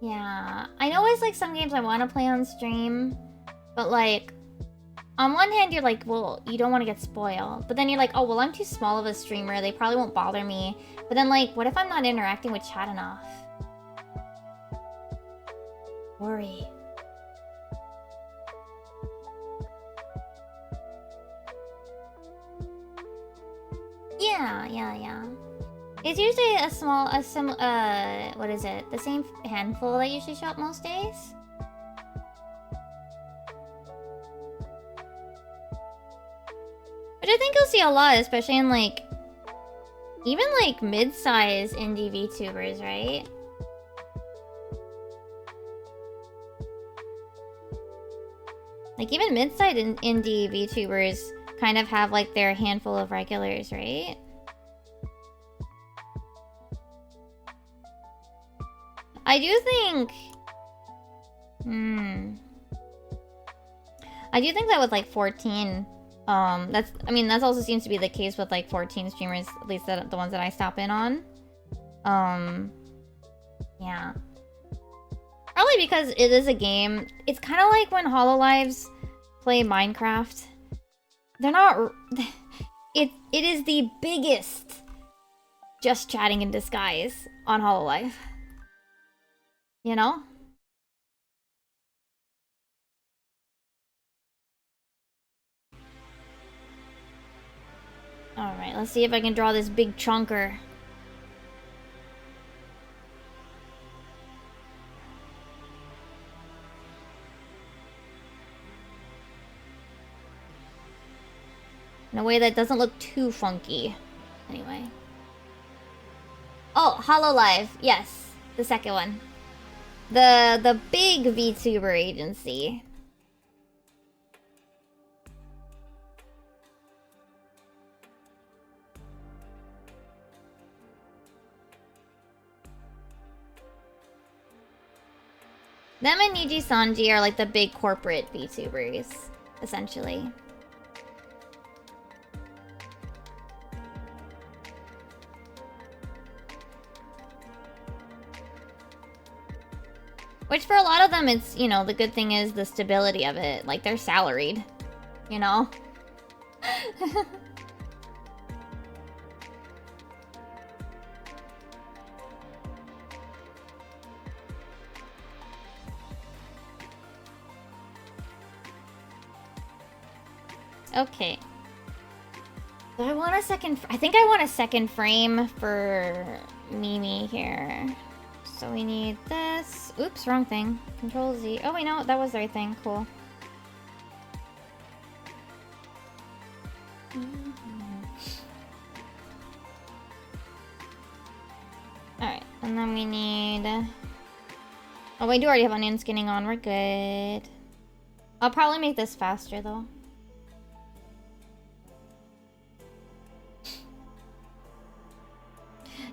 Yeah. I know it's like some games I want to play on stream, but like on one hand you're like, well, you don't want to get spoiled. But then you're like, oh, well, I'm too small of a streamer. They probably won't bother me. But then like, what if I'm not interacting with chat enough? Worry. Yeah. It's usually what is it? The same handful that usually show up most days? Which I think you'll see a lot, especially in like, even like mid-size indie VTubers, right? Like even mid-size indie VTubers kind of have like their handful of regulars, right? I do think... I do think that with like 14, that also seems to be the case with like 14 streamers, at least the ones that I stop in on. Yeah. Probably because it is a game. It's kind of like when Hololives play Minecraft. They're not... It is the biggest just chatting in disguise on Hololive. You know? Alright, let's see if I can draw this big chunker. In a way that doesn't look too funky. Anyway. Oh, HoloLive. Yes, the second one. The big VTuber agency. Them and Niji Sanji are like the big corporate VTubers, essentially. Which for a lot of them, it's, you know, the good thing is the stability of it. Like, they're salaried, you know? Okay. Do I want a second... I think I want a second frame for Mimi here. So we need this. Oops, wrong thing. Control Z. Oh, wait, no, that was the right thing. Cool. Alright, and then we need... Oh, we do already have onion skinning on. We're good. I'll probably make this faster, though.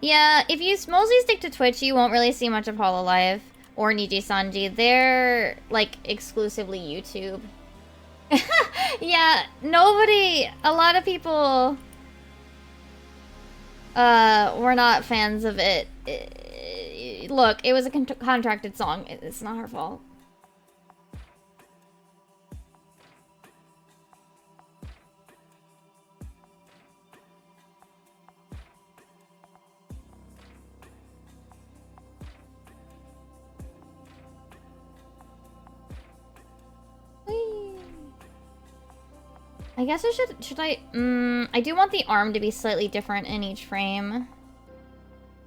Yeah, if you mostly stick to Twitch, you won't really see much of HoloLive or Niji Sanji. They're, like, exclusively YouTube. Yeah, nobody... A lot of people... were not fans of it. Look, it was a contracted song. It's not her fault. I guess I should I do want the arm to be slightly different in each frame.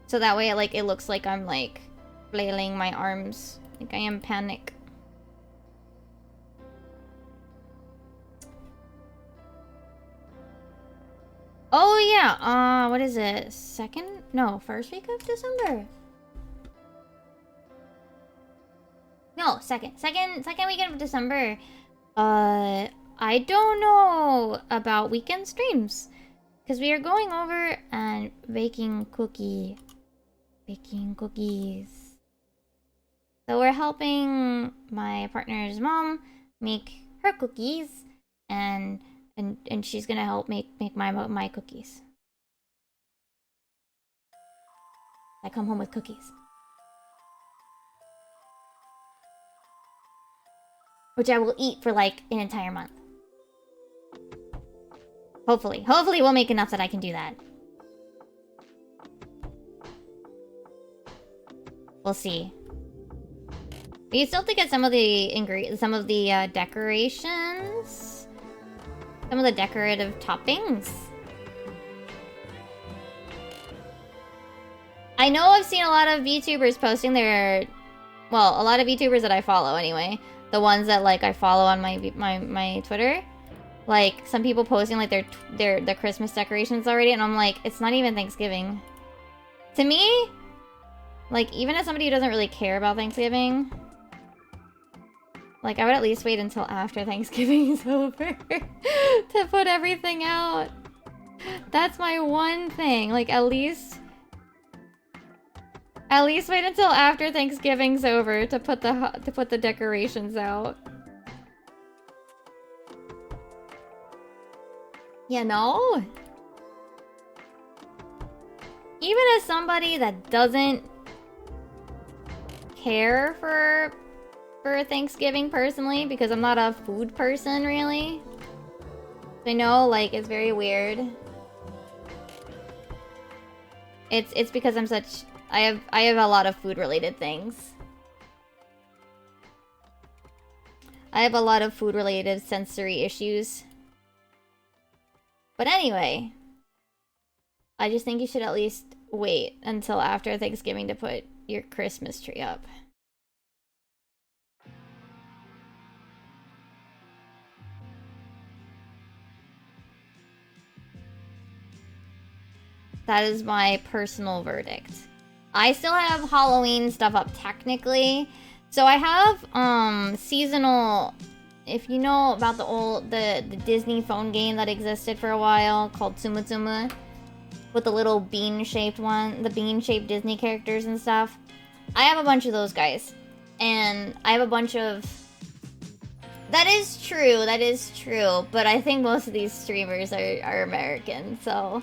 So that way it looks like I'm like flailing my arms. Like I am Panic. Oh yeah, what is it? First week of December? No, second weekend of December. I don't know about weekend streams. Because we are going over and baking cookies. So we're helping my partner's mom make her cookies. And she's gonna help make my cookies. I come home with cookies. Which I will eat for like an entire month. Hopefully we'll make enough that I can do that. We'll see. We still have to get some of the decorations. Some of the decorative toppings. I know I've seen a lot of VTubers posting their... Well, a lot of VTubers that I follow anyway. The ones that like I follow on my Twitter. Like, some people posting like their Christmas decorations already, and I'm like, it's not even Thanksgiving. To me, like, even as somebody who doesn't really care about Thanksgiving, like, I would at least wait until after Thanksgiving is over to put everything out. That's my one thing. Like, at least wait until after Thanksgiving's over to put the decorations out. You know? Even as somebody that doesn't care for Thanksgiving personally, because I'm not a food person really. I know, like, it's very weird. It's because I'm such... I have a lot of food related things. I have a lot of food related sensory issues. But anyway, I just think you should at least wait until after Thanksgiving to put your Christmas tree up. That is my personal verdict. I still have Halloween stuff up technically. So I have seasonal, if you know about the Disney phone game that existed for a while called Tsum Tsum, with the little bean-shaped one, the bean-shaped Disney characters and stuff. I have a bunch of those guys. And I have a bunch of... That is true, but I think most of these streamers are American, so...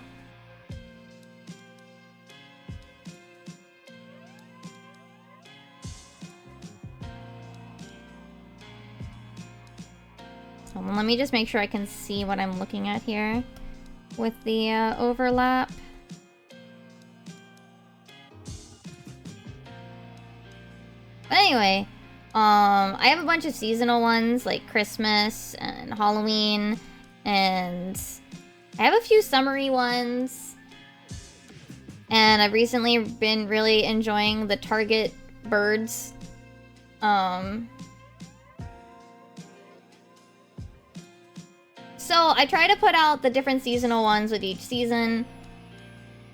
Hold on, let me just make sure I can see what I'm looking at here with the overlap. But anyway, I have a bunch of seasonal ones like Christmas and Halloween, and I have a few summery ones. And I've recently been really enjoying the Target birds. So I try to put out the different seasonal ones with each season.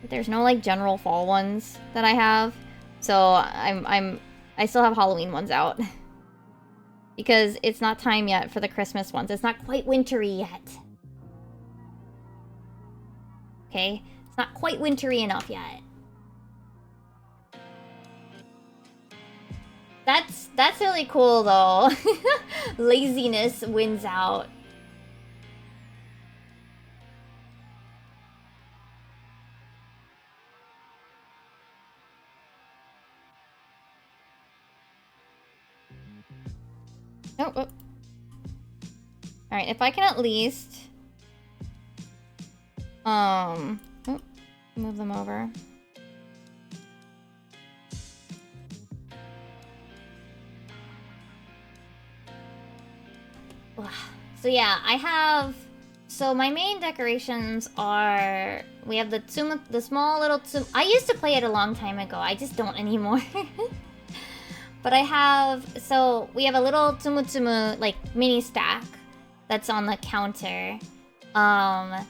There's no like general fall ones that I have. So I still have Halloween ones out. Because it's not time yet for the Christmas ones. It's not quite wintry yet. Okay? It's not quite wintry enough yet. That's really cool though. Laziness wins out. Oh. Alright, if I can at least... move them over. So yeah, I have... So my main decorations are... We have the small little tsum... I used to play it a long time ago, I just don't anymore. But I have, so we have a little Tsum Tsum, like, mini stack that's on the counter. I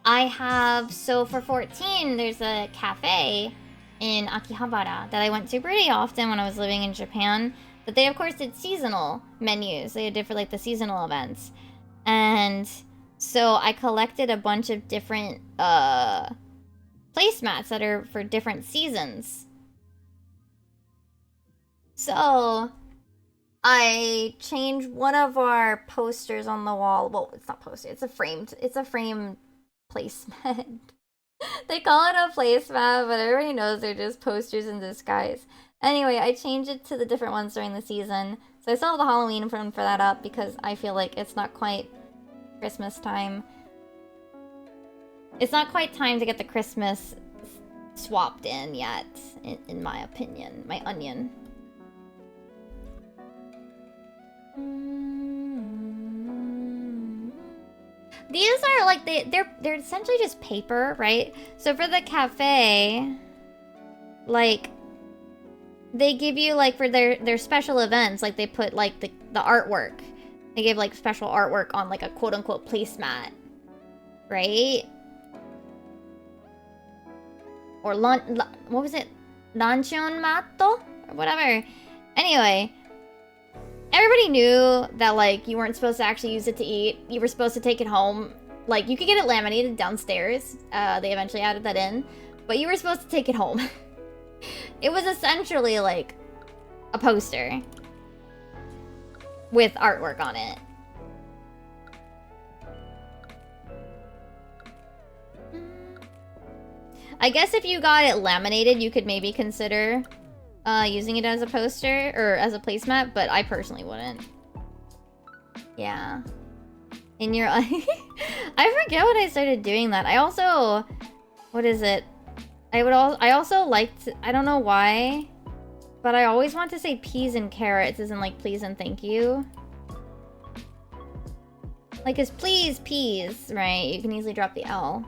have, so for 14, there's a cafe in Akihabara that I went to pretty often when I was living in Japan. But they, of course, did seasonal menus. They did for, like, the seasonal events. And so I collected a bunch of different, placemats that are for different seasons. So, I changed one of our posters on the wall. Well, it's not poster. It's a framed placemat. They call it a placemat, but everybody knows they're just posters in disguise. Anyway, I changed it to the different ones during the season. So I still have the Halloween one for that up because I feel like it's not quite Christmas time. It's not quite time to get the Christmas swapped in yet, in my opinion. My onion. These are like they're essentially just paper, right? So for the cafe, like they give you like for their special events, like they put like the artwork. They give like special artwork on like a quote unquote placemat, right? Or what was it? Lanchon matto or whatever. Anyway. Everybody knew that, like, you weren't supposed to actually use it to eat. You were supposed to take it home. Like, you could get it laminated downstairs. They eventually added that in. But you were supposed to take it home. It was essentially, like, a poster. With artwork on it. I guess if you got it laminated, you could maybe consider... using it as a poster, or as a placemat, but I personally wouldn't. Yeah. In your... I forget when I started doing that. I also... What is it? I also liked... I don't know why, but I always want to say peas and carrots, as in, like, please and thank you. Like, it's please, peas, right? You can easily drop the L.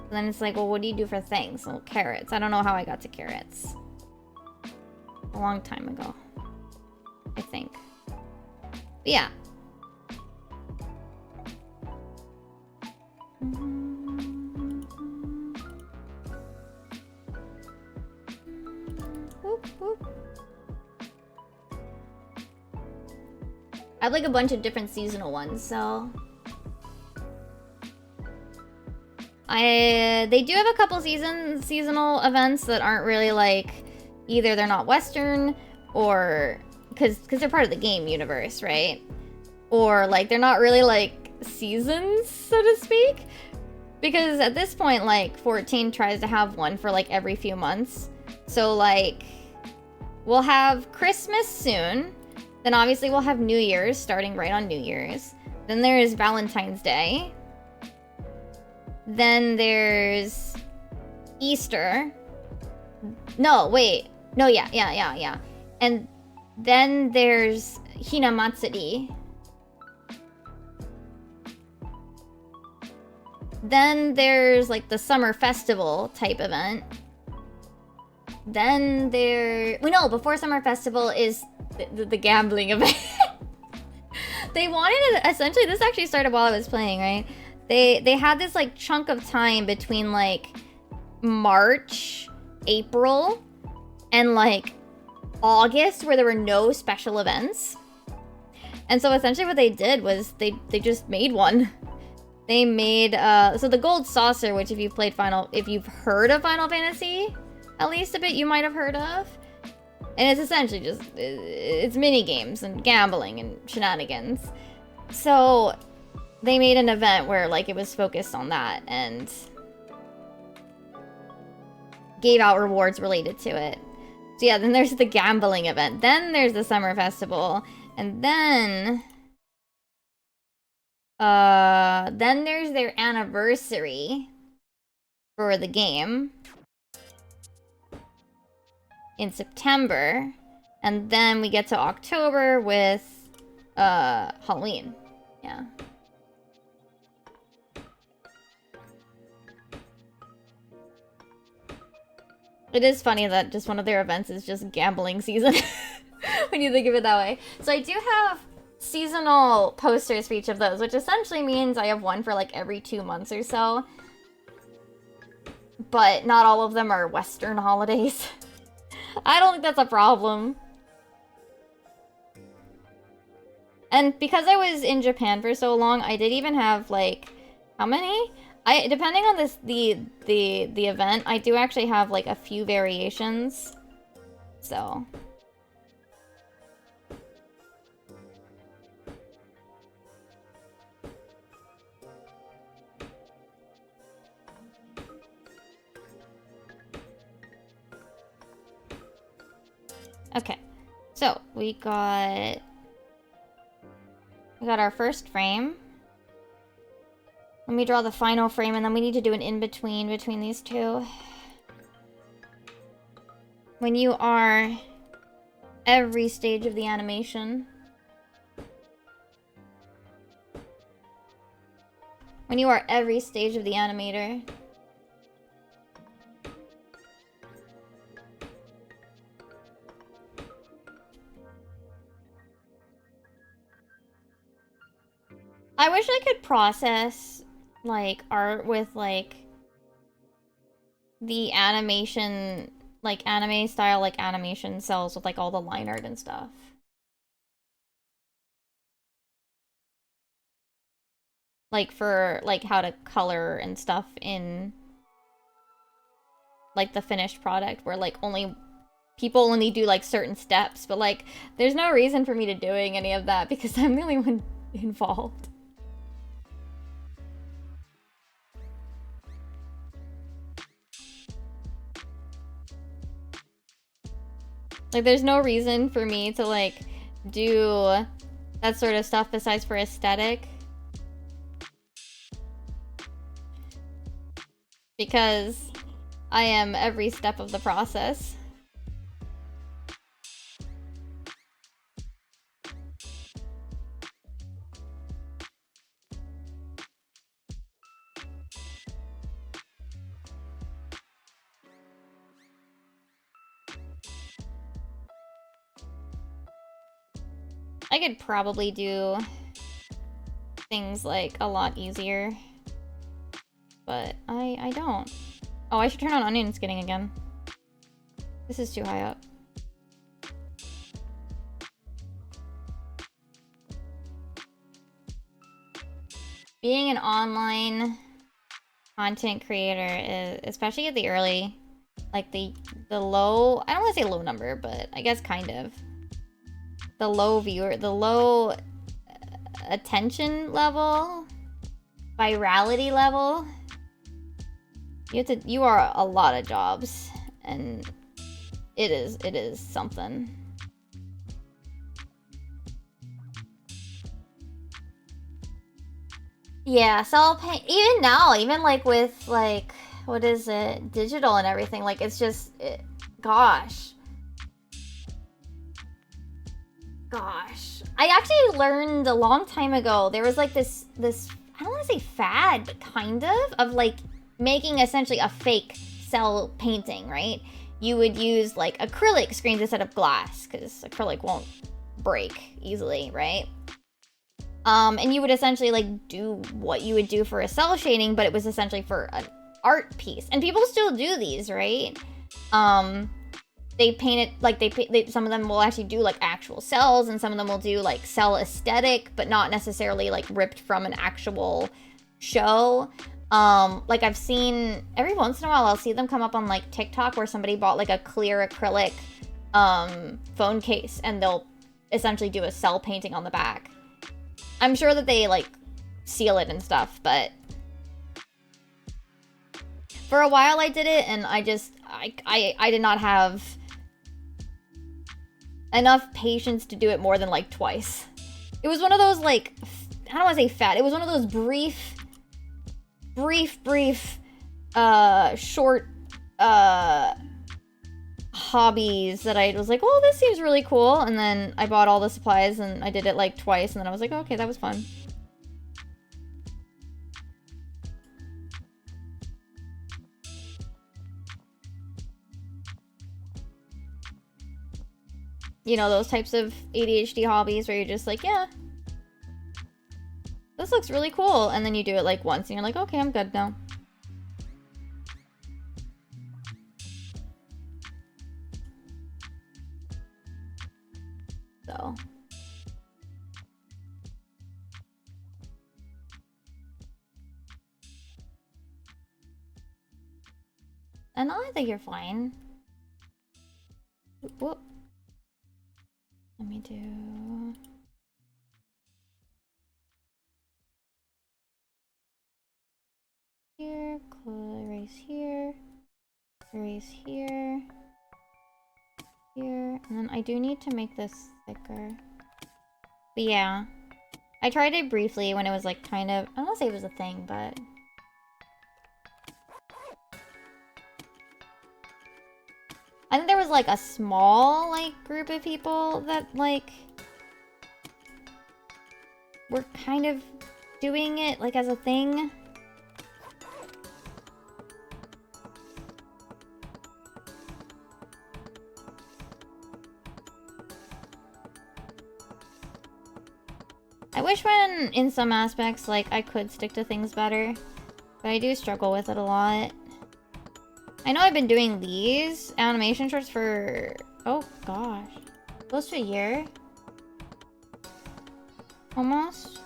And then it's like, well, what do you do for things? Well, carrots. I don't know how I got to carrots. A long time ago, I think. But yeah. Whoop, whoop. I have like a bunch of different seasonal ones, so they do have a couple seasonal events that aren't really like, either they're not Western or because they're part of the game universe, right? Or like they're not really like seasons, so to speak. Because at this point, like 14 tries to have one for like every few months. So like we'll have Christmas soon. Then obviously we'll have New Year's starting right on New Year's. Then there's Valentine's Day. Then there's Easter. No, wait. No, yeah. And then there's Hinamatsuri. Then there's like the summer festival type event. Then before summer festival is the gambling event. They wanted it, essentially, this actually started while I was playing, right? They had this like chunk of time between like March, April, and like August where there were no special events. And so essentially what they did was they just made one. They made so the gold saucer, which if you've heard of Final Fantasy at least a bit, you might have heard of. And it's essentially just it's mini games and gambling and shenanigans. So they made an event where like it was focused on that and gave out rewards related to it. So yeah, then there's the gambling event. Then there's the summer festival. And then there's their anniversary for the game in September. And then we get to October with Halloween. Yeah. It is funny that just one of their events is just gambling season when you think of it that way. So I do have seasonal posters for each of those, which essentially means I have one for like every 2 months or so. But not all of them are Western holidays. I don't think that's a problem. And because I was in Japan for so long, I did even have like, how many? Depending on the event, I do actually have like a few variations. So okay. So we got our first frame. Let me draw the final frame, and then we need to do an in-between between these two. When you are every stage of the animation. When you are every stage of the animator. I wish I could process like art with like the animation, like anime style, like animation cells with like all the line art and stuff. Like for like how to color and stuff in like the finished product where like people only do like certain steps, but like there's no reason for me to doing any of that because I'm the only one involved. Like, there's no reason for me to, like, do that sort of stuff besides for aesthetic. Because I am every step of the process. I could probably do things like a lot easier, but I don't. Oh, I should turn on onion skinning again. This is too high up. Being an online content creator is, especially at the early, like the low, I don't want to say low number, but I guess kind of. The low attention level, virality level. You are a lot of jobs, and it is something. Yeah, so even now, even like with like, what is it, digital and everything, like it's just, gosh. I actually learned a long time ago, there was like this, I don't want to say fad, but kind of like making essentially a fake cell painting, right? You would use like acrylic screens instead of glass, because acrylic won't break easily, right? And you would essentially like do what you would do for a cell shading, but it was essentially for an art piece. And people still do these, right? They paint it like some of them will actually do like actual cells, and some of them will do like cell aesthetic, but not necessarily like ripped from an actual show. Like I've seen every once in a while, I'll see them come up on like TikTok where somebody bought like a clear acrylic phone case, and they'll essentially do a cell painting on the back. I'm sure that they like seal it and stuff, but for a while I did it, and I did not have enough patience to do it more than like twice. It was one of those like, I don't want to say fat, it was one of those brief short hobbies that I was like, oh, this seems really cool, and then I bought all the supplies and I did it like twice, and then I was like, okay, that was fun. You know, those types of ADHD hobbies where you're just like, yeah, this looks really cool, and then you do it like once and you're like, okay, I'm good now. So and I think you're fine. Whoop. Let me do here, erase here, erase here, here, and then I do need to make this thicker. But yeah, I tried it briefly when it was like kind of, I don't want to say it was a thing, but I think there was like a small like group of people that like were kind of doing it like as a thing. I wish when in some aspects like I could stick to things better, but I do struggle with it a lot. I know I've been doing these animation shorts for, oh gosh, close to a year. Almost.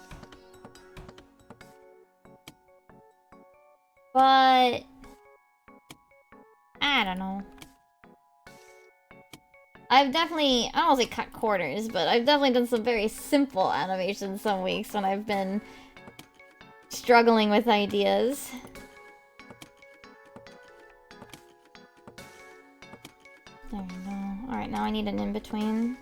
But I don't know. I've definitely, I don't want to say cut corners, but I've definitely done some very simple animations some weeks when I've been struggling with ideas. There we go. Alright, now I need an in-between.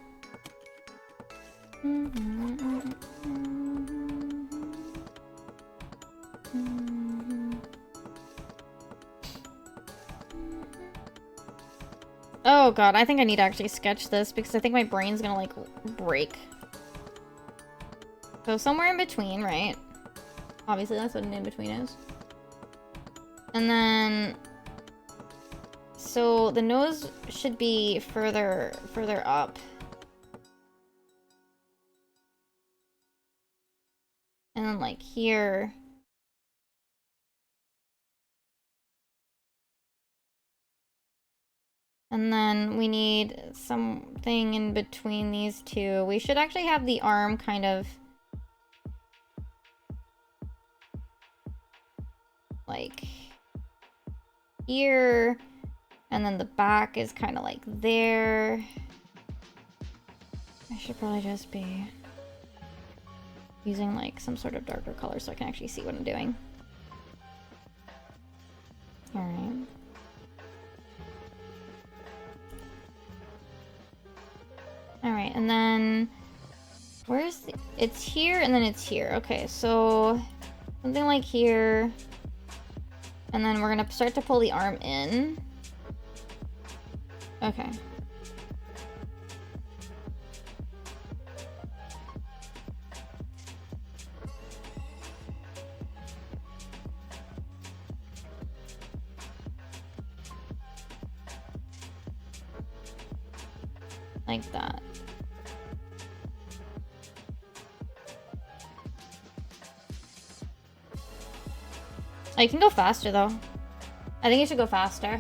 Oh god, I think I need to actually sketch this because I think my brain's gonna like break. So somewhere in between, right? Obviously that's what an in-between is. And then so the nose should be further up. And then like here. And then we need something in between these two. We should actually have the arm kind of like here. And then the back is kind of like there. I should probably just be using like some sort of darker color so I can actually see what I'm doing. All right. All right, and then where's the, it's here and then it's here. Okay, so something like here. And then we're gonna start to pull the arm in. Okay. Like that. Oh, you can go faster though. I think you should go faster.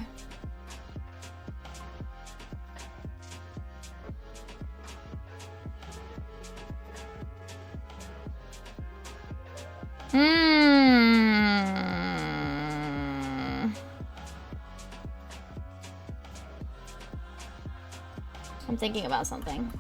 I'm thinking about something.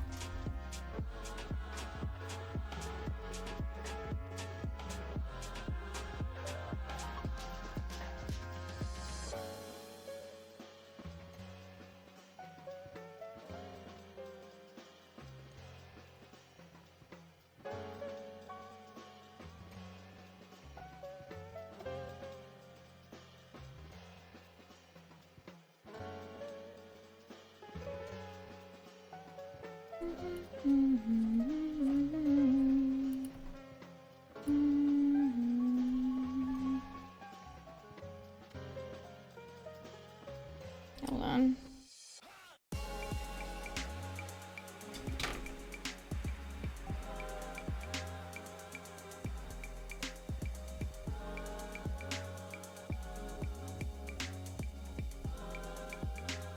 Hold on.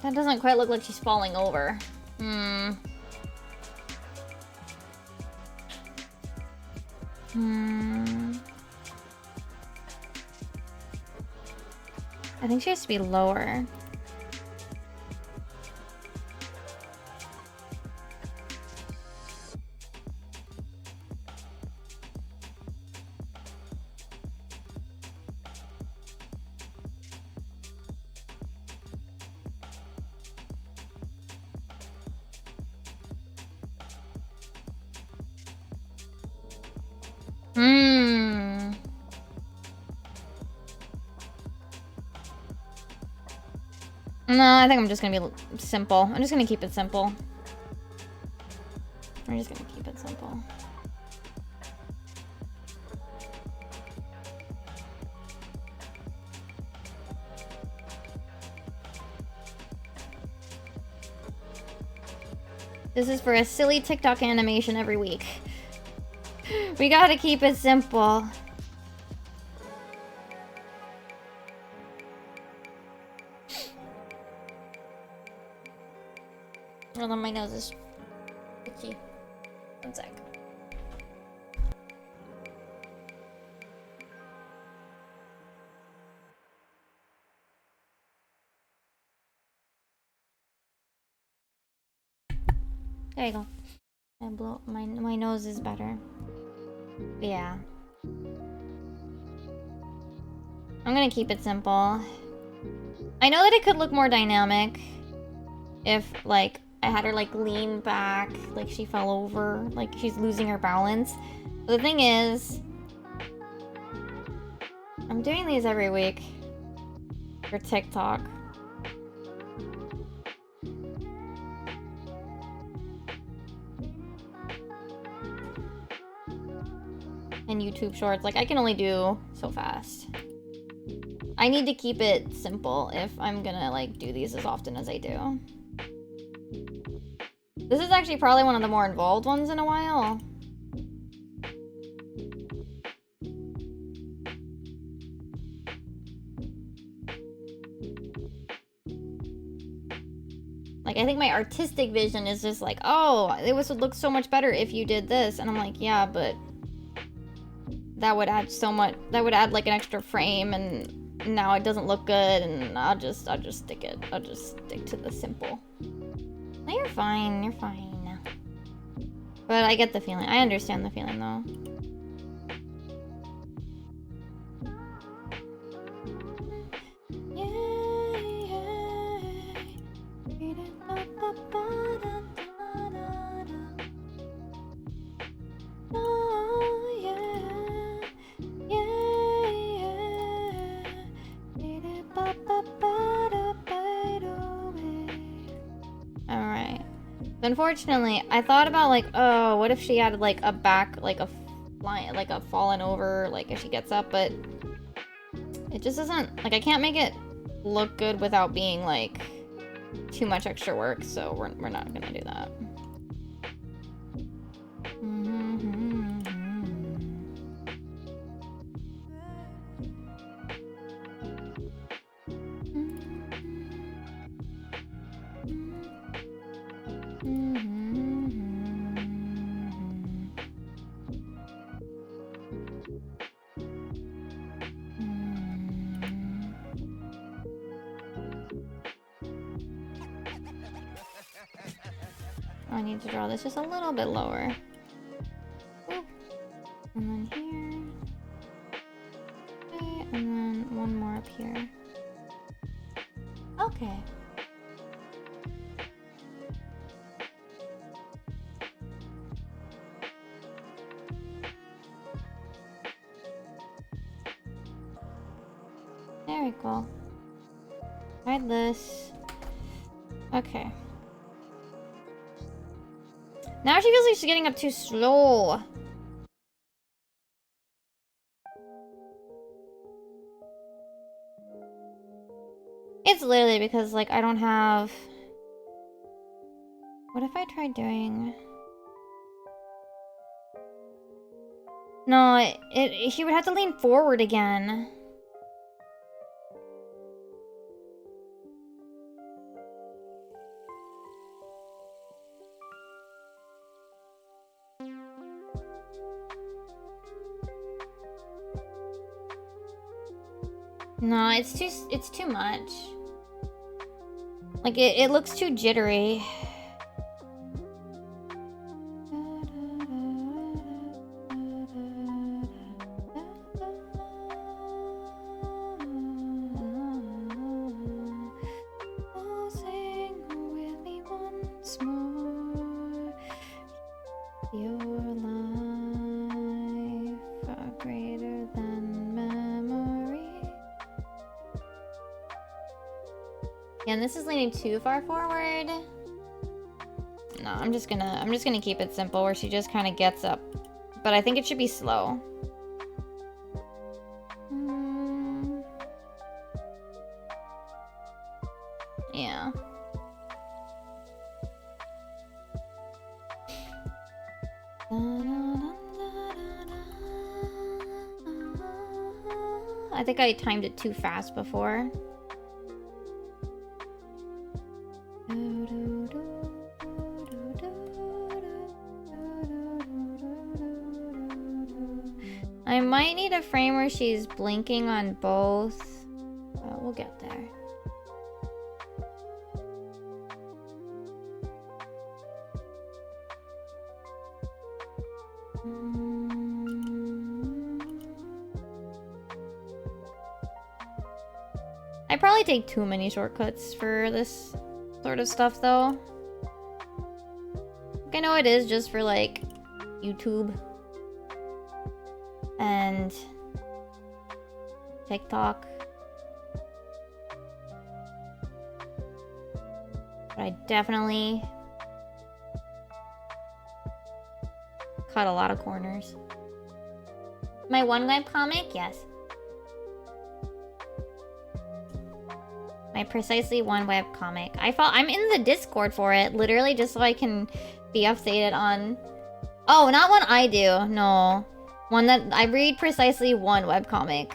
That doesn't quite look like she's falling over. I think she has to be lower. No, I think I'm just gonna be simple. I'm just gonna keep it simple. We're just gonna keep it simple. This is for a silly TikTok animation every week. We gotta keep it simple. Hold on, my nose is itchy. One sec. There you go. I blow my nose is better. Yeah. I'm gonna keep it simple. I know that it could look more dynamic if like I had her like lean back, like she fell over, like she's losing her balance. But the thing is, I'm doing these every week for TikTok. And YouTube Shorts, like I can only do so fast. I need to keep it simple if I'm gonna like do these as often as I do. This is actually probably one of the more involved ones in a while. I think my artistic vision is just like, oh, it would look so much better if you did this. And I'm like, yeah, but that would add so much, that would add like an extra frame, and now it doesn't look good, and I'll just stick to the simple. No, you're fine, you're fine. But I get the feeling, I understand the feeling though. Alright. Unfortunately, I thought about like, oh, what if she had like a back, like a flying, like a fallen over, like if she gets up, but it just doesn't, like I can't make it look good without being like too much extra work, so we're not gonna do that. I need to draw this just a little bit lower. Oop. And then here. Okay, and then one more up here. Okay. There we go. Hide this. Okay. Now she feels like she's getting up too slow. It's literally because, like, I don't have... What if I tried doing... No, she would have to lean forward again. No, it's too much. Like it looks too jittery. Sing with me once more. Your life are greater than memory. Yeah, and this is leaning too far forward. No, I'm just gonna keep it simple where she just kind of gets up. But I think it should be slow. Yeah. I think I timed it too fast before. I might need a frame where she's blinking on both. We'll get there. I probably take too many shortcuts for this sort of stuff, though. I know it is just for, like, YouTube and TikTok. But I definitely cut a lot of corners. My one webcomic? Yes. My precisely one webcomic. I'm in the Discord for it, literally just so I can be updated on... Oh, not one I do, no. One that I read precisely one webcomic.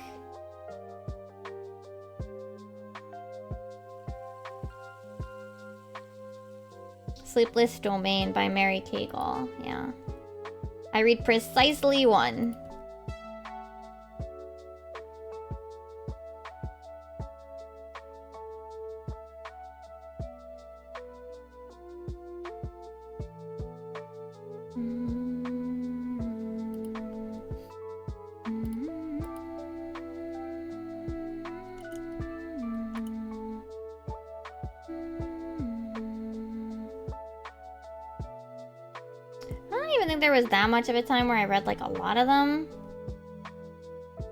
Sleepless Domain by Mary Cagle. Yeah. I read precisely one. I don't even think there was that much of a time where I read like a lot of them.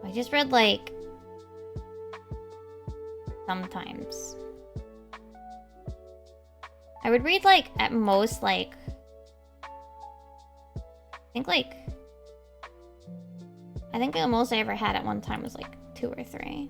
I just read like sometimes. I would read like at most like I think the most I ever had at one time was like 2 or 3.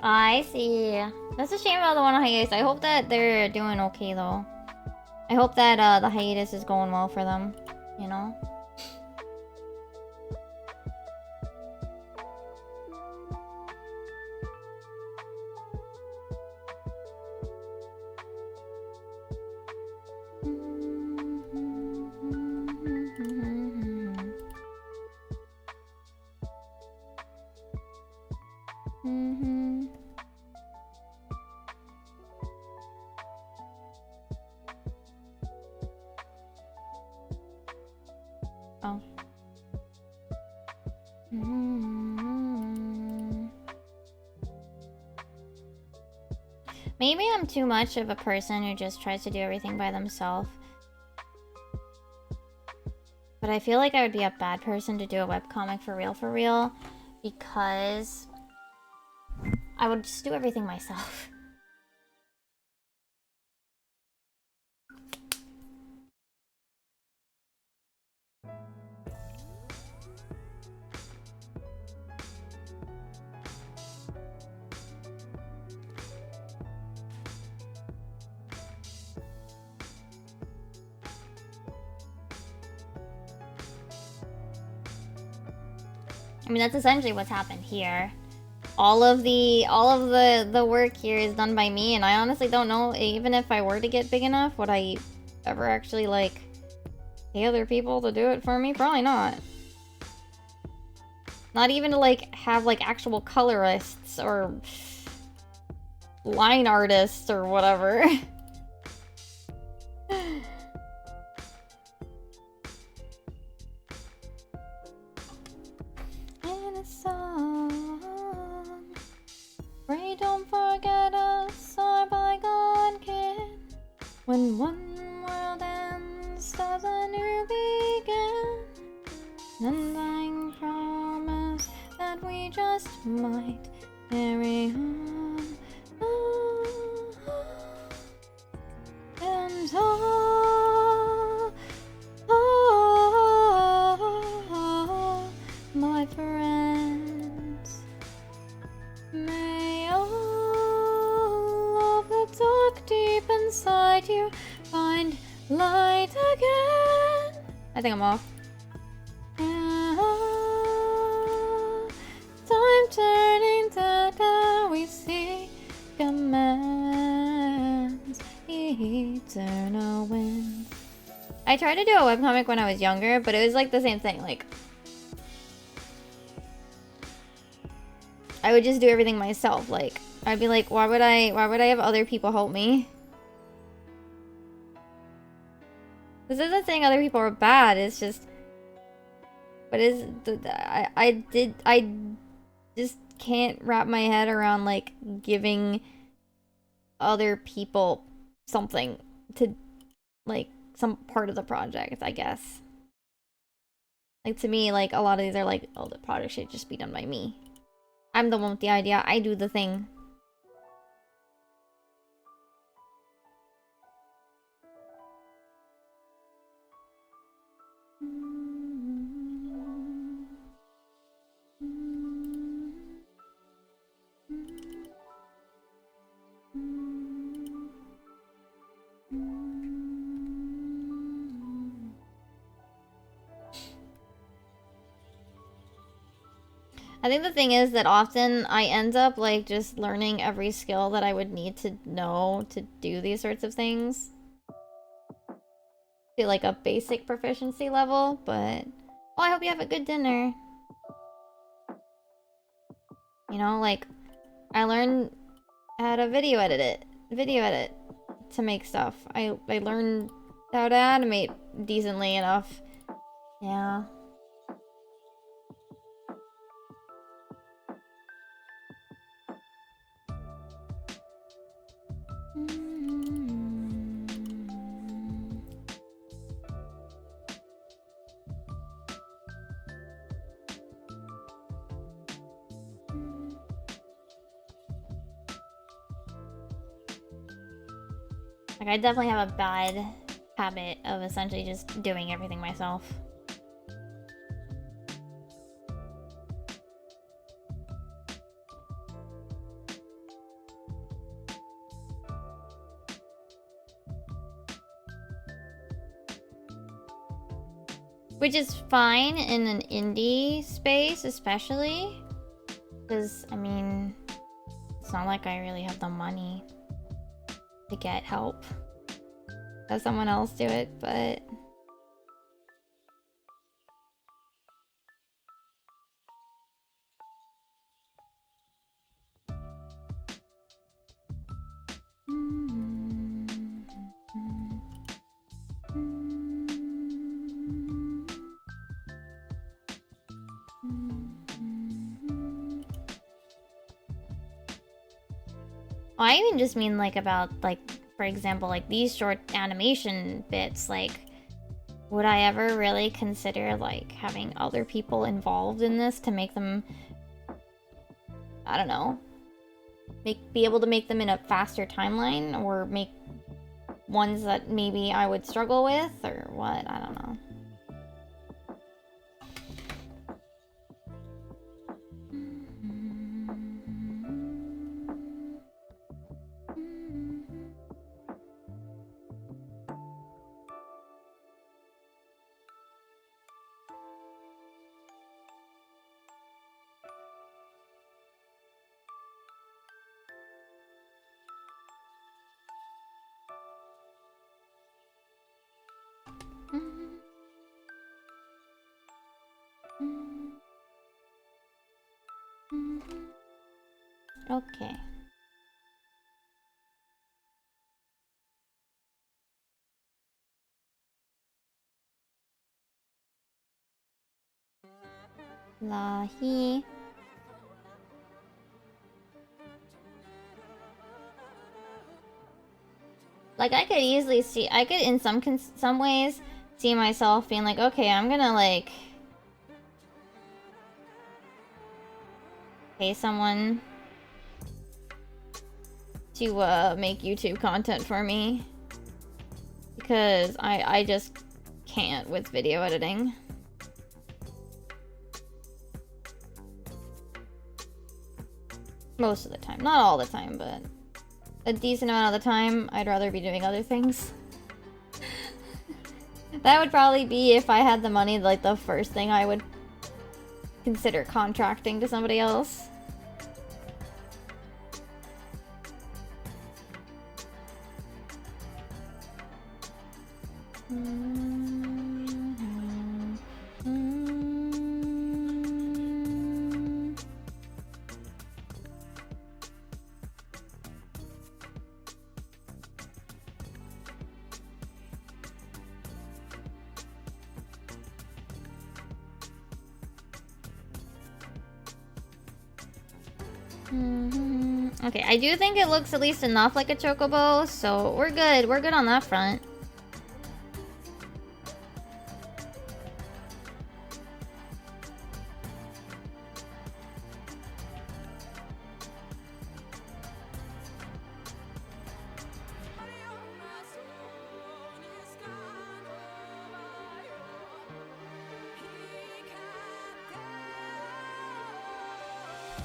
I see. That's a shame about the one on hiatus. I hope that they're doing okay though. I hope that the hiatus is going well for them, you know? Oh. Maybe I'm too much of a person who just tries to do everything by themselves. But I feel like I would be a bad person to do a webcomic for real, because I would just do everything myself. I mean, that's essentially what's happened here. All of the work here is done by me, and I honestly don't know, even if I were to get big enough, would I ever actually, like, pay other people to do it for me? Probably not. Not even to, like, have, like, actual colorists or line artists or whatever. In a song, pray don't forget us, our bygone kin. When one world ends, does a new begin? And I promise that we just might carry on. And my friends, may all of the dark deep inside you find light again. I think I'm off. Time turning to now we see commands eternal wind. I tried to do a webcomic when I was younger, but it was like the same thing. Like, I would just do everything myself. Like, I'd be like, why would I have other people help me? This isn't saying other people are bad, it's just, but I just can't wrap my head around, like, giving other people something to, like, some part of the project, I guess. Like, to me, like, a lot of these are like, oh, the project should just be done by me. I'm the one with the idea, I do the thing. I think the thing is that often I end up like just learning every skill that I would need to know to do these sorts of things. To like a basic proficiency level, but oh, I hope you have a good dinner. You know, like I learned how to video edit to make stuff. I learned how to animate decently enough. Yeah. Like, I definitely have a bad habit of essentially just doing everything myself. Which is fine in an indie space, especially. Because, I mean, it's not like I really have the money to get help. Have someone else do it, but... I even just mean like about like, for example, like these short animation bits, like would I ever really consider like having other people involved in this to make them, I don't know, be able to make them in a faster timeline or make ones that maybe I would struggle with or what? I don't know. Okay. Lahi. Like I could easily see, I could in some ways see myself being like, okay, I'm gonna like pay someone to make YouTube content for me because I just can't with video editing. Most of the time, not all the time, but a decent amount of the time, I'd rather be doing other things. That would probably be, if I had the money, like the first thing I would consider contracting to somebody else. Okay, I do think it looks at least enough like a chocobo, so we're good. We're good on that front.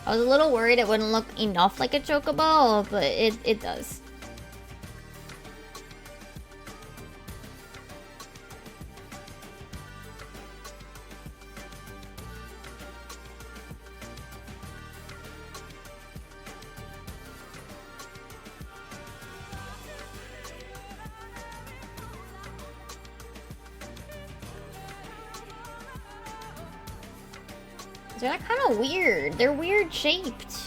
I was a little worried it wouldn't look enough like a chocobo, but it does. They're kind of weird. They're weird shaped.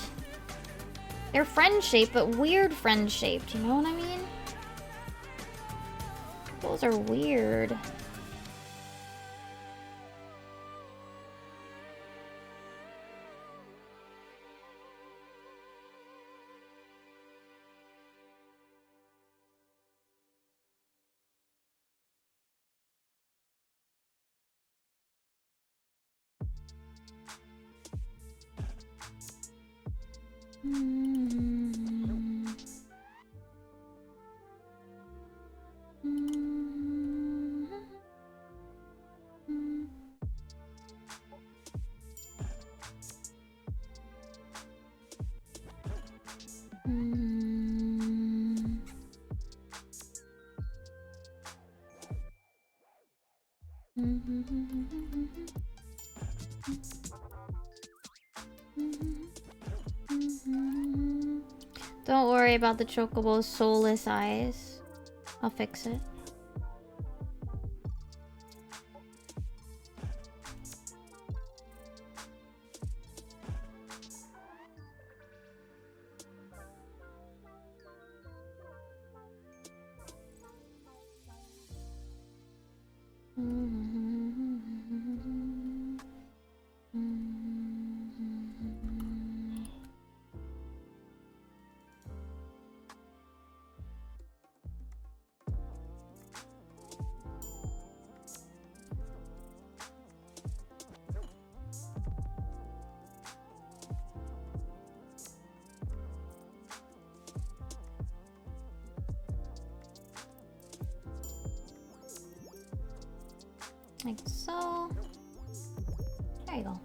They're friend shaped, but weird friend shaped. You know what I mean? Those are weird. Don't worry about the chocobo's soulless eyes. I'll fix it. Like so. There you go.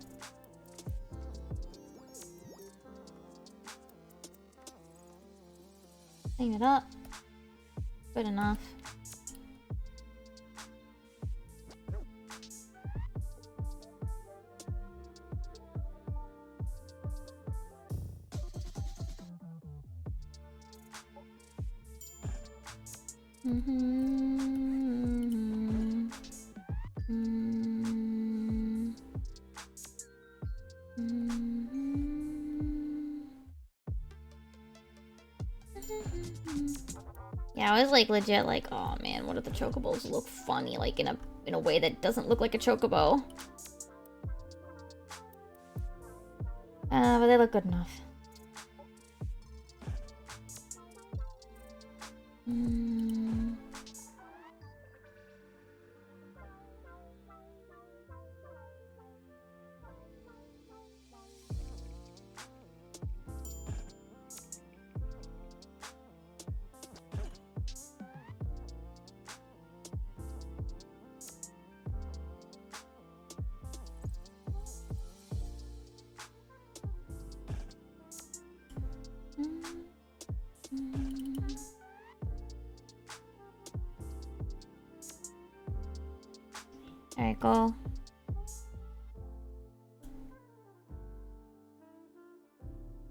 Clean it up. Good enough. Yeah, I was like legit like, oh man, what if the chocobos look funny, like in a way that doesn't look like a chocobo? But they look good enough. Alright, go.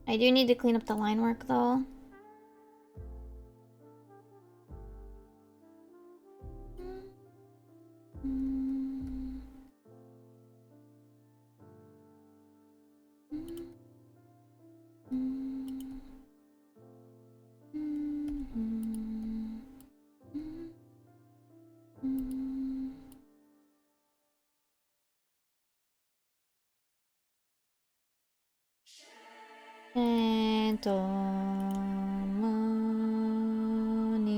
I do need to clean up the line work though. Money.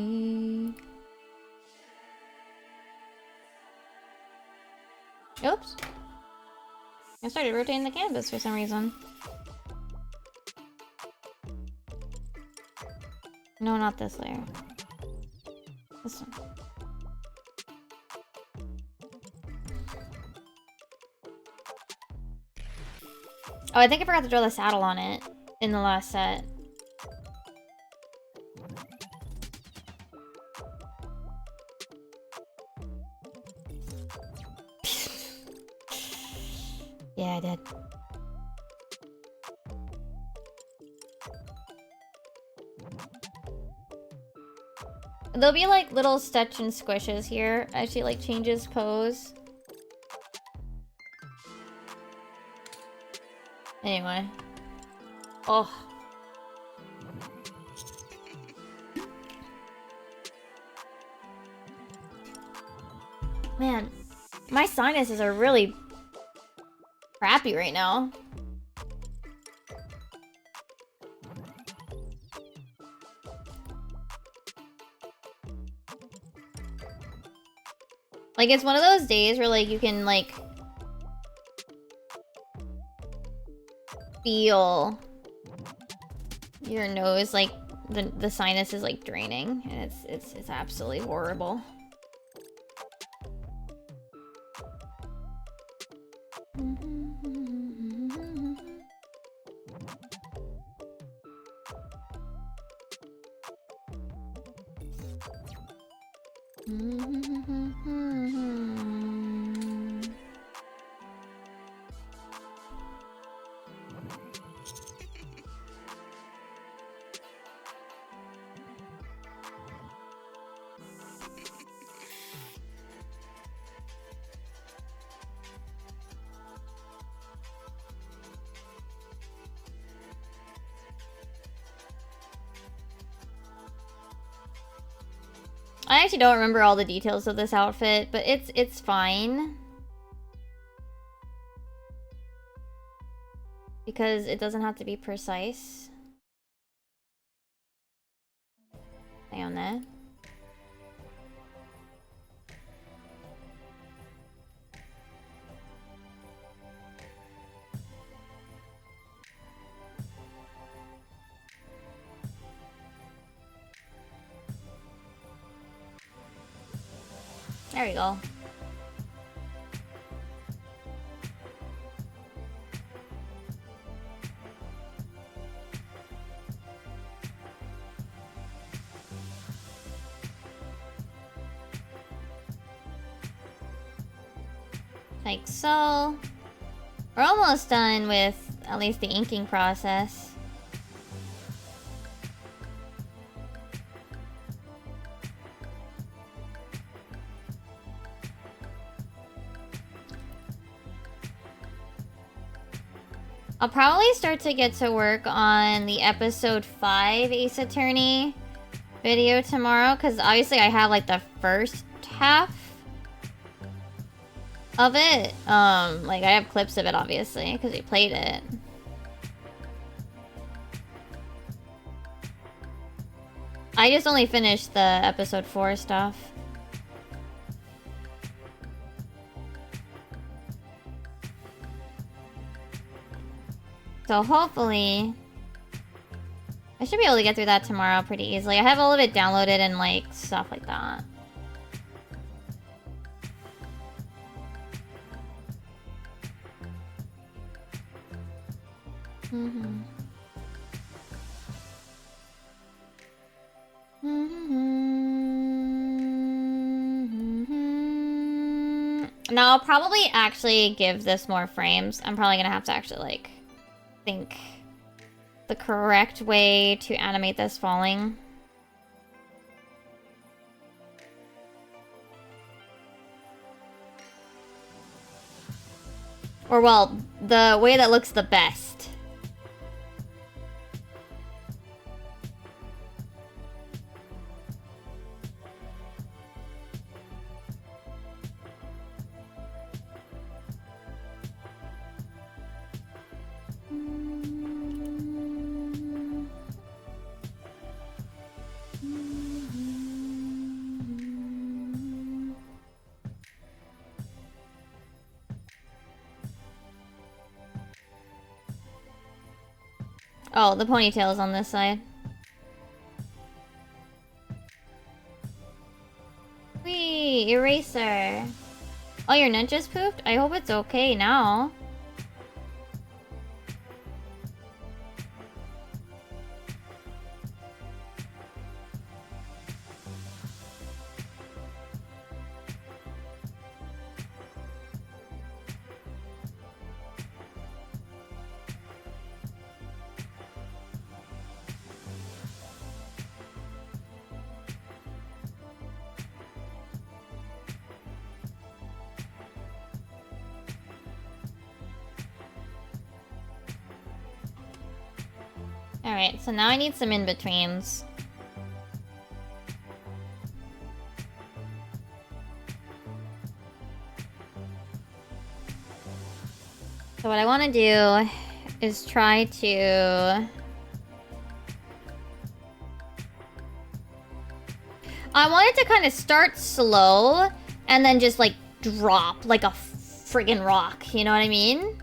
Oops. I started rotating the canvas for some reason. No, not this layer. This one. Oh, I think I forgot to draw the saddle on it in the last set. Yeah, I did. There'll be like little stitch and squishes here as she like changes pose. Anyway. Oh. Man, my sinuses are really crappy right now. Like, it's one of those days where, like, you can, like, feel your nose, like, the sinus is, like, draining. And it's absolutely horrible. I actually don't remember all the details of this outfit, but it's fine. Because it doesn't have to be precise. Stay on that. There we go. Like so. We're almost done with at least the inking process. I'll probably start to get to work on the episode 5 Ace Attorney video tomorrow, because obviously I have like the first half of it. Like I have clips of it obviously, because we played it. I just only finished the episode 4 stuff. So hopefully, I should be able to get through that tomorrow pretty easily. I have all of it downloaded and like stuff like that. Now I'll probably actually give this more frames. I'm probably gonna have to actually like think the correct way to animate this falling. Or well, the way that looks the best. Oh, the ponytail is on this side. Whee! Eraser! Oh, your net just pooped? I hope it's okay now. Alright, so now I need some in-betweens. So what I want to do is try to... I want it to kind of start slow and then just like drop like a friggin' rock, you know what I mean?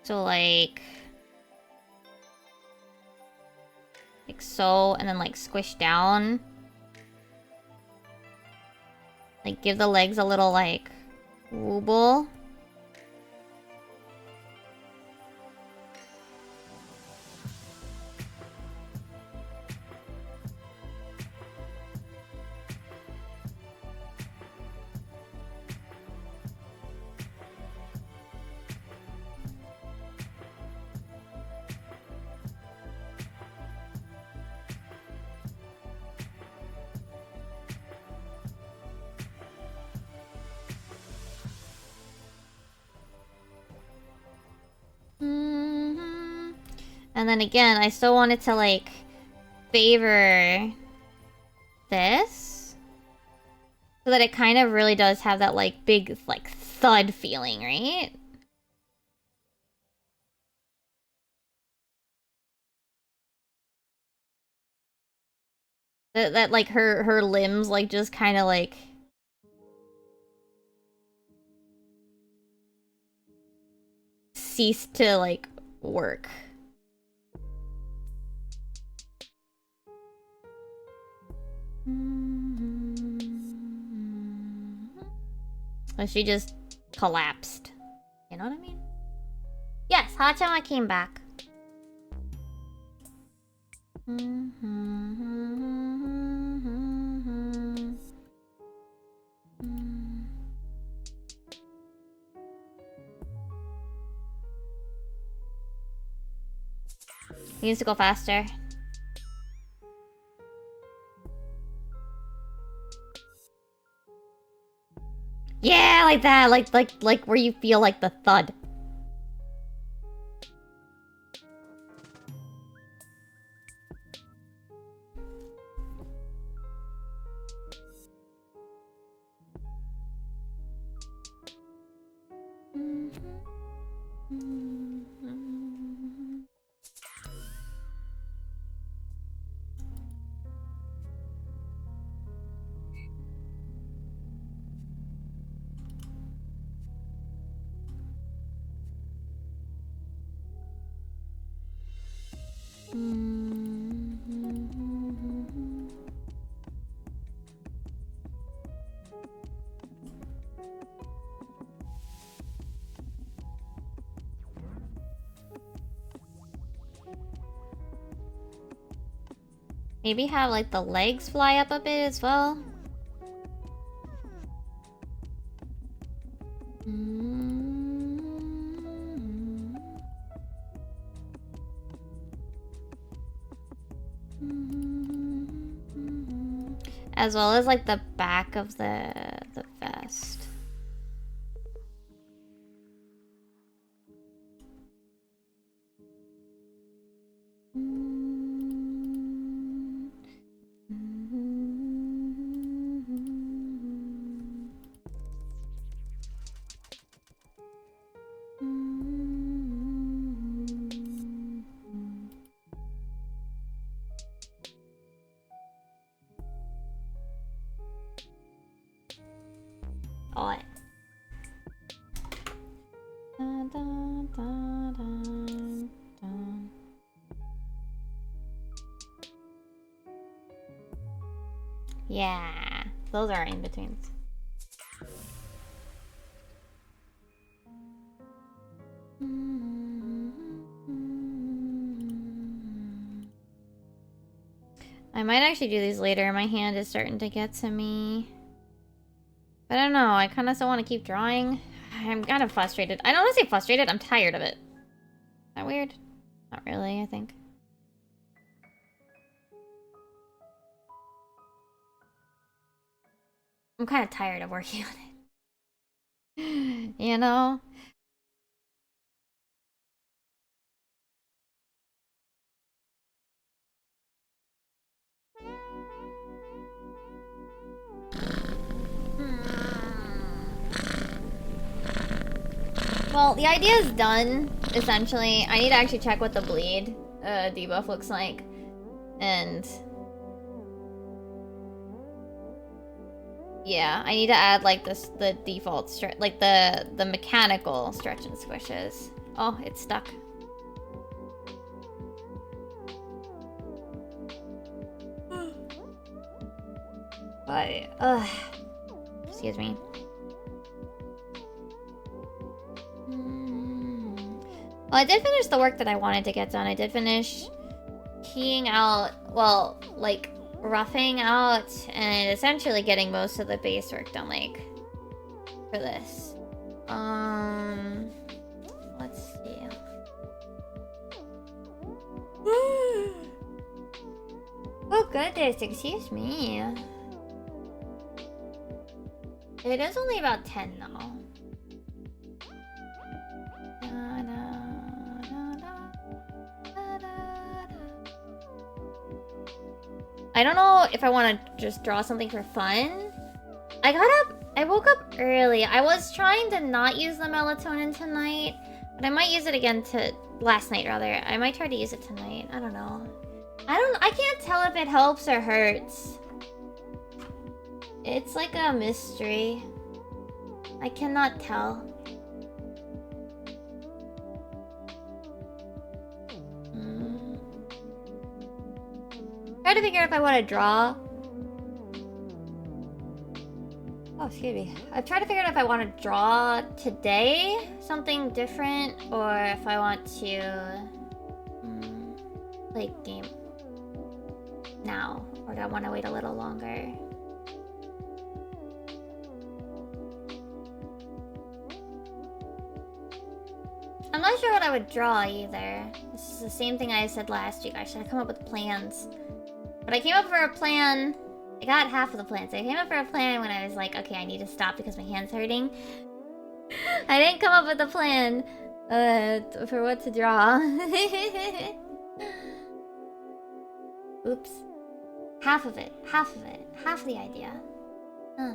So like so, and then like squish down. Like give the legs a little like wobble. And then again, I still wanted to like favor this so that it kind of really does have that like big like thud feeling, right? That like her limbs like just kind of like cease to like work. Or she just collapsed. You know what I mean? Yes, Hachama came back. He needs to go faster. Yeah, like that, like where you feel like the thud. Maybe have like the legs fly up a bit as well. As well as like the back of the vest. Oh. Yeah, those are in-betweens. I might actually do these later. My hand is starting to get to me. I don't know. I kind of still want to keep drawing. I'm kind of frustrated. I don't want to say frustrated. I'm tired of it. Is that weird? Not really, I think. I'm kind of tired of working on it. You know? Well, the idea is done, essentially. I need to actually check what the bleed debuff looks like. And... yeah, I need to add, like, the default like, the mechanical stretch and squishes. Oh, it's stuck. Excuse me. Well, I did finish the work that I wanted to get done. I did finish keying out, well, like, roughing out and essentially getting most of the base work done, like, for this. Let's see. Oh goodness, excuse me. It is only about 10 though. I don't know if I want to just draw something for fun. I woke up early. I was trying to not use the melatonin tonight, but I might use it again last night rather. I might try to use it tonight. I don't know. I can't tell if it helps or hurts. It's like a mystery. I cannot tell. Try to figure out if I want to draw. Oh, excuse me. I've tried to figure out if I want to draw today, something different, or if I want to play game now, or do I want to wait a little longer? I'm not sure what I would draw either. This is the same thing I said last week. I should come up with plans. But I came up for a plan. I got half of the plan. So I came up for a plan when I was like, okay, I need to stop because my hand's hurting. I didn't come up with a plan for what to draw. Oops. Half of it. Half of it. Half of the idea. Huh.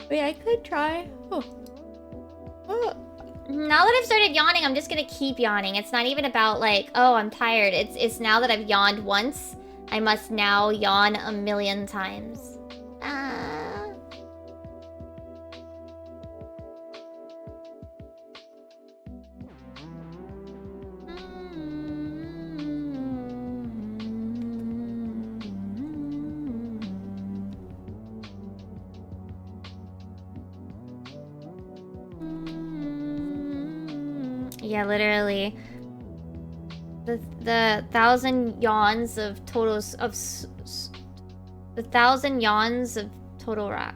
Wait, I could try. Oh. Now that I've started yawning, I'm just gonna keep yawning. It's not even about like, oh, I'm tired. It's now that I've yawned once, I must now yawn a million times. Yeah, literally. The thousand yawns of totals of the thousand yawns of Total Rock.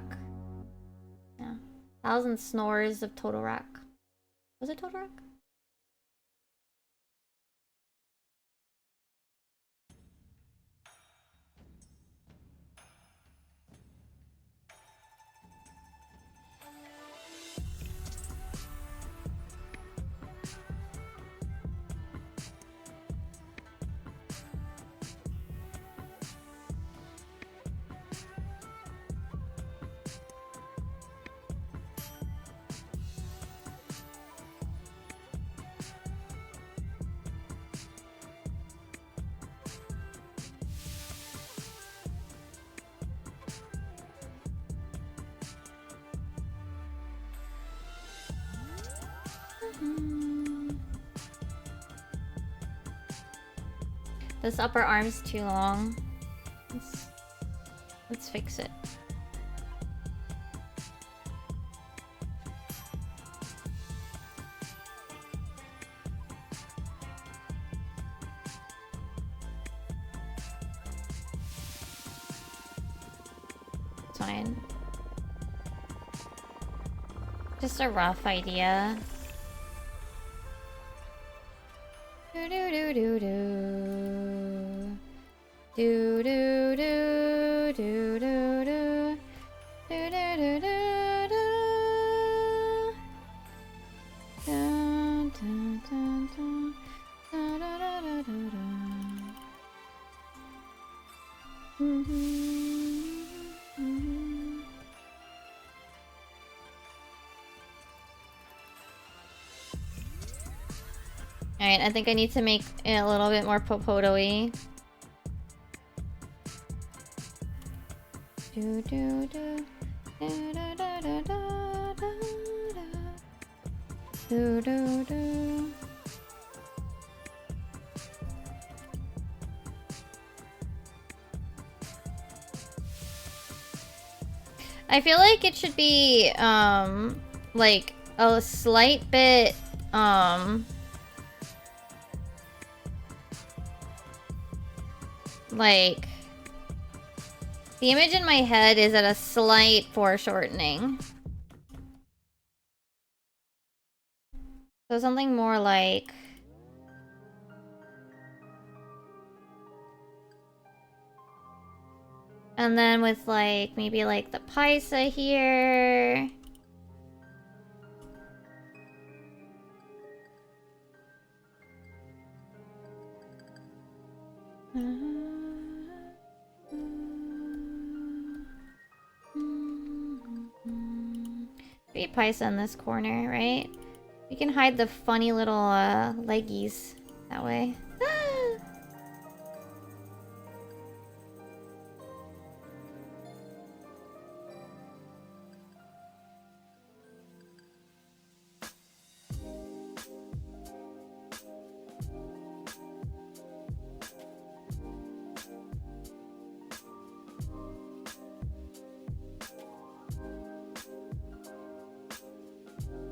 Yeah, 1,000 snores of Total Rock. Was it Total Rock? This upper arm's too long. Let's fix it. fine. Just a rough idea. Do do do do do. Do do do do do do. Do do do do do. Dun, dun, dun, dun. Da, da, da, da, da, da. Alright, I think I need to make it a little bit more popoto-y. Do do do. Do da da da da da da. Do do do. I feel like it should be, like, a slight bit, like, the image in my head is at a slight foreshortening. So something more like... And then with like, maybe like the Paisa here. Maybe Paisa in this corner, right? We can hide the funny little leggies that way.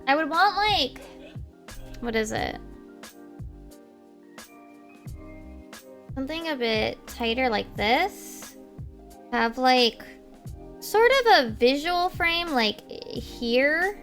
I would want like, what is it? Something a bit tighter like this. Have like sort of a visual frame like here.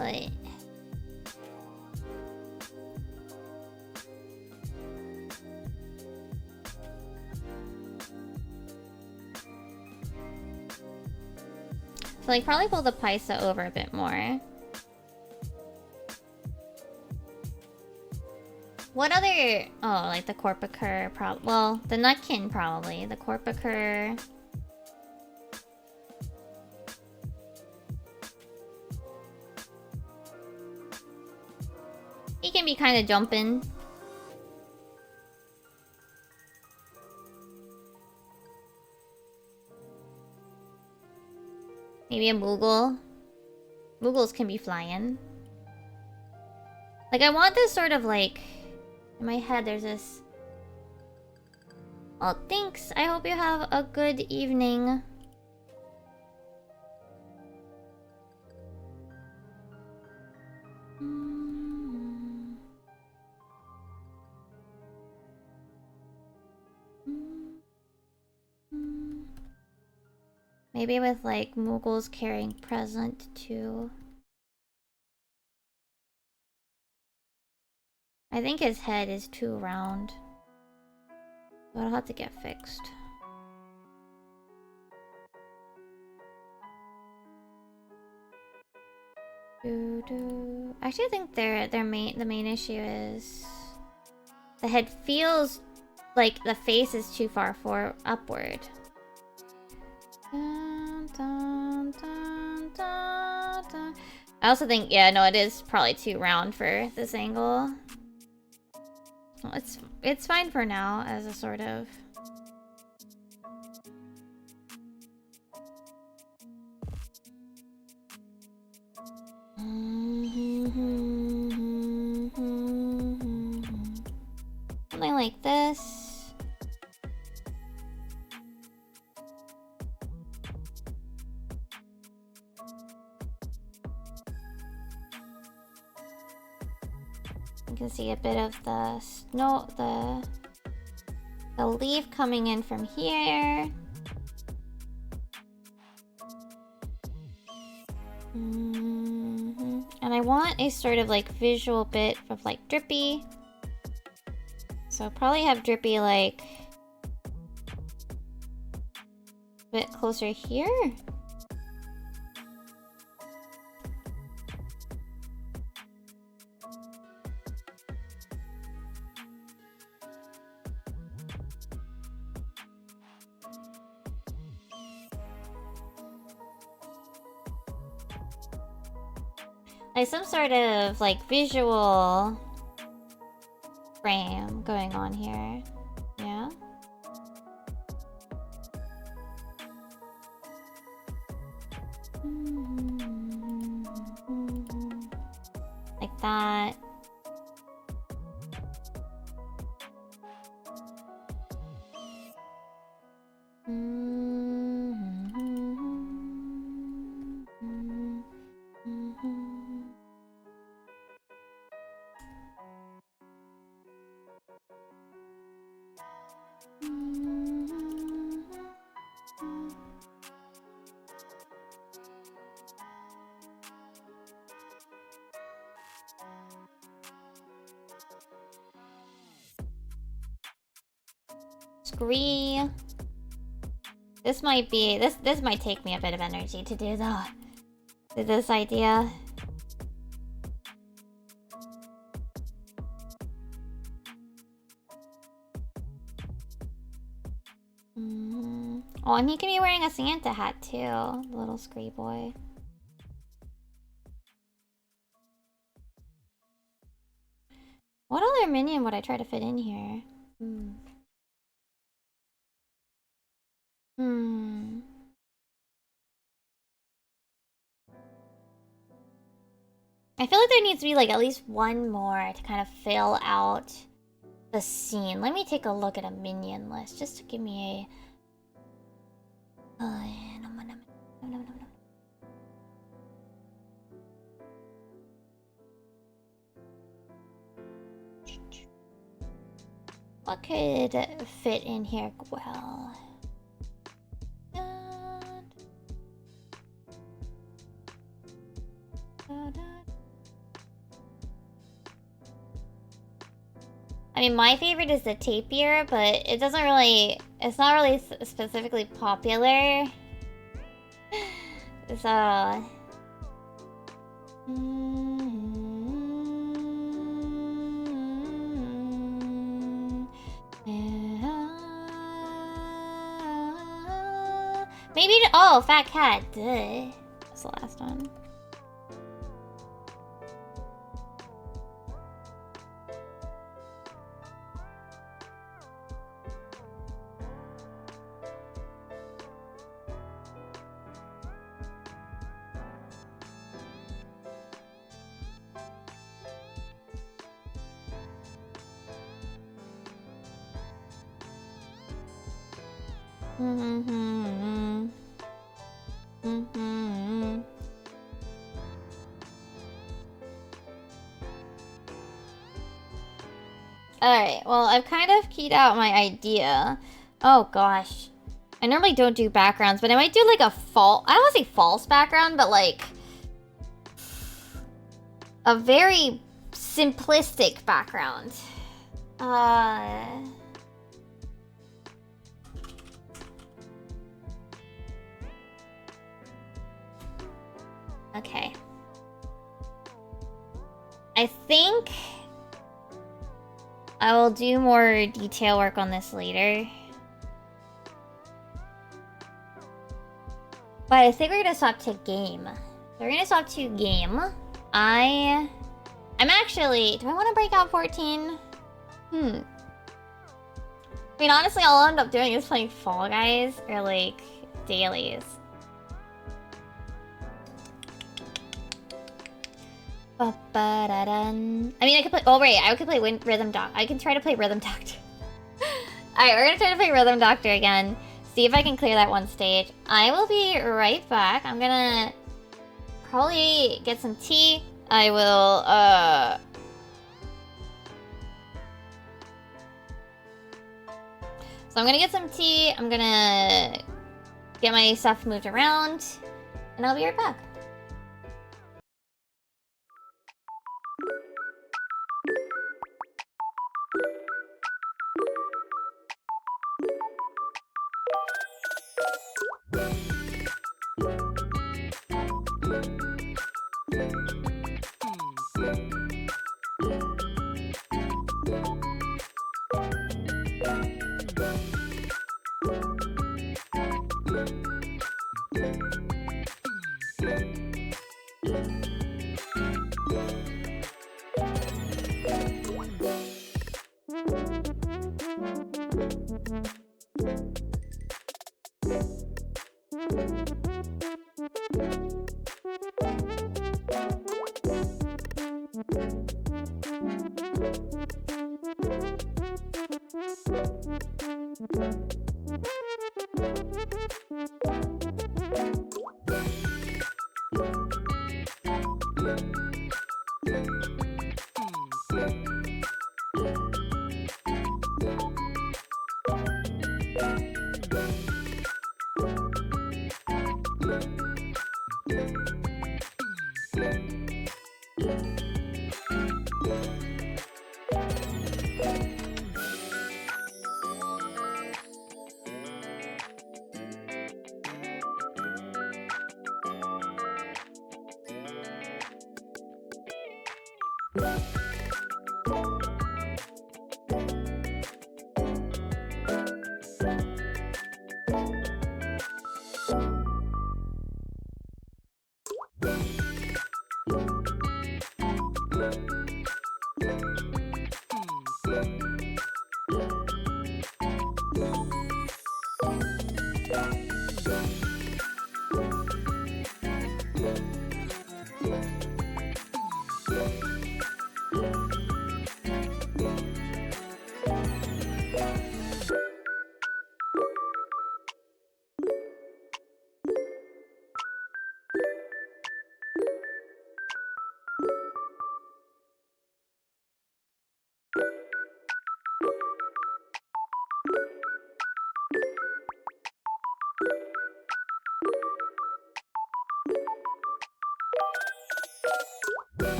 Wait. So like probably pull the Paisa over a bit more. What other... Oh, like the Corpicur well, the Nutkin probably. The Corpicur. He can be kind of jumping. Maybe a Moogle. Moogles can be flying. Like, I want this sort of like... In my head, there's this... Oh, thanks. I hope you have a good evening. Maybe with like Moogles carrying present too. I think his head is too round. But I'll have to get fixed. Actually, I think the main issue is the head feels like the face is too far upward. I also think, yeah, no, it is probably too round for this angle. Well, it's fine for now as a sort of. Something like this. You can see a bit of the snow, the leaf coming in from here. And I want a sort of like visual bit of like drippy. So probably have drippy like a bit closer here. Like some sort of like visual frame going on here. Yeah. Like that. Scree. This might be this might take me a bit of energy to do though. To this idea. Oh, and he can be wearing a Santa hat too, the little Scree boy. What other minion would I try to fit in here? I feel like there needs to be like at least one more to kind of fill out the scene. Let me take a look at a minion list just to give me a... What could fit in here well? I mean, my favorite is the tapir, but it doesn't really... It's not really specifically popular. So... Maybe... Oh, Fat Cat. Duh. That's the last one. Alright, well, I've kind of keyed out my idea. Oh gosh. I normally don't do backgrounds, but I might do like a false... I don't want to say false background, but like... a very simplistic background. Okay. I think I will do more detail work on this later. But I think we're gonna swap to game. We're gonna swap to game. I'm actually... Do I want to break out 14? I mean, honestly, all I'll end up doing is playing Fall Guys or, like, dailies. Ba-ba-da-dun. I mean, I could play... Oh, wait. I could play Rhythm Doctor. I can try to play Rhythm Doctor. Alright, we're gonna try to play Rhythm Doctor again. See if I can clear that one stage. I will be right back. I'm gonna probably get some tea. I will, So I'm gonna get some tea. I'm gonna get my stuff moved around. And I'll be right back.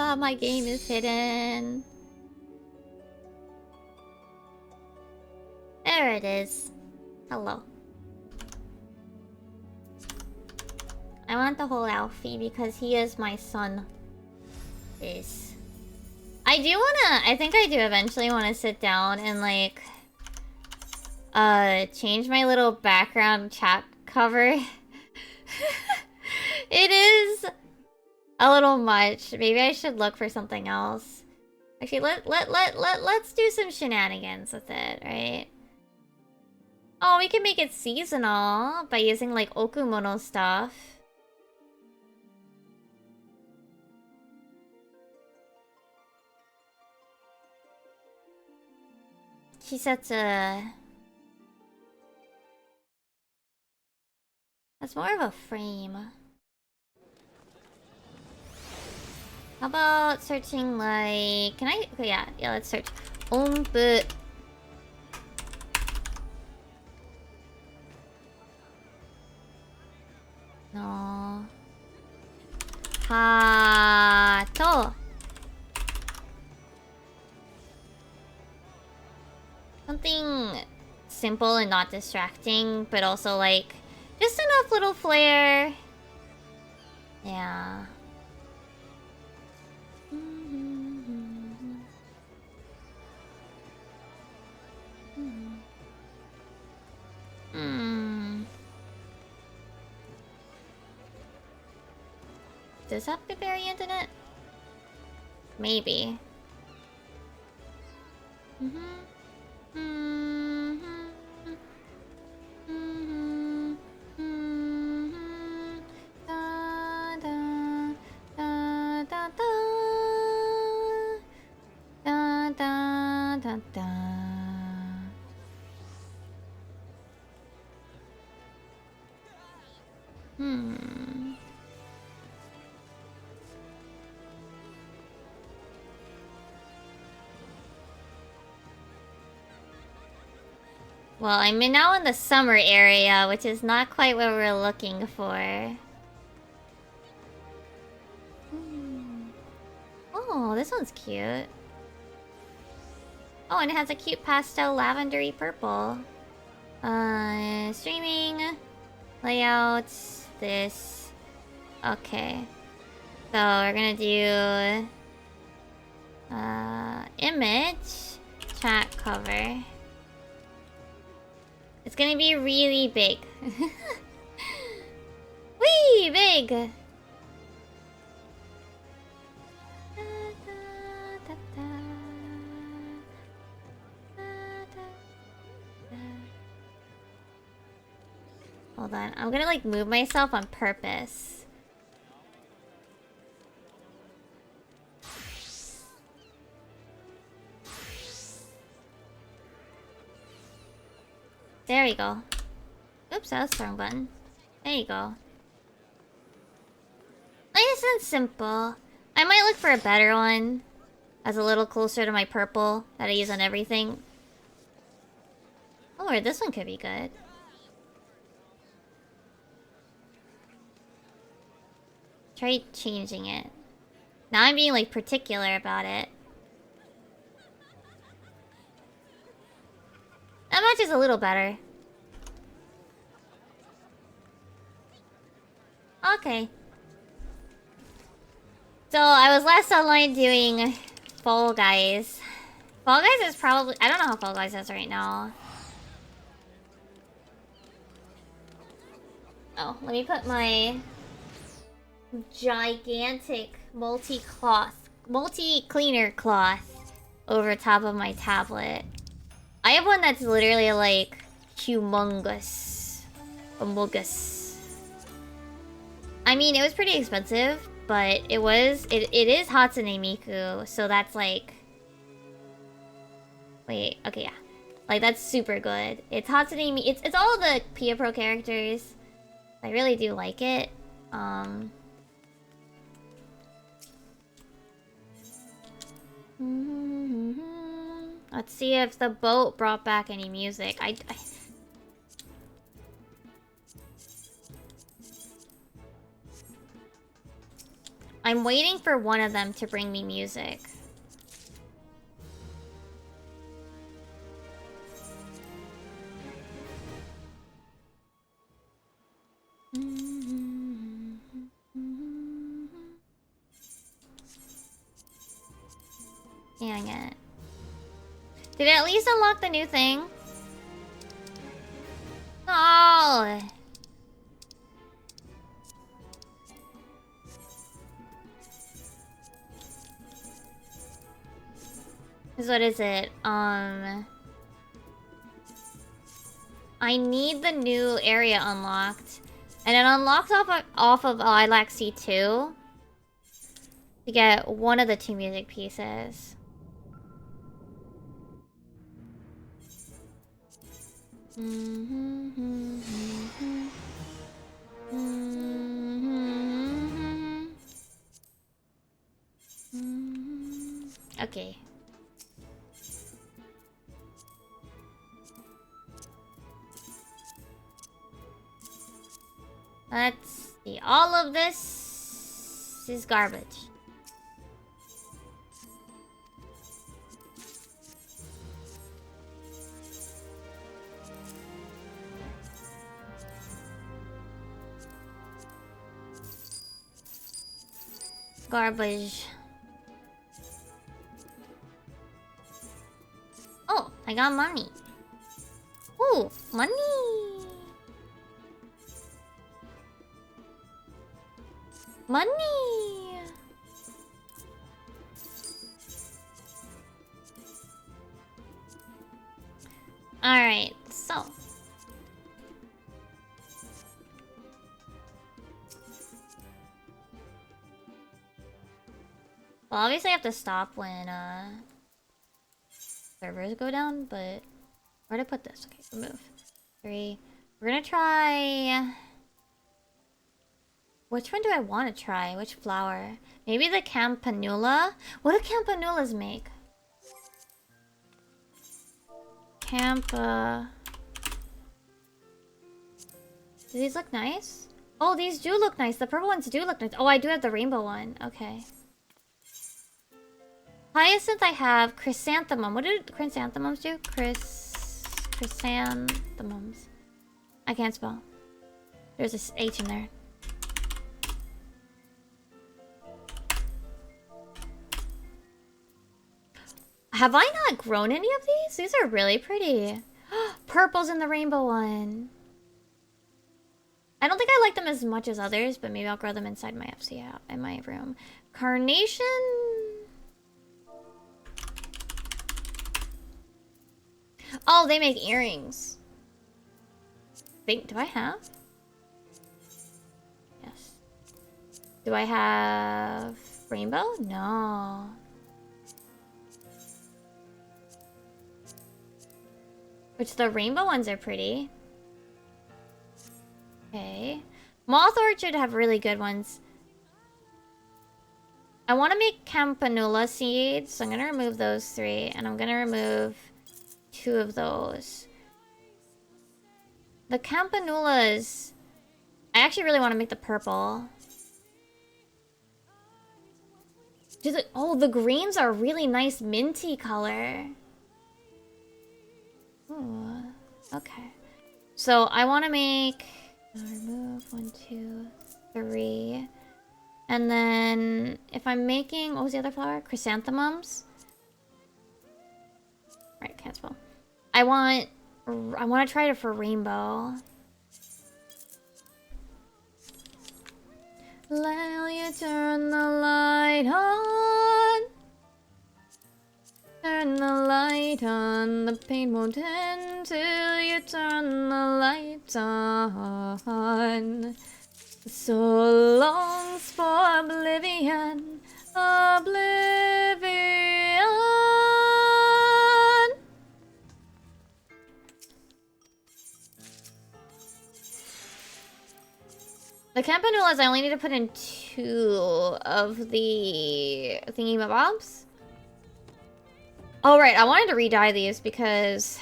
Ah, my game is hidden. There it is. Hello. I want the whole Alfie because he is my son. This. I do wanna. I think I do eventually want to sit down and like change my little background chat cover. It is a little much. Maybe I should look for something else. Actually, let's do some shenanigans with it, right? Oh, we can make it seasonal by using like Okumono stuff. Kisetsu. That's more of a frame. How about searching like... Can I... Okay, yeah, let's search. Ombu. No. Hato. Something simple and not distracting, but also like just enough little flair. Yeah. Does that have a variant in it? Maybe. Da, da, da, da, da. Da, da, da, da. Well, I'm now in the summer area, which is not quite what we're looking for. Oh, this one's cute. Oh, and it has a cute pastel lavendery purple. Streaming, layouts, this. Okay. So we're gonna do image, chat cover. It's gonna be really big. Wee big. Hold on, I'm gonna like move myself on purpose. There we go. Oops, that was the wrong button. There you go. Nice and simple. I might look for a better one. That's a little closer to my purple that I use on everything. Oh, or this one could be good. Try changing it. Now I'm being like particular about it. That matches a little better. Okay. So I was last online doing Fall Guys. Fall Guys is probably... I don't know how Fall Guys is right now. Oh, let me put my gigantic multi-cleaner cloth over top of my tablet. I have one that's literally like humongous. Humongous. I mean, it was pretty expensive, but it is Hatsune Miku, so that's like... Wait, okay, yeah. Like, that's super good. It's Hatsune Miku. It's all the Pia Pro characters. I really do like it. Let's see if the boat brought back any music. I'm waiting for one of them to bring me music. Dang it. Did it at least unlock the new thing? Oh! What is it? I need the new area unlocked. And it unlocks off of Lilac C2 to get one of the 2 music pieces. Okay. Let's see. All of this is garbage. Garbage. Oh, I got money. Ooh, money. Money. All right, so well, obviously I have to stop when servers go down, but where to put this? Okay, remove. 3. We're gonna try... Which one do I want to try? Which flower? Maybe the Campanula? What do Campanulas make? Do these look nice? Oh, these do look nice. The purple ones do look nice. Oh, I do have the rainbow one. Okay. Hyacinth I have. Chrysanthemum. What did chrysanthemums do? Chrysanthemums. I can't spell. There's this H in there. Have I not grown any of these? These are really pretty. Purple's in the rainbow one. I don't think I like them as much as others, but maybe I'll grow them inside my FC app in my room. Carnation. Oh, they make earrings. Do I have? Yes. Do I have rainbow? No. Which the rainbow ones are pretty. Okay. Moth Orchid have really good ones. I want to make Campanula seeds, so I'm going to remove those 3. And I'm going to remove 2 of those. The Campanulas... I actually really want to make the purple. Oh, the greens are a really nice minty color. Ooh, okay. So I want to make... I'll remove 1, 2, 3. And then if I'm making, what was the other flower? Chrysanthemums. Right, can't spell. I want to try it for rainbow. Will you turn the light on? Turn the light on, the pain won't end till you turn the lights on. So longs for oblivion, oblivion. The campanulas, I only need to put in 2 of the thingy-mabobs. Oh, right, I wanted to re-dye these because...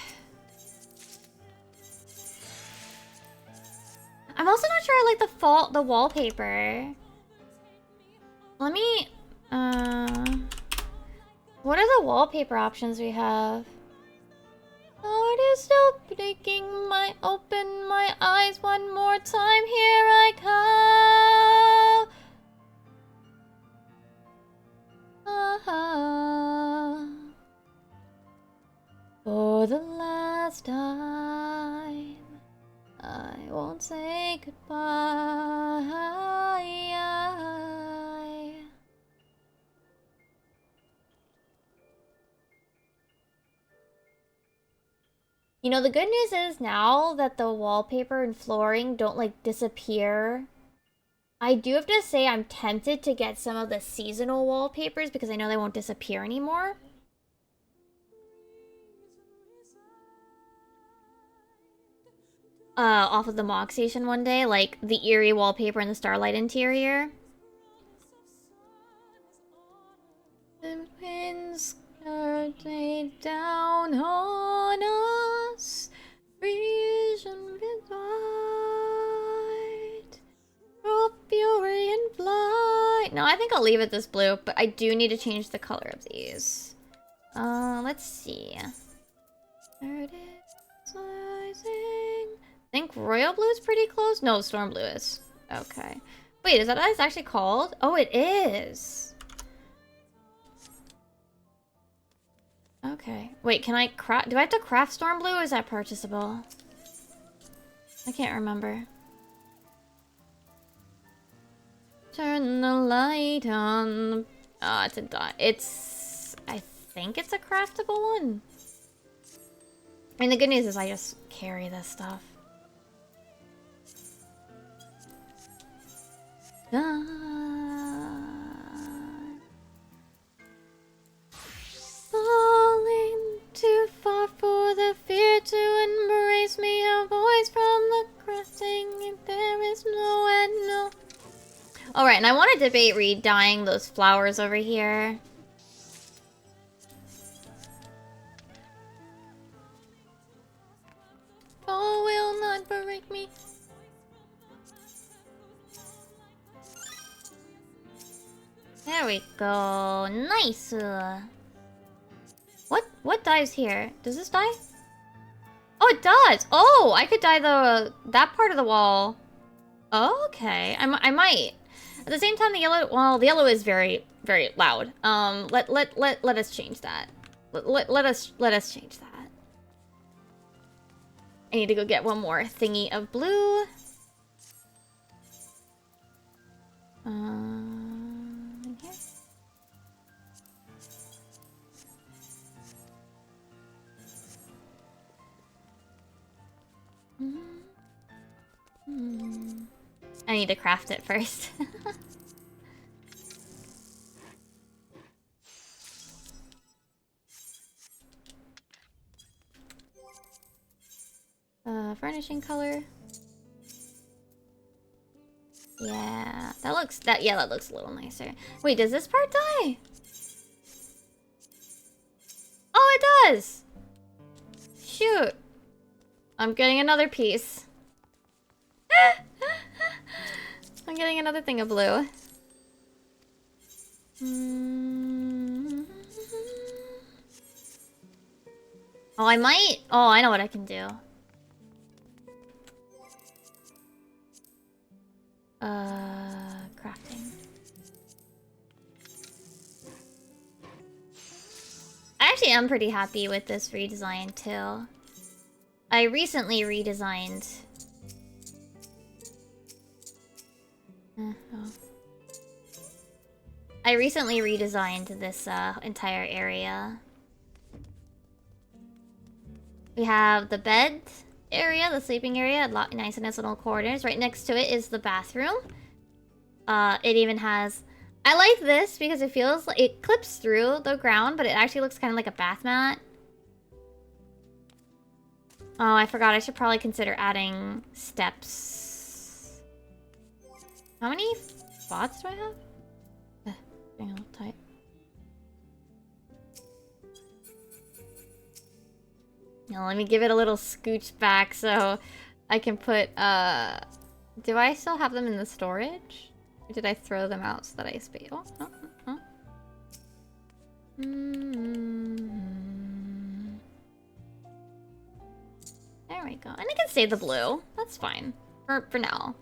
I'm also not sure I like the wallpaper. Let me... What are the wallpaper options we have? Heart is still breaking. Open my eyes one more time. Here I come. For the last time, I won't say goodbye. You know, the good news is now that the wallpaper and flooring don't, like, disappear. I do have to say I'm tempted to get some of the seasonal wallpapers because I know they won't disappear anymore. Off of the Mog Station one day, like the eerie wallpaper and the starlight interior. The winds are laid down on us, vision with white, raw fury and flight. No, I think I'll leave it this blue, but I do need to change the color of these. Let's see. There it is, rising. I think royal blue is pretty close. No, storm blue is. Okay. Wait, is that what it's actually called? Oh, it is. Okay. Wait, can I craft? Do I have to craft storm blue or is that purchasable? I can't remember. Turn the light on. Oh, it's a dot. I think it's a craftable one. I mean, the good news is I just carry this stuff. Falling too far for the fear to embrace me. A voice from the crafting. There is no end, no. Alright, and I want to debate re-dyeing those flowers over here. Oh, will not break me. There we go. Nice. What dyes here? Does this dye? Oh, it does. Oh, I could dye that part of the wall. Oh, okay. I might. At the same time, the yellow is very, very loud. Let us change that. Let us change that. I need to go get one more thingy of blue. Here. I need to craft it first. Furnishing color. Yeah, that looks a little nicer. Wait, does this part die? Oh, it does! Shoot. I'm getting another piece. I'm getting another thing of blue. Oh, I might. Oh, I know what I can do. Crafting. actually am pretty happy with this redesign too. I recently redesigned... I recently redesigned this entire area. We have the bed area, the sleeping area, nice and nice little corners. Right next to it is the bathroom. It even has... I like this because it feels like it clips through the ground, but it actually looks kind of like a bath mat. Oh, I forgot. I should probably consider adding steps. How many spots do I have? Being a little tight. Now let me give it a little scooch back so I can put, do I still have them in the storage? Or did I throw them out so that I space? Oh, no, no, There we go. And I can save the blue. That's fine. For now.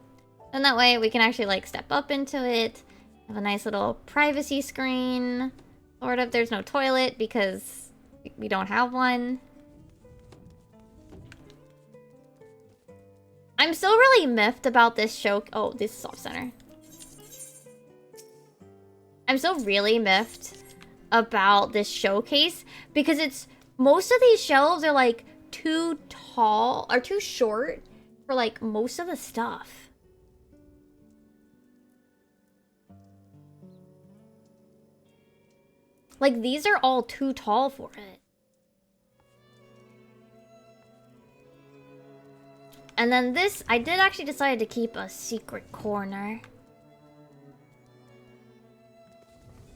And that way we can actually, like, step up into it. Have a nice little privacy screen. Sort of. There's no toilet because we don't have one. I'm still really miffed about this show. Oh, this is off center. I'm still really miffed about this showcase because it's most of these shelves are like too tall or too short for like most of the stuff. Like these are all too tall for it. And then this, I did actually decide to keep a secret corner.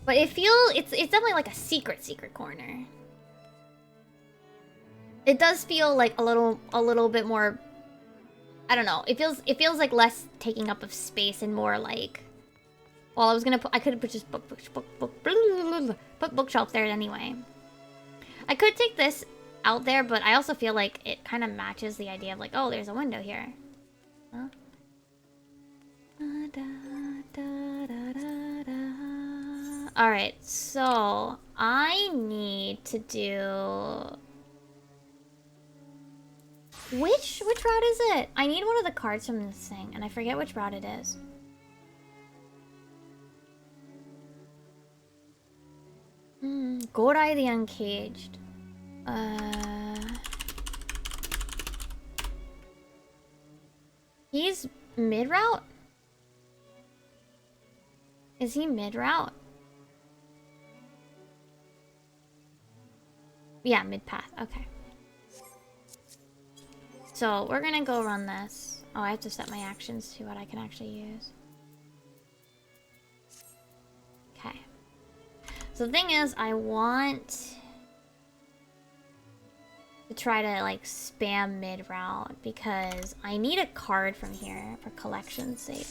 But it's definitely like a secret corner. It does feel like a little bit more, I don't know. It feels like less taking up of space and more like, well, I could have just put bookshelf there anyway. I could take this out there, but I also feel like it kind of matches the idea of like, oh, there's a window here. Huh? Alright, so I need to do... Which route is it? I need one of the cards from this thing, and I forget which route it is. Gorai the Uncaged. He's mid-route? Is he mid-route? Yeah, mid-path. Okay. So, we're gonna go run this. Oh, I have to set my actions to what I can actually use. Okay. So the thing is, I want to try to, like, spam mid-route because I need a card from here for collection's sake.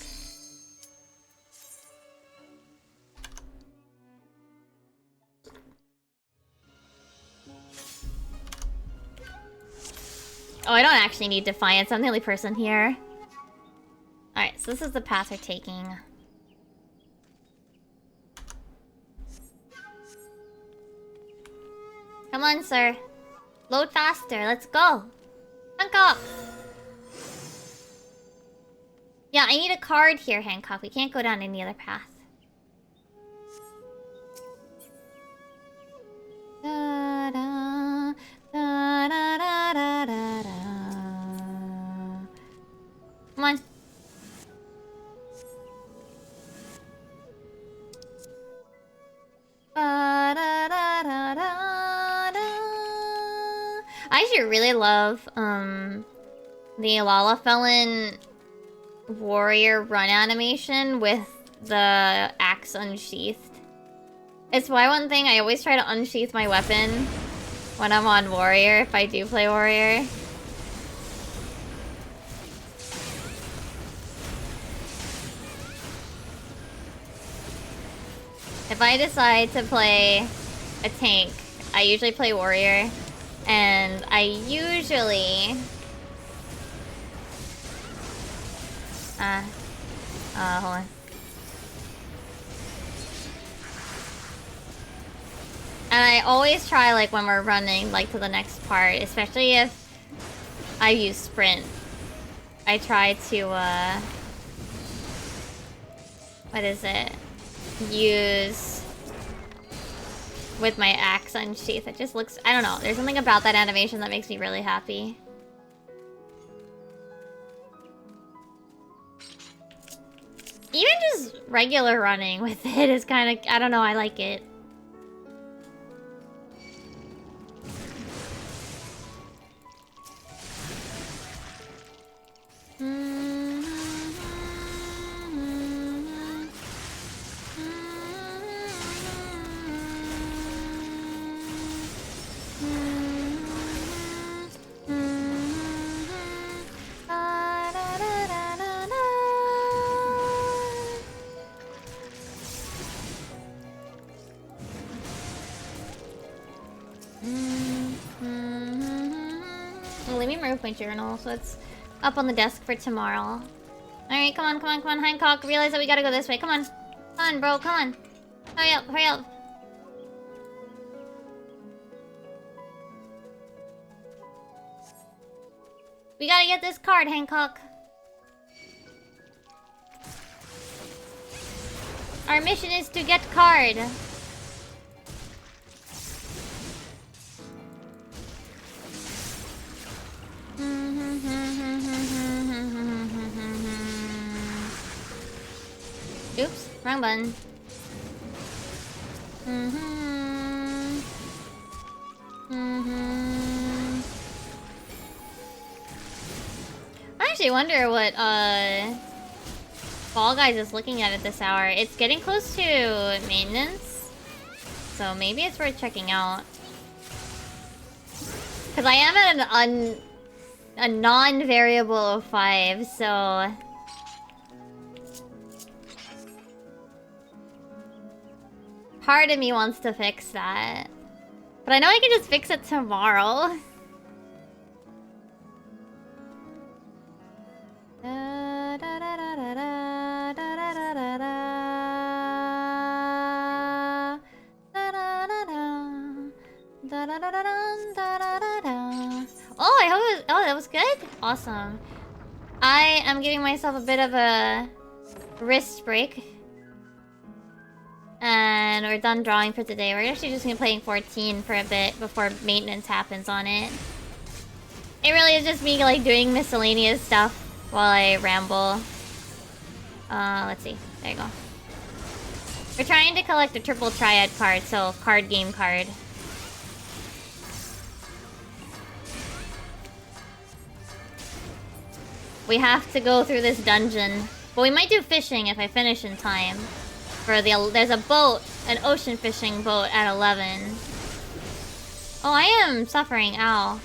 Oh, I don't actually need Defiance. I'm the only person here. Alright, so this is the path we're taking. Come on, sir. Load faster. Let's go. Hank up. Yeah, I need a card here, Hancock. We can't go down any other path. Da, da, da, da, da, da, da, da. Come on. Ba, da, da, da, da, da. I actually really love the Lalafelin warrior run animation with the axe unsheathed. It's why one thing I always try to unsheath my weapon when I'm on warrior, if I do play warrior. If I decide to play a tank, I usually play warrior, and I usually... hold on. And I always try, like, when we're running, like, to the next part, especially if I use sprint. I try to, what is it? Use with my axe unsheath. It just looks, I don't know. There's something about that animation that makes me really happy. Even just regular running with it is kind of, I don't know, I like it. Let me remove my journal so it's up on the desk for tomorrow. Alright, come on, come on, come on, Hancock. Realize that we gotta go this way. Come on. Come on, bro, come on. Hurry up, hurry up. We gotta get this card, Hancock. Our mission is to get card. Oops, wrong button. I actually wonder what Fall Guys is looking at this hour. It's getting close to maintenance, so maybe it's worth checking out. Cause I am at a non-variable of 5, so part of me wants to fix that. But I know I can just fix it tomorrow. Oh, I hope it was, oh, that was good? Awesome. I am giving myself a bit of a wrist break. And we're done drawing for today. We're actually just gonna be playing 14 for a bit before maintenance happens on it. It really is just me like doing miscellaneous stuff while I ramble. Let's see. There you go. We're trying to collect a triple triad card, so card game card. We have to go through this dungeon. But we might do fishing if I finish in time. For the, there's a boat, an ocean fishing boat at 11. Oh, I am suffering. Ow.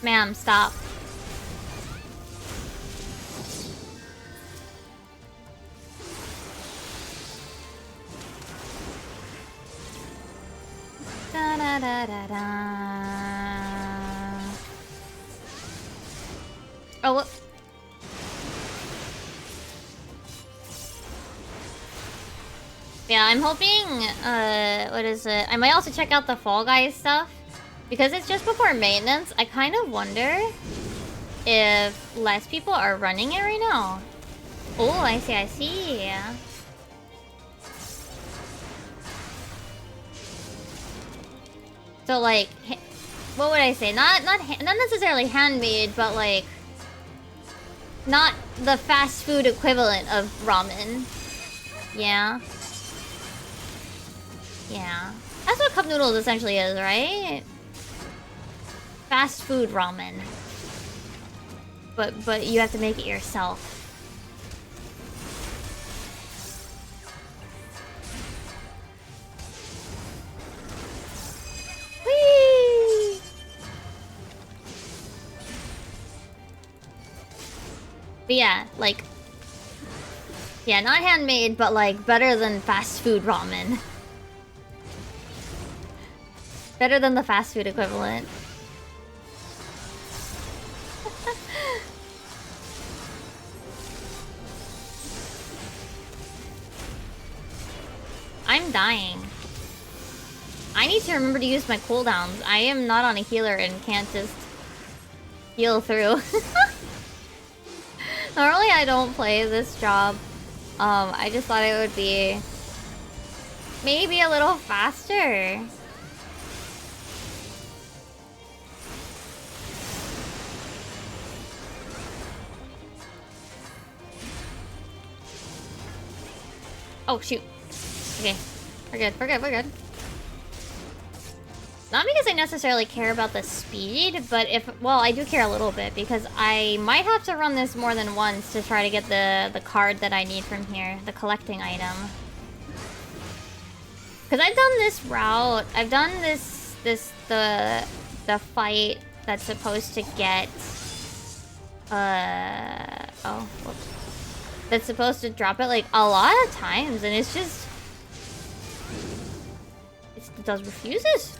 Ma'am, stop. Da da da da da. Oh, what? Yeah, I'm hoping, what is it? I might also check out the Fall Guys stuff. Because it's just before maintenance, I kind of wonder if less people are running it right now. Oh, I see, I see. So, like, what would I say? Not necessarily handmade, but, like, not the fast food equivalent of ramen. Yeah. Yeah. That's what cup noodles essentially is, right? Fast food ramen. But you have to make it yourself. Whee! But yeah, like, yeah, not handmade, but like better than fast food ramen. Better than the fast food equivalent. I'm dying. I need to remember to use my cooldowns. I am not on a healer and can't just heal through. Normally I don't play this job. I just thought it would be maybe a little faster. Oh shoot. Okay. We're good, we're good, we're good. Not because I necessarily care about the speed, but well, I do care a little bit because I might have to run this more than once to try to get the card that I need from here, the collecting item. Because I've done this route, I've done the fight that's supposed to get, oh, whoops. That's supposed to drop it like a lot of times, and it's just, it does refuses.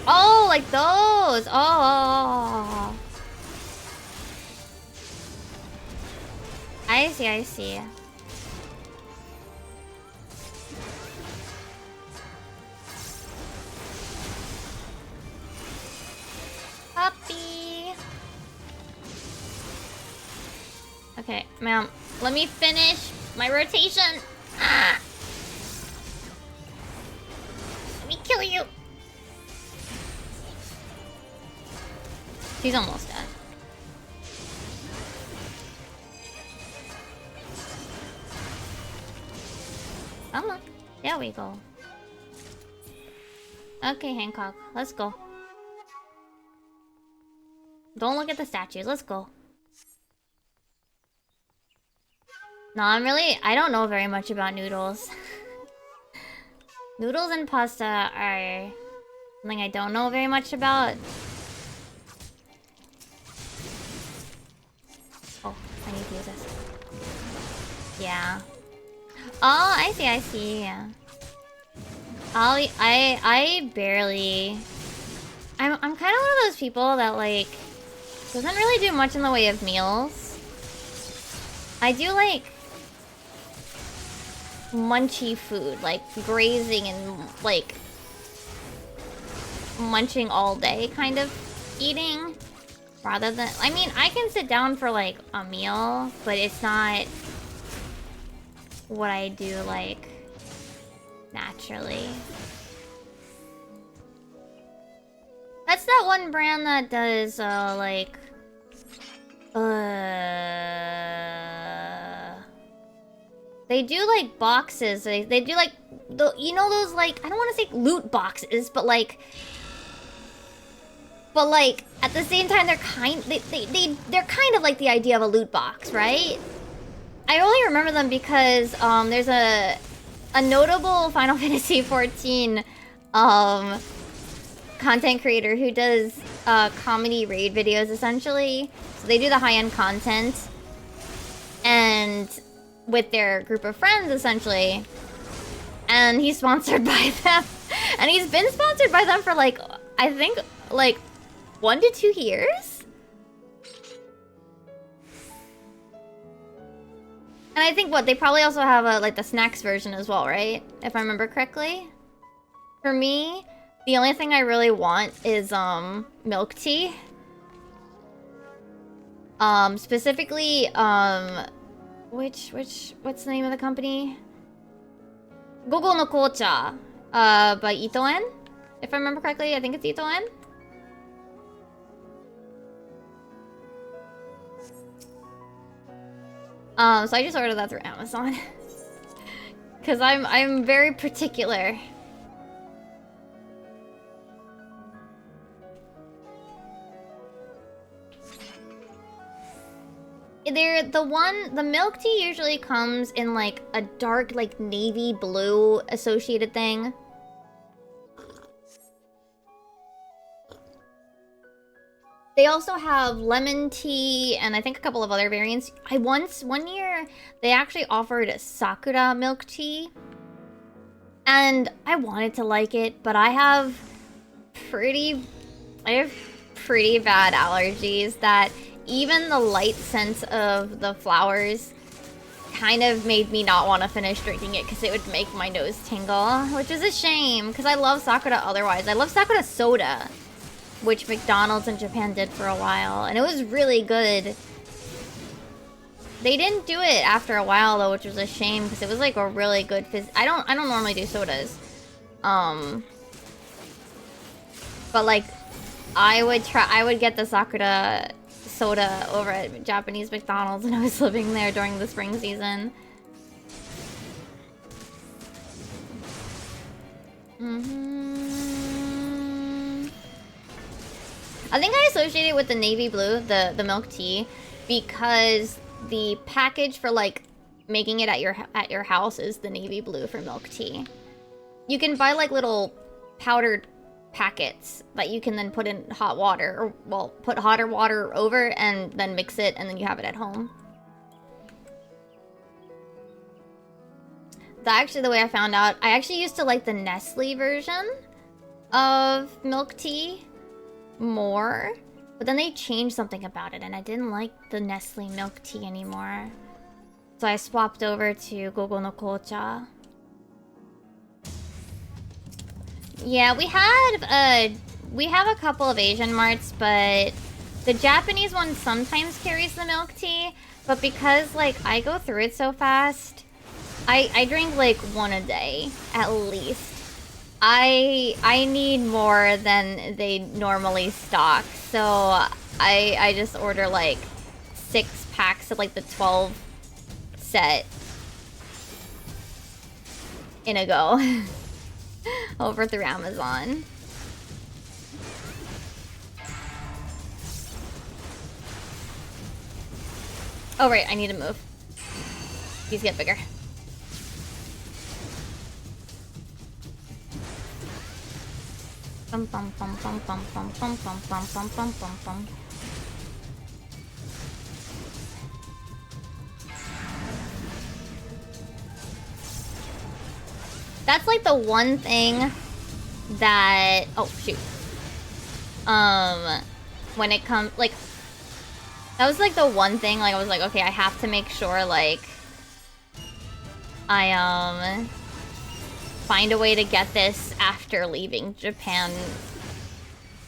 Oh, like those. Oh. I see, I see. Puppy. Okay, ma'am, let me finish my rotation. Ah. Let me kill you. He's almost dead. Come on. There we go. Okay, Hancock. Let's go. Don't look at the statues. Let's go. No, I don't know very much about noodles. Noodles and pasta are something I don't know very much about. Oh, I need to use this. Yeah. Oh, I see, I see. Yeah. I barely... I'm kind of one of those people that, like, doesn't really do much in the way of meals. I do, like, munchy food, like grazing and, like, munching all day kind of eating. Rather than... I mean, I can sit down for, like, a meal, but it's not what I do, like, naturally. That's that one brand that does, like... They do, like, boxes. They do, like... you know those, like... I don't want to say loot boxes, but, like... But, like, at the same time, they're they're kind of like the idea of a loot box, right? I only remember them because, there's a notable Final Fantasy XIV, content creator who does, comedy raid videos, essentially. So they do the high-end content. And with their group of friends, essentially. And he's sponsored by them. And he's been sponsored by them for, like, I think, like... 1 to 2 years? And I think, what, they probably also have a, like, the snacks version as well, right? If I remember correctly. For me, the only thing I really want is, milk tea. Specifically, what's the name of the company? Gogo no Kocha, by Itoen? If I remember correctly, I think it's Itoen. So I just ordered that through Amazon. Cause I'm very particular. The milk tea usually comes in like a dark, like navy blue associated thing. They also have lemon tea and I think a couple of other variants. One year, they actually offered a Sakura milk tea. And I wanted to like it, but I have pretty bad allergies that even the light scent of the flowers kind of made me not want to finish drinking it because it would make my nose tingle, which is a shame because I love Sakura otherwise. I love Sakura soda, which McDonald's in Japan did for a while, and it was really good. They didn't do it after a while though, which was a shame because it was like a really good I don't normally do sodas. But like I would get the Sakura soda over at Japanese McDonald's when I was living there during the spring season. I think I associate it with the navy blue, the milk tea, because the package for like making it at your house is the navy blue for milk tea. You can buy like little powdered packets that you can then put in hot water, or well, put hotter water over and then mix it, and then you have it at home. That's actually the way I found out. I actually used to like the Nestle version of milk tea more, but then they changed something about it and I didn't like the Nestle milk tea anymore. So I swapped over to Gogo no Kocha. Yeah, we have a couple of Asian marts, but the Japanese one sometimes carries the milk tea, but because like I go through it so fast, I drink like one a day at least. I need more than they normally stock, so I just order like 6 packs of like the 12 set in a go over through Amazon. Oh right, I need to move. These get bigger. Bum bum bum bum bum bum bum bum bum bum bum bum bum. That's like the one thing that oh shoot. When it comes like that was like the one thing like I was like, okay, I have to make sure like I find a way to get this after leaving Japan.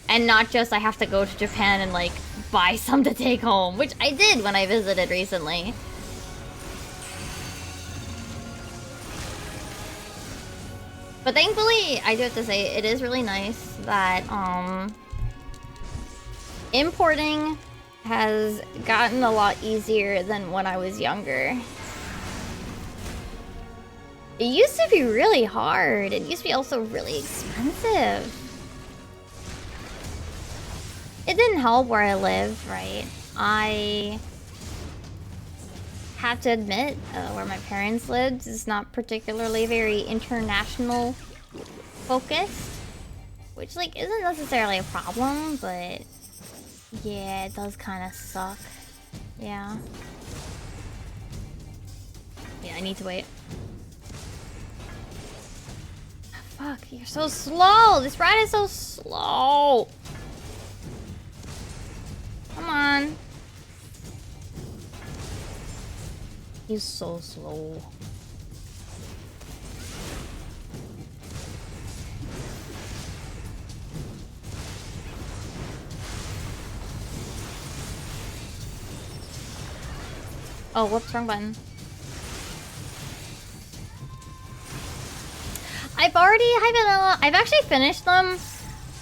And not just I have to go to Japan and like buy some to take home, which I did when I visited recently. But thankfully, I do have to say, it is really nice that importing has gotten a lot easier than when I was younger. It used to be really hard. It used to be also really expensive. It didn't help where I live, right? I have to admit, where my parents lived is not particularly very international focused, which like isn't necessarily a problem, but yeah, it does kind of suck. Yeah. Yeah, I need to wait. Fuck, you're so slow! This ride is so slow! Come on. He's so slow. Oh, whoops, wrong button. I've actually finished them,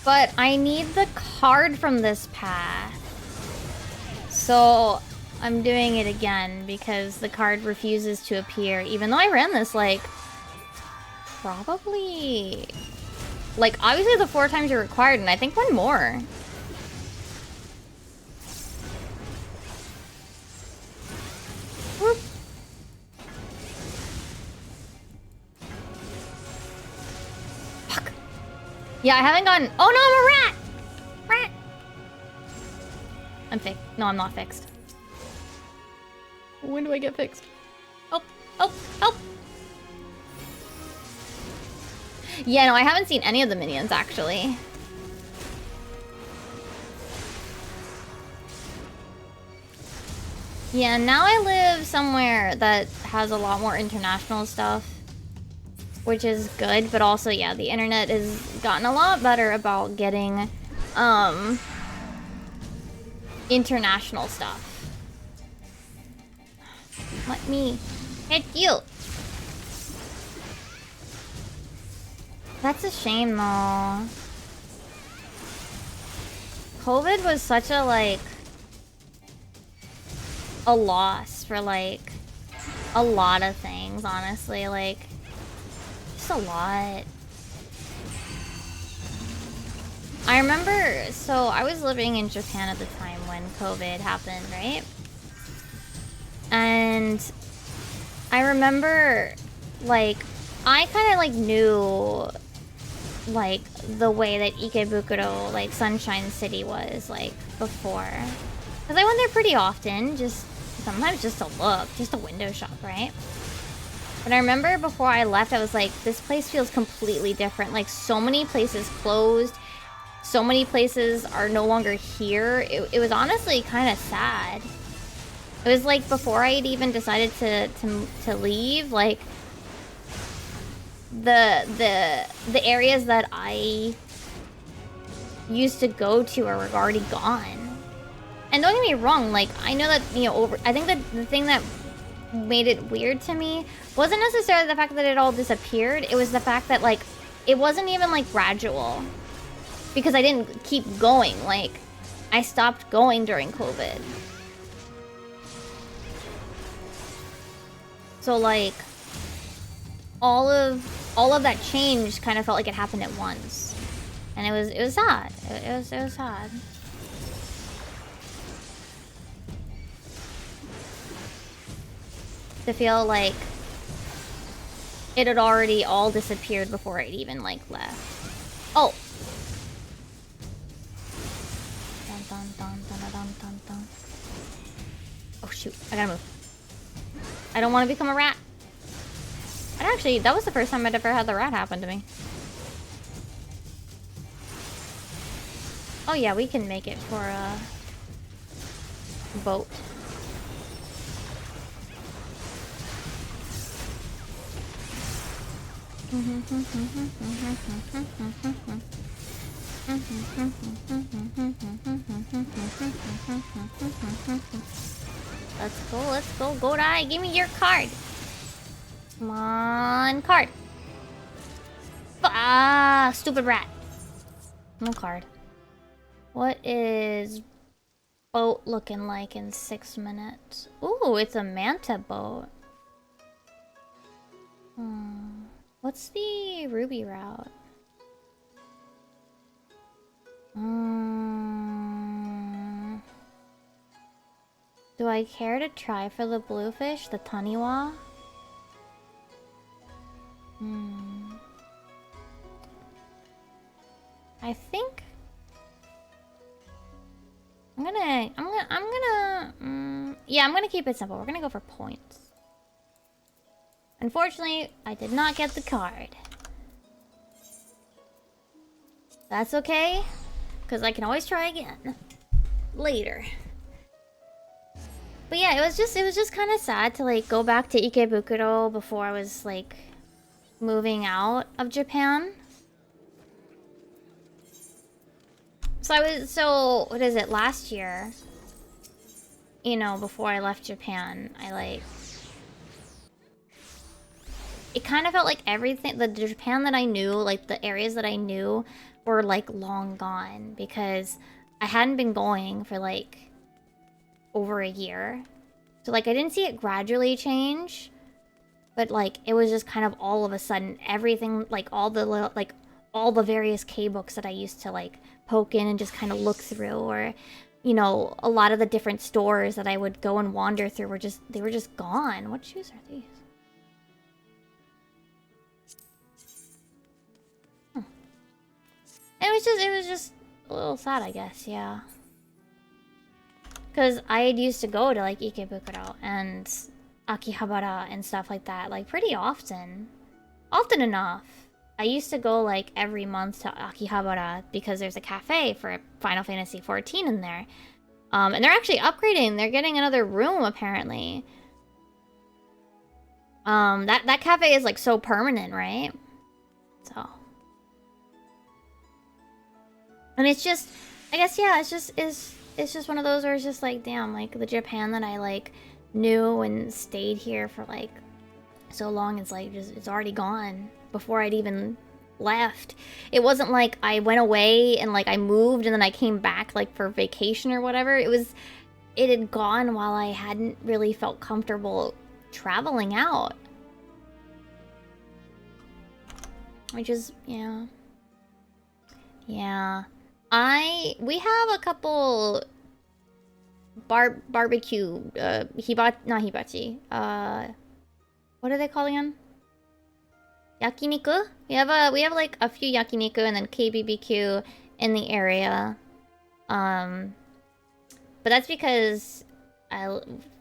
but I need the card from this path. So I'm doing it again because the card refuses to appear, even though I ran this like probably like obviously the 4 times you're required, and I think 1 more. Whoop. Fuck. Yeah, I haven't gotten. Oh no, I'm a rat! Rat! I'm fixed. No, I'm not fixed. When do I get fixed? Help! Help! Help! Yeah, no, I haven't seen any of the minions, actually. Yeah, now I live somewhere that has a lot more international stuff, which is good, but also, yeah, the internet has gotten a lot better about getting, international stuff. Let me hit you. That's a shame, though. COVID was such a, like, a loss for, like, a lot of things, honestly. Like, just a lot. I remember, so I was living in Japan at the time when COVID happened, right? And I remember, like, I kind of, like, knew, like, the way that Ikebukuro, like, Sunshine City was, like, before. Because I went there pretty often, just, sometimes just to look, just to window shop, right? But I remember before I left, I was like, this place feels completely different. Like, so many places closed, so many places are no longer here. It was honestly kind of sad. It was like before I had even decided to leave, like the areas that I used to go to are already gone. And don't get me wrong, like I know that, you know, I think that the thing that made it weird to me wasn't necessarily the fact that it all disappeared. It was the fact that, like, it wasn't even like gradual, because I didn't keep going. Like, I stopped going during COVID. So like all of that change kind of felt like it happened at once. And it was sad. It was sad. To feel like it had already all disappeared before I'd even, like, left. Oh! Dun, dun, dun, dun, dun, dun, dun. Oh shoot, I gotta move. I don't want to become a rat. And actually, that was the first time I'd ever had the rat happen to me. Oh yeah, we can make it for a boat. Let's go, Godai, give me your card. Come on, card. Ah, stupid rat. No card. What is boat looking like in 6 minutes? Ooh, it's a manta boat. What's the ruby route? Do I care to try for the bluefish, the taniwa? I think yeah, I'm gonna keep it simple. We're gonna go for points. Unfortunately, I did not get the card. That's okay, because I can always try again later. But yeah, it was just kind of sad to, like, go back to Ikebukuro before I was, like, moving out of Japan. So what is it, last year, you know, before I left Japan, it kind of felt like everything, the Japan that I knew, like the areas that I knew were, like, long gone, because I hadn't been going for, like, over a year. So, like, I didn't see it gradually change, but, like, it was just kind of all of a sudden, everything, like, all the various K-books that I used to, like, poke in and just kind of look through, or, you know, a lot of the different stores that I would go and wander through were just gone. What shoes are these? It was just a little sad, I guess, yeah. Because I had used to go to, like, Ikebukuro and Akihabara and stuff like that, like, pretty often. Often enough. I used to go, like, every month to Akihabara because there's a cafe for Final Fantasy XIV in there. And they're actually upgrading. They're getting another room, apparently. That cafe is, like, so permanent, right? So. And it's just, I guess, yeah, it's just one of those where it's just like, damn, like, the Japan that I, like, knew and stayed here for, like, so long, it's like, it's already gone before I'd even left. It wasn't like I went away and, like, I moved and then I came back, like, for vacation or whatever. It had gone while I hadn't really felt comfortable traveling out. Which is, yeah. Yeah. We have a couple barbecue, not hibachi, what are they called again? Yakiniku? We have like a few yakiniku and then KBBQ in the area. But that's because,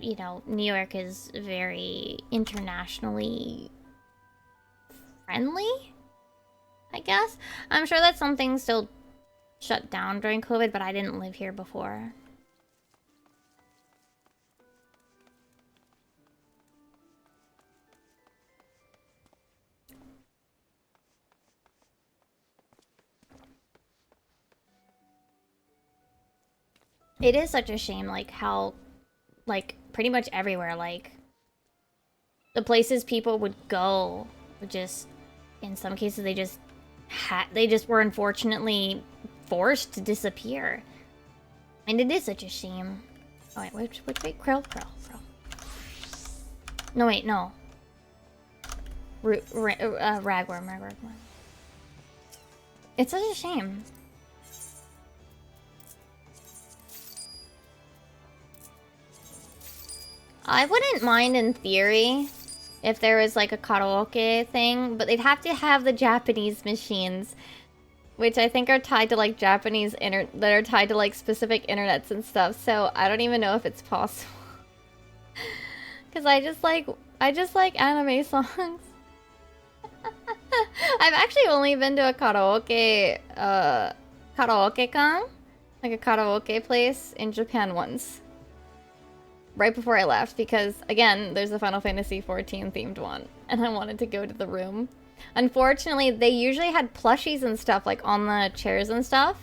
you know, New York is very internationally friendly, I guess. I'm sure that something still shut down during COVID, but I didn't live here before. It is such a shame, like, how, like, pretty much everywhere, like, the places people would go would just, in some cases, they just were unfortunately forced to disappear. And it is such a shame. Oh, wait, which way? Krill. No, wait, no. Ragworm. It's such a shame. I wouldn't mind in theory if there was like a karaoke thing, but they'd have to have the Japanese machines, which I think are tied to like that are tied to like specific internets and stuff. So I don't even know if it's possible. Cause I just like anime songs. I've actually only been to a karaoke-con, like a karaoke place in Japan once. Right before I left, because, again, there's a Final Fantasy XIV themed one, and I wanted to go to the room. Unfortunately, they usually had plushies and stuff, like, on the chairs and stuff,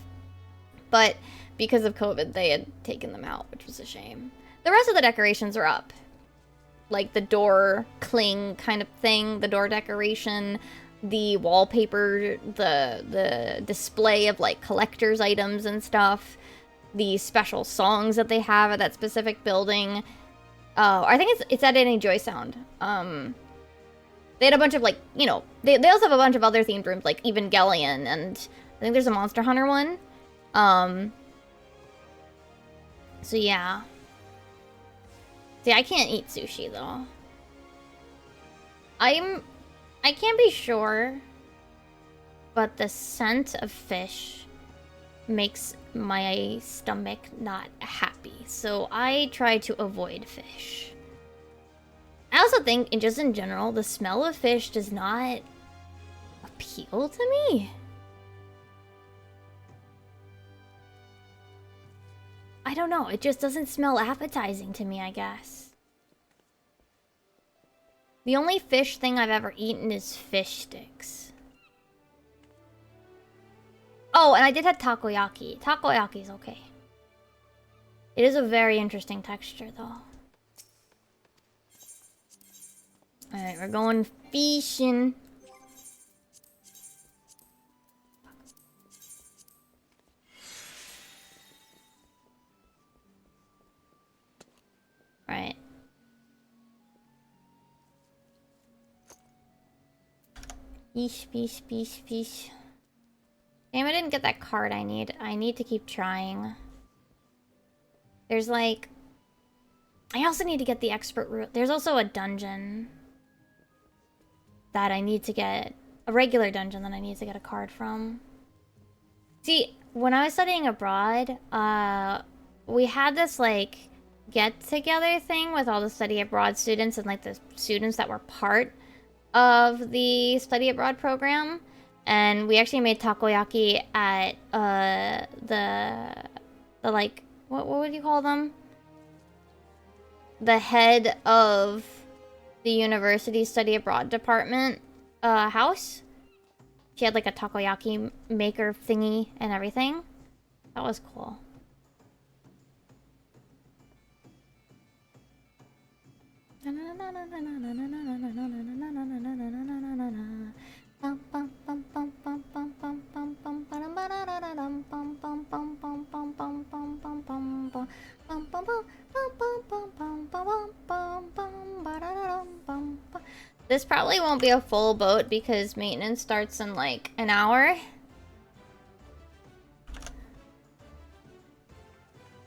but because of COVID, they had taken them out, which was a shame. The rest of the decorations are up. Like, the door cling kind of thing, the door decoration, the wallpaper, the display of, like, collector's items and stuff, the special songs that they have at that specific building. I think it's at Any Joy Sound. They had a bunch of, like, you know, they also have a bunch of other themed rooms, like Evangelion, and I think there's a Monster Hunter one. So yeah. See, I can't eat sushi, though. I can't be sure, but the scent of fish makes my stomach not happy, so I try to avoid fish. I also think, and just in general, the smell of fish does not appeal to me. I don't know, it just doesn't smell appetizing to me, I guess. The only fish thing I've ever eaten is fish sticks. Oh, and I did have takoyaki. Takoyaki's okay. It is a very interesting texture, though. Alright, we're going fishing. Right. Fish. Damn, I didn't get that card I need. I need to keep trying. There's like... I also need to get the expert route. There's also a dungeon that I need to get... A regular dungeon that I need to get a card from. See, when I was studying abroad, we had this, like, get-together thing with all the study abroad students and, like, the students that were part of the study abroad program. And we actually made takoyaki at, the like, what would you call them? The head of the university study abroad department house. She had like a takoyaki maker thingy and everything. That was cool. This probably won't be a full boat because maintenance starts in like an hour.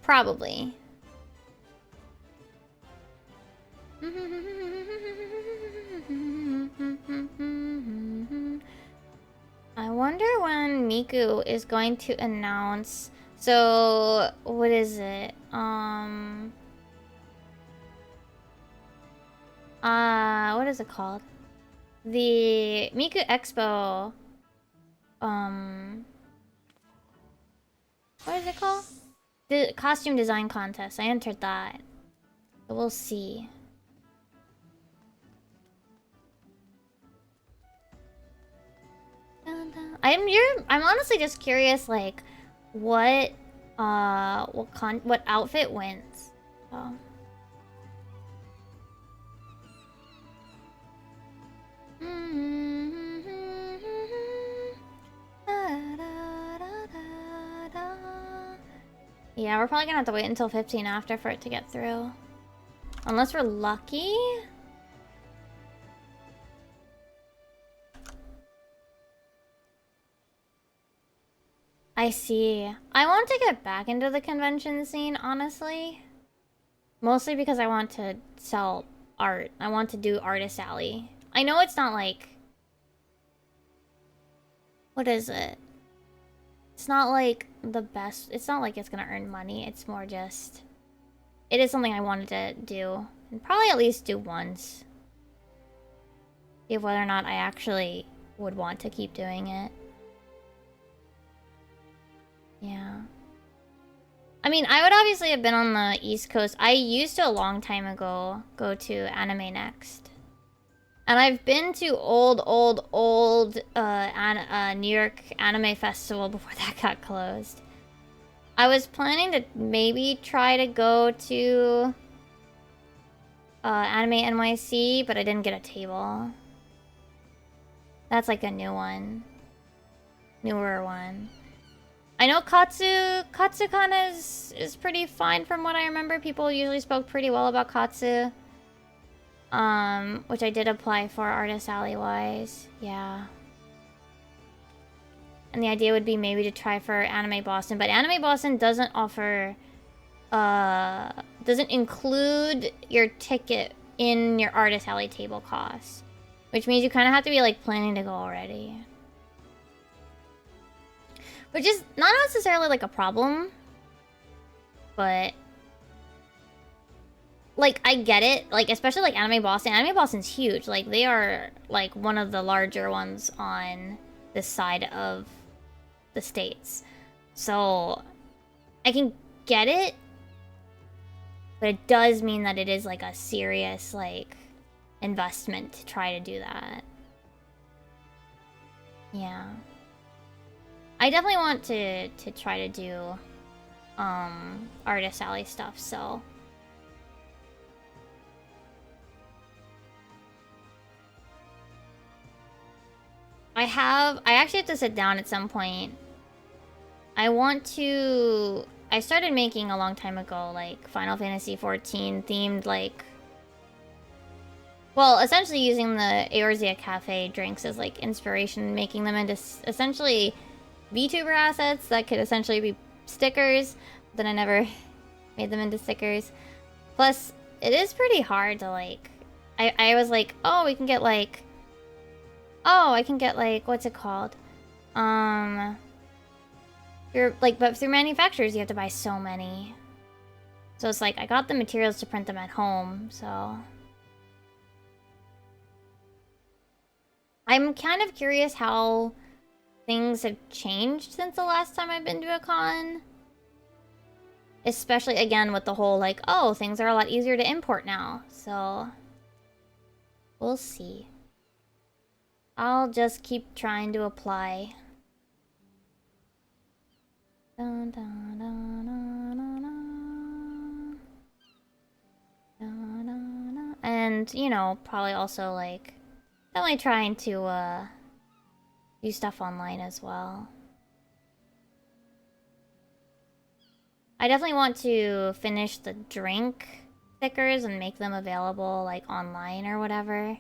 Probably. I wonder when Miku is going to announce. So, what is it? What is it called? The Miku Expo. What is it called? The costume design contest. I entered that. So we'll see. I'm honestly just curious, like, what outfit wins. So. Yeah, we're probably gonna have to wait until 15 after for it to get through. Unless we're lucky. I see. I want to get back into the convention scene, honestly. Mostly because I want to sell art. I want to do Artist Alley. I know it's not like... What is it? It's not like the best... It's not like it's gonna earn money. It's more just... It is something I wanted to do. And probably at least do once. See whether or not I actually would want to keep doing it. Yeah. I mean, I would obviously have been on the East Coast. I used to, a long time ago, go to Anime Next. And I've been to old New York Anime Festival before that got closed. I was planning to maybe try to go to Anime NYC, but I didn't get a table. That's like a new one. Newer one. I know Katsukan is pretty fine from what I remember. People usually spoke pretty well about Katsu. Which I did apply for Artist Alley wise. Yeah. And the idea would be maybe to try for Anime Boston, but Anime Boston doesn't offer doesn't include your ticket in your Artist Alley table cost. Which means you kind of have to be like planning to go already. Which is not necessarily like a problem, but like I get it. Like especially like Anime Boston. Anime Boston's huge. Like they are like one of the larger ones on this side of the States. So I can get it, but it does mean that it is like a serious like investment to try to do that. Yeah. I definitely want to try to do Artist Alley stuff, so I actually have to sit down at some point. I started making a long time ago like Final Fantasy 14 themed like, well, essentially using the Eorzea Cafe drinks as like inspiration, making them into essentially VTuber assets that could essentially be stickers, but then I never made them into stickers. Plus, it is pretty hard to like... I was like, oh, we can get like... Oh, I can get like... What's it called? You're like, but through manufacturers, you have to buy so many. So it's like, I got the materials to print them at home, so... I'm kind of curious how things have changed since the last time I've been to a con. Especially, again, with the whole, like, oh, things are a lot easier to import now. So, we'll see. I'll just keep trying to apply. Dun, dun, dun, dun, dun, dun. Dun, dun, dun. And, you know, probably also, like, definitely trying to, do stuff online as well. I definitely want to finish the drink stickers and make them available, like, online or whatever.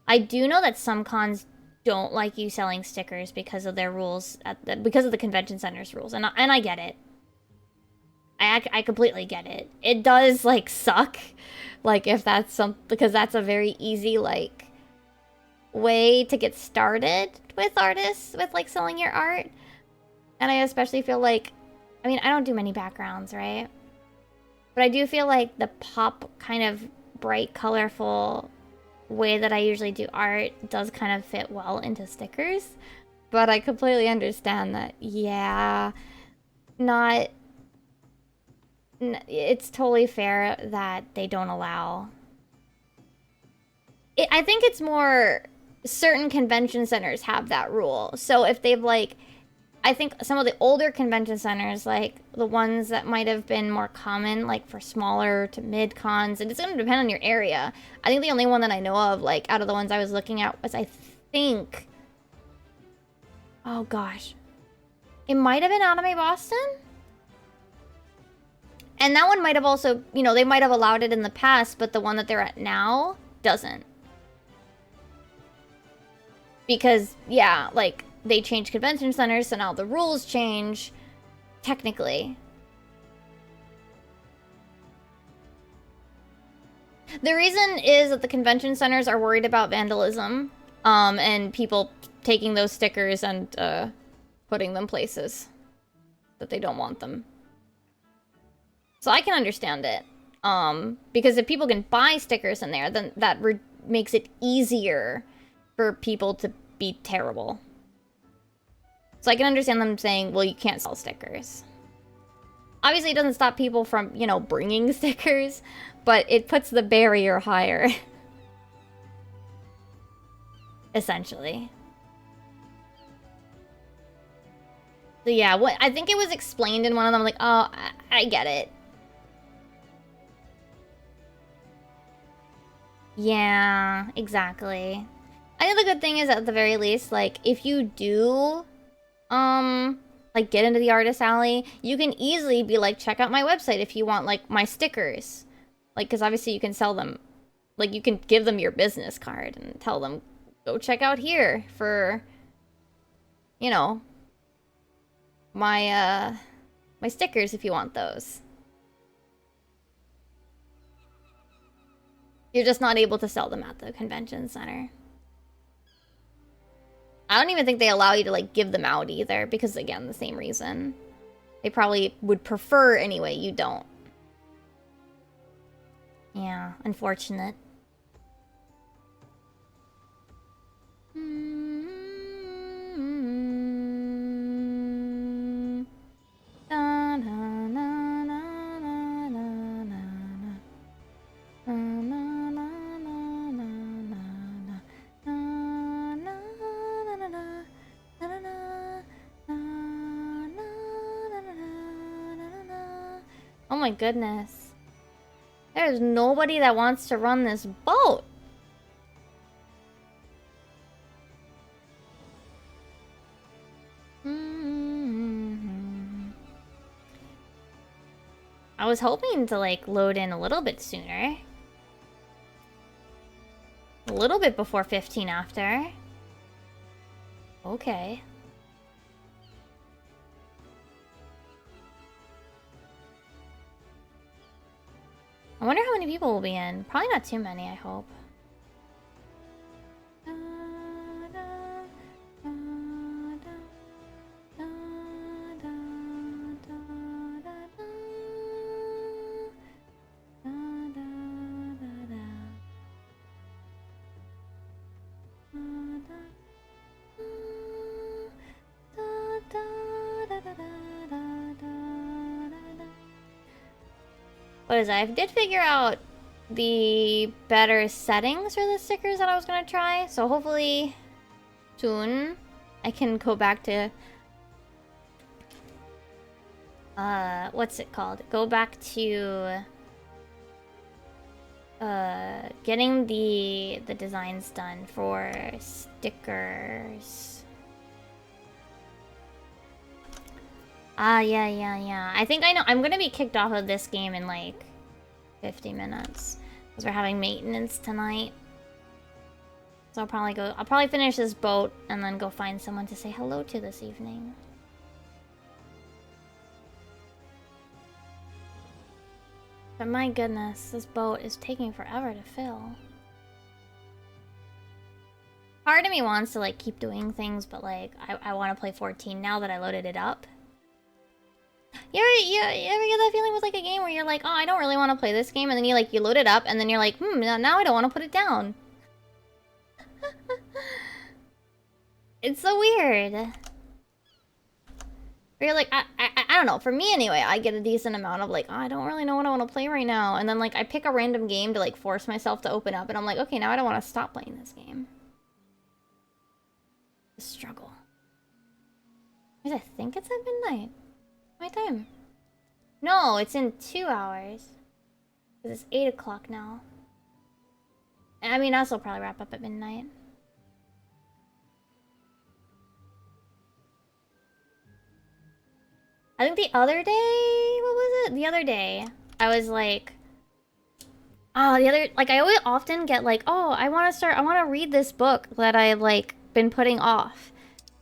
I do know that some cons don't like you selling stickers because of their rules, because of the convention center's rules, and I get it. I completely get it. It does, like, suck, like, if that's because that's a very easy, like, way to get started with artists, with, like, selling your art. And I especially feel like, I mean, I don't do many backgrounds, right? But I do feel like the pop kind of bright, colorful way that I usually do art does kind of fit well into stickers. But I completely understand that, yeah, it's totally fair that they don't allow. I think it's more certain convention centers have that rule. So if they've, like, I think some of the older convention centers, like the ones that might have been more common, like for smaller to mid cons, and it's going to depend on your area. I think the only one that I know of, like out of the ones I was looking at, was, I think, oh gosh, it might have been Anime Boston. And that one might have also, you know, they might have allowed it in the past, but the one that they're at now doesn't. Because, yeah, like, they changed convention centers, so now the rules change, technically. The reason is that the convention centers are worried about vandalism, and people taking those stickers and, putting them places that they don't want them. So I can understand it. Because if people can buy stickers in there, then that makes it easier for people to be terrible. So I can understand them saying, well, you can't sell stickers. Obviously, it doesn't stop people from, you know, bringing stickers, but it puts the barrier higher. Essentially. So yeah, I think it was explained in one of them, like, oh, I get it. Yeah, exactly. I think the good thing is, at the very least, like, if you do, like, get into the artist alley, you can easily be like, check out my website if you want, like, my stickers. Like, because obviously you can sell them. Like, you can give them your business card and tell them, go check out here for, you know, my stickers if you want those. You're just not able to sell them at the convention center. I don't even think they allow you to, like, give them out either, because, again, the same reason. They probably would prefer, anyway, you don't. Yeah, unfortunate. Oh my goodness. There's nobody that wants to run this boat. I was hoping to, like, load in a little bit sooner. A little bit before 15 after. Okay. I wonder how many people will be in. Probably not too many, I hope. What is that? I did figure out the better settings for the stickers that I was gonna try, so hopefully soon I can go back to what's it called? Go back to getting the designs done for stickers. Yeah. I think I know. I'm gonna be kicked off of this game in like 50 minutes because we're having maintenance tonight. So I'll probably finish this boat and then go find someone to say hello to this evening. But my goodness, this boat is taking forever to fill. Part of me wants to like keep doing things, but like I want to play 14 now that I loaded it up. You ever get that feeling with like a game where you're like, oh, I don't really want to play this game, and then you load it up, and then you're like, now I don't want to put it down. It's so weird. Where you're like, I don't know. For me anyway, I get a decent amount of like, oh, I don't really know what I want to play right now, and then like I pick a random game to like force myself to open up, and I'm like, okay, now I don't want to stop playing this game. The struggle. Because I think it's at midnight. My time. No, it's in 2 hours. Because it's 8 o'clock now. I mean, us will probably wrap up at midnight. I think the other day, what was it? The other day, I was like, oh, I always often get like, oh, I want to read this book that I like been putting off.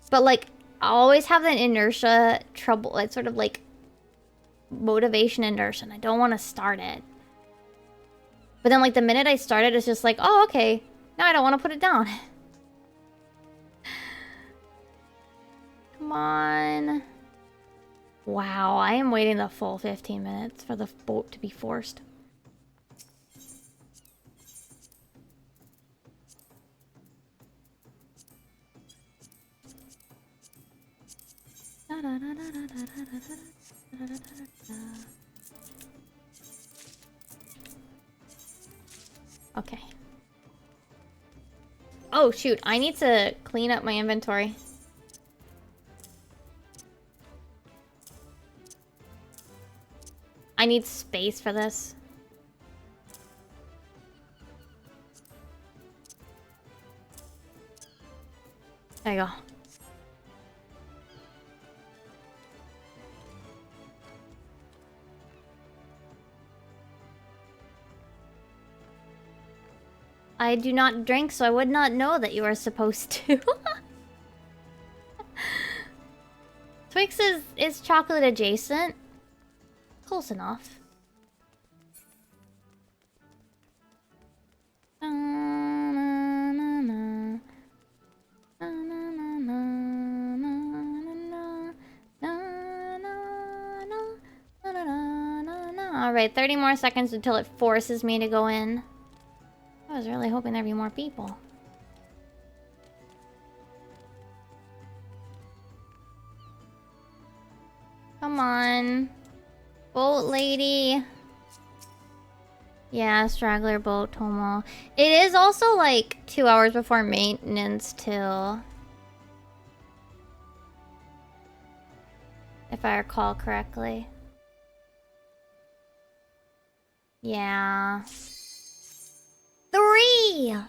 But like, I always have that inertia trouble, like sort of like motivation inertia, and I don't want to start it. But then like the minute I start it, it's just like, oh, okay, now I don't want to put it down. Come on. Wow, I am waiting the full 15 minutes for the boat to be forced. Okay. Oh shoot, I need to clean up my inventory. I need space for this. There you go. I do not drink, so I would not know that you are supposed to. Twix is chocolate adjacent. Close enough. Alright, 30 more seconds until it forces me to go in. I was really hoping there'd be more people. Come on. Boat lady. Yeah, straggler boat, Tomo. It is also like 2 hours before maintenance too. If I recall correctly. Yeah. 3!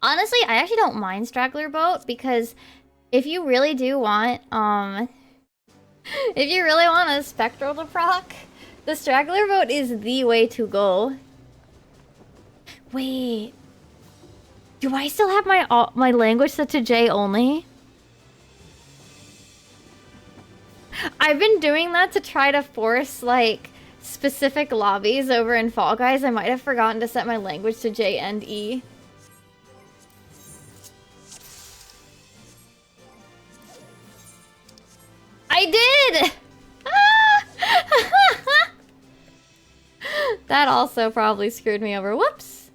Honestly, I actually don't mind straggler boat because if you really do want, if you really want a spectral to proc, the straggler boat is the way to go. Wait. Do I still have my language set to J only? I've been doing that to try to force, like, specific lobbies over in Fall Guys. I might have forgotten to set my language to J and E. I did! That also probably screwed me over. Whoops!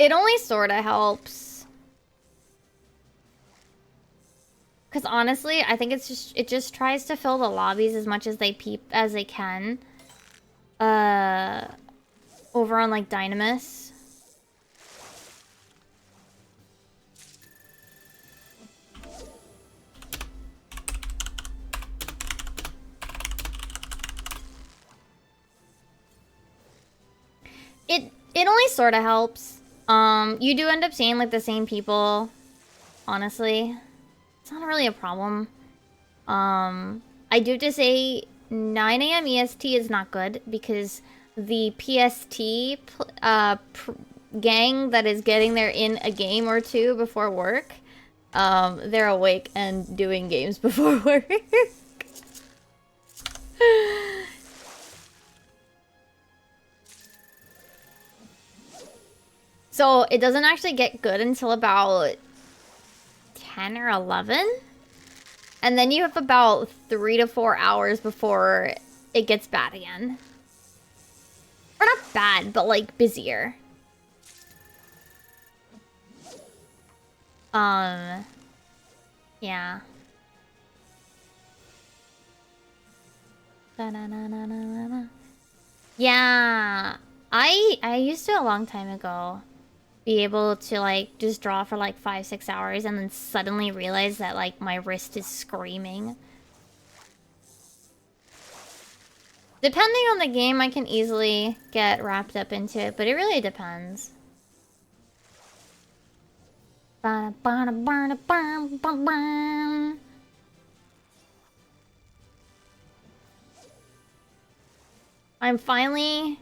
It only sorta helps. Cause honestly, I think it just tries to fill the lobbies as much as they can. Over on like Dynamis. It only sort of helps. You do end up seeing like the same people. Honestly, it's not really a problem. I do have to say 9 a.m. EST is not good because the PST gang that is getting there in a game or two before work, they're awake and doing games before work. So it doesn't actually get good until about 10 or 11. And then you have about 3 to 4 hours before it gets bad again. Or not bad, but like busier. Yeah. Yeah. I used to a long time ago be able to like just draw for like 5-6 hours and then suddenly realize that like my wrist is screaming. Depending on the game, I can easily get wrapped up into it, but it really depends. I'm finally,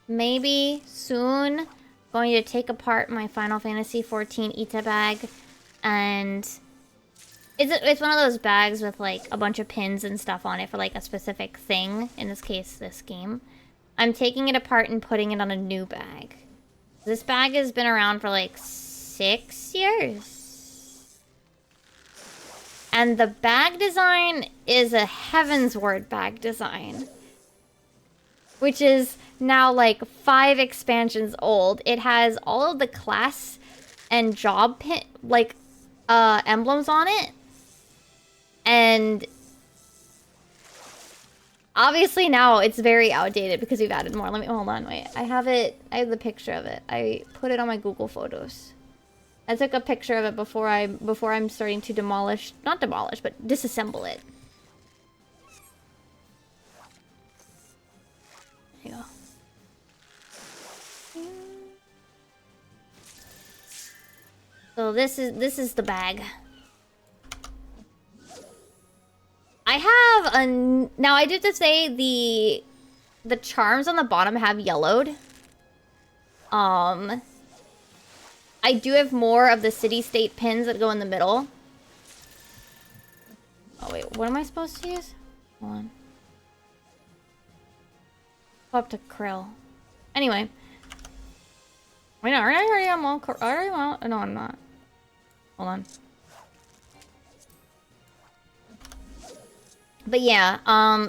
maybe soon, going to take apart my Final Fantasy XIV Ita bag, and it's one of those bags with like a bunch of pins and stuff on it for like a specific thing, in this case this game. I'm taking it apart and putting it on a new bag. This bag has been around for like 6 years. And the bag design is a Heavensward bag design, which is now like 5 expansions old. It has all of the class and job emblems on it. And obviously now it's very outdated because we've added more. Let me hold on, wait. I have the picture of it. I put it on my Google Photos. I took a picture of it before I'm starting to not demolish, but disassemble it. There you go. So this is the bag. I have now I did to say the charms on the bottom have yellowed. I do have more of the city-state pins that go in the middle. Oh wait, what am I supposed to use? Hold on. Go up to Krill. Anyway. Wait, no, already I'm all no, I'm not. Hold on. But yeah,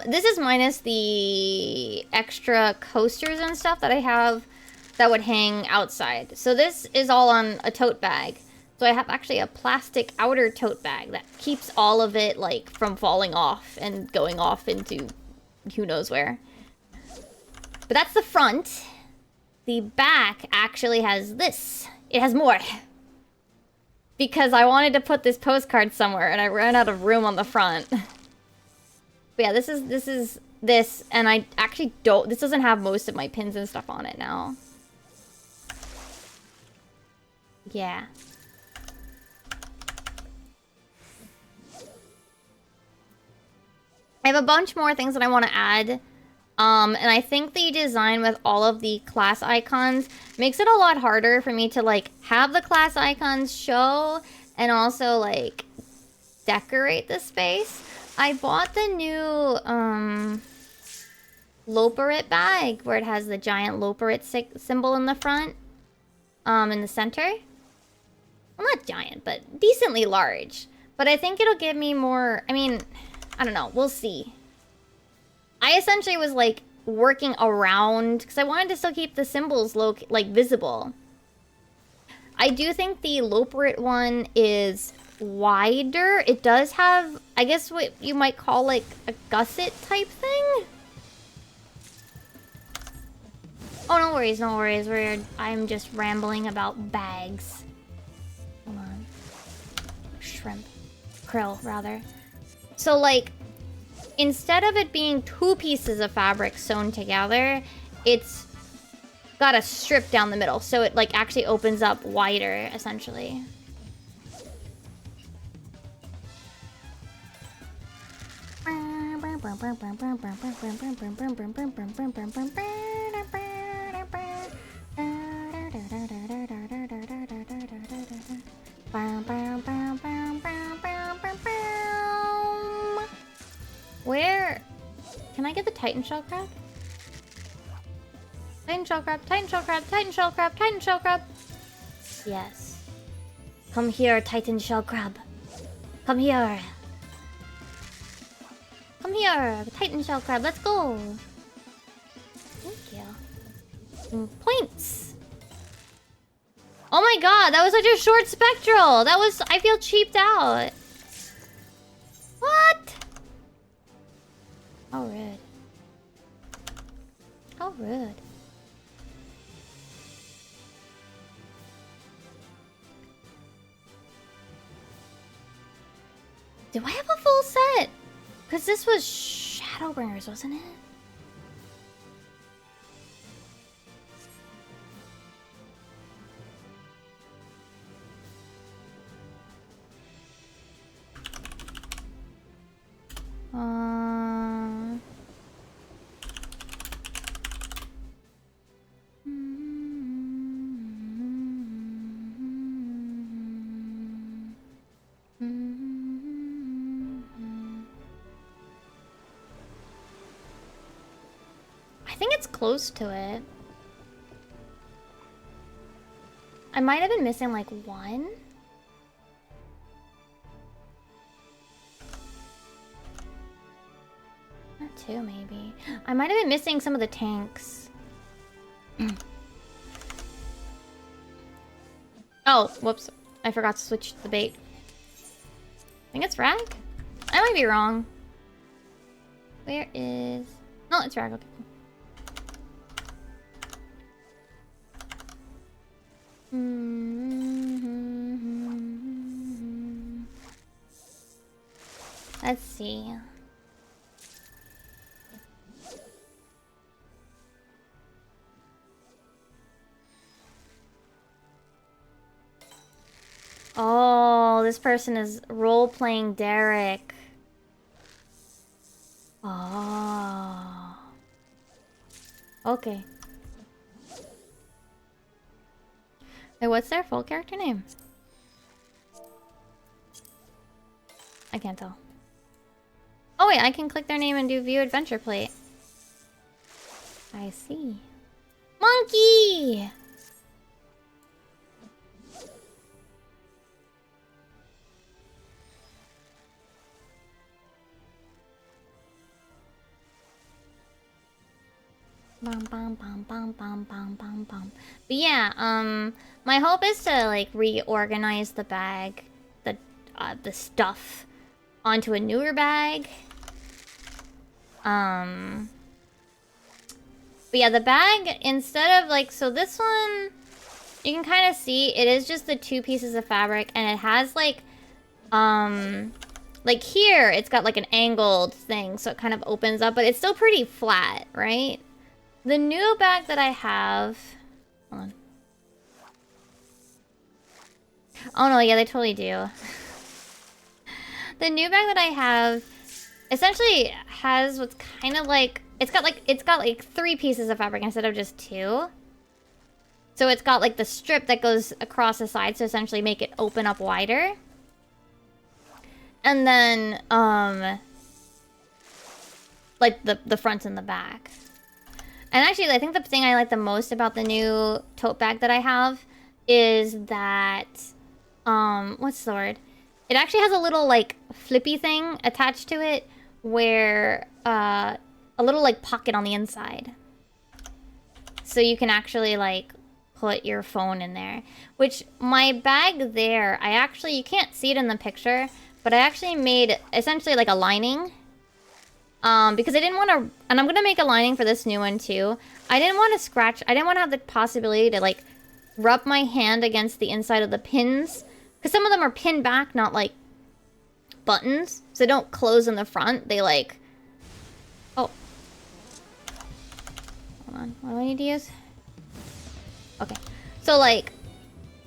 this is minus the extra coasters and stuff that I have that would hang outside. So this is all on a tote bag. So I have actually a plastic outer tote bag that keeps all of it like from falling off and going off into who knows where. But that's the front. The back actually has this. It has more. Because I wanted to put this postcard somewhere and I ran out of room on the front. But yeah, this is, and I actually don't, this doesn't have most of my pins and stuff on it now. Yeah. I have a bunch more things that I want to add. And I think the design with all of the class icons makes it a lot harder for me to like have the class icons show and also like decorate the space. I bought the new Loperit bag where it has the giant Loperit symbol in the front, in the center. Well, not giant, but decently large. But I think it'll give me more, I mean, I don't know, we'll see. I essentially was like working around because I wanted to still keep the symbols like visible. I do think the Loperit one is wider. It does have, I guess, what you might call like a gusset type thing. Oh, no worries, no worries. I'm just rambling about bags. Hold on. Shrimp. Krill, rather. So, like, instead of it being 2 pieces of fabric sewn together, it's got a strip down the middle. So it, like, actually opens up wider, essentially. Where? Can I get the Titan shell crab? Titan shell crab, Titan shell crab, Titan shell crab, Titan shell crab. Yes. Come here, Titan shell crab. Come here. Come here, Titan shell crab. Let's go. Thank you. Points. Oh my god, that was such a short spectral. That was, I feel cheaped out. What? How rude. How rude. Do I have a full set? Because this was Shadowbringers, wasn't it? I think it's close to it. I might have been missing like 1. Or 2 maybe. I might have been missing some of the tanks. Oh, whoops. I forgot to switch the bait. I think it's rag? I might be wrong. Where is... No, it's rag. Okay. Let's see. Oh, this person is role-playing Derek. Oh. Okay. Wait, what's their full character name? I can't tell. Oh wait, I can click their name and do view adventure plate. I see. Monkey! Bum, bum, bum, bum, bum, bum, bum, bum. But yeah, my hope is to like reorganize the bag, the stuff onto a newer bag. But yeah, the bag, instead of like, so this one, you can kind of see it is just the 2 pieces of fabric, and it has like here, it's got like an angled thing, so it kind of opens up, but it's still pretty flat, right? The new bag that I have... Hold on. Oh no, yeah, they totally do. The new bag that I have essentially has what's kind of like... It's got like 3 pieces of fabric instead of just 2. So it's got like the strip that goes across the side to essentially make it open up wider. And then, like the front and the back. And actually, I think the thing I like the most about the new tote bag that I have is that, what's the word? It actually has a little, like, flippy thing attached to it where, a little, like, pocket on the inside. So you can actually, like, put your phone in there. Which, my bag there, I actually, you can't see it in the picture, but I actually made essentially like a lining. Because I didn't want to, and I'm gonna make a lining for this new one too. I didn't want to scratch, I didn't want to have the possibility to like rub my hand against the inside of the pins. Because some of them are pinned back, not like buttons. So they don't close in the front, they like... Oh. Hold on, what do I need to use? Okay. So like,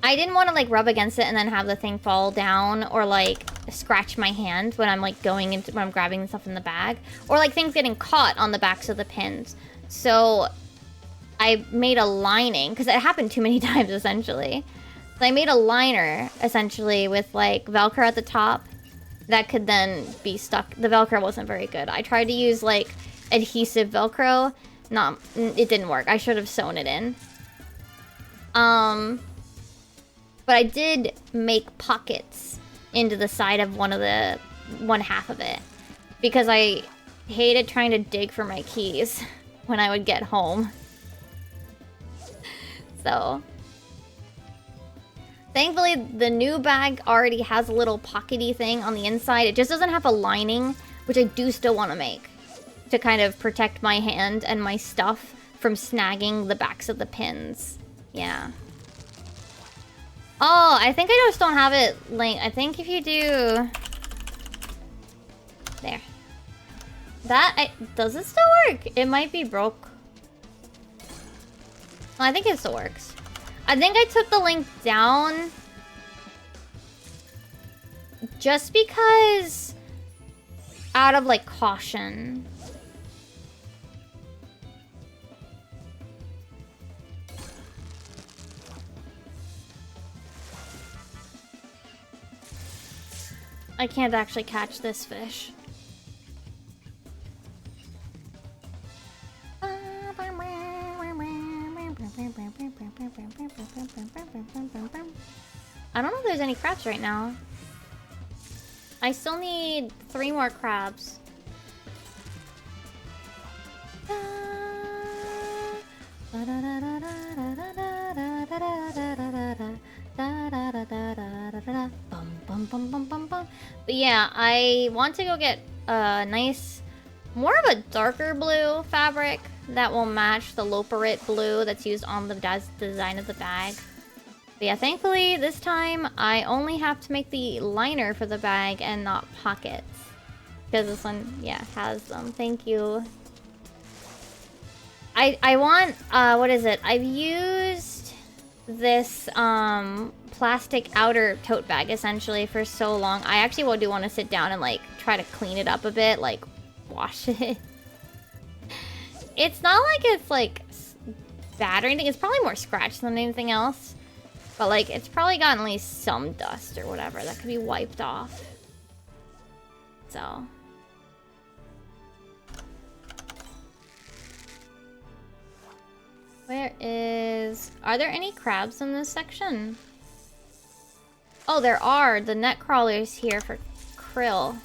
I didn't want to like rub against it and then have the thing fall down or like scratch my hand when I'm like going into, when I'm grabbing stuff in the bag. Or like things getting caught on the backs of the pins. So I made a lining, because it happened too many times essentially. So I made a liner essentially with like Velcro at the top that could then be stuck. The Velcro wasn't very good. I tried to use like adhesive Velcro. It didn't work. I should have sewn it in. But I did make pockets into the side of one half of it. Because I hated trying to dig for my keys when I would get home. So... Thankfully, the new bag already has a little pockety thing on the inside. It just doesn't have a lining, which I do still want to make. To kind of protect my hand and my stuff from snagging the backs of the pins. Yeah. Oh, I think I just don't have it linked. I think if you do... There. Does it still work? It might be broke. I think it still works. I think I took the link down just because out of like caution. I can't actually catch this fish. I don't know if there's any crabs right now. I still need 3 more crabs. But yeah, I want to go get a nice, more of a darker blue fabric that will match the Loperit blue that's used on the design of the bag. But yeah, thankfully this time I only have to make the liner for the bag and not pockets. Because this one, yeah, has them. Thank you. I want, what is it? I've used this plastic outer tote bag essentially for so long. I actually do want to sit down and like try to clean it up a bit, like wash it. It's not like it's like bad or anything. It's probably more scratched than anything else. But like it's probably gotten at least some dust or whatever that could be wiped off. So. Are there any crabs in this section? Oh, there are. The net crawler's here for krill.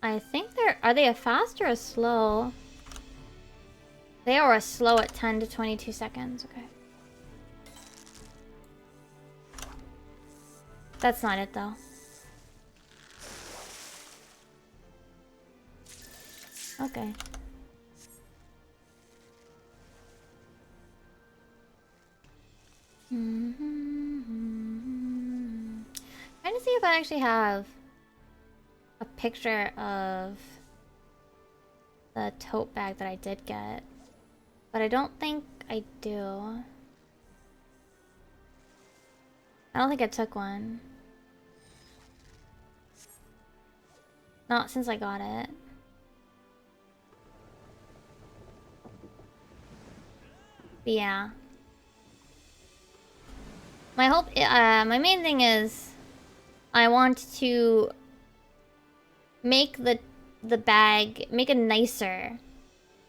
I think are they a fast or a slow? They are a slow at 10 to 22 seconds. Okay. That's not it though. Okay. Trying to see if I actually have a picture of the tote bag that I did get. But I don't think I do. I don't think I took one. Not since I got it. But yeah. My hope, my main thing is I want to make the bag, make it nicer.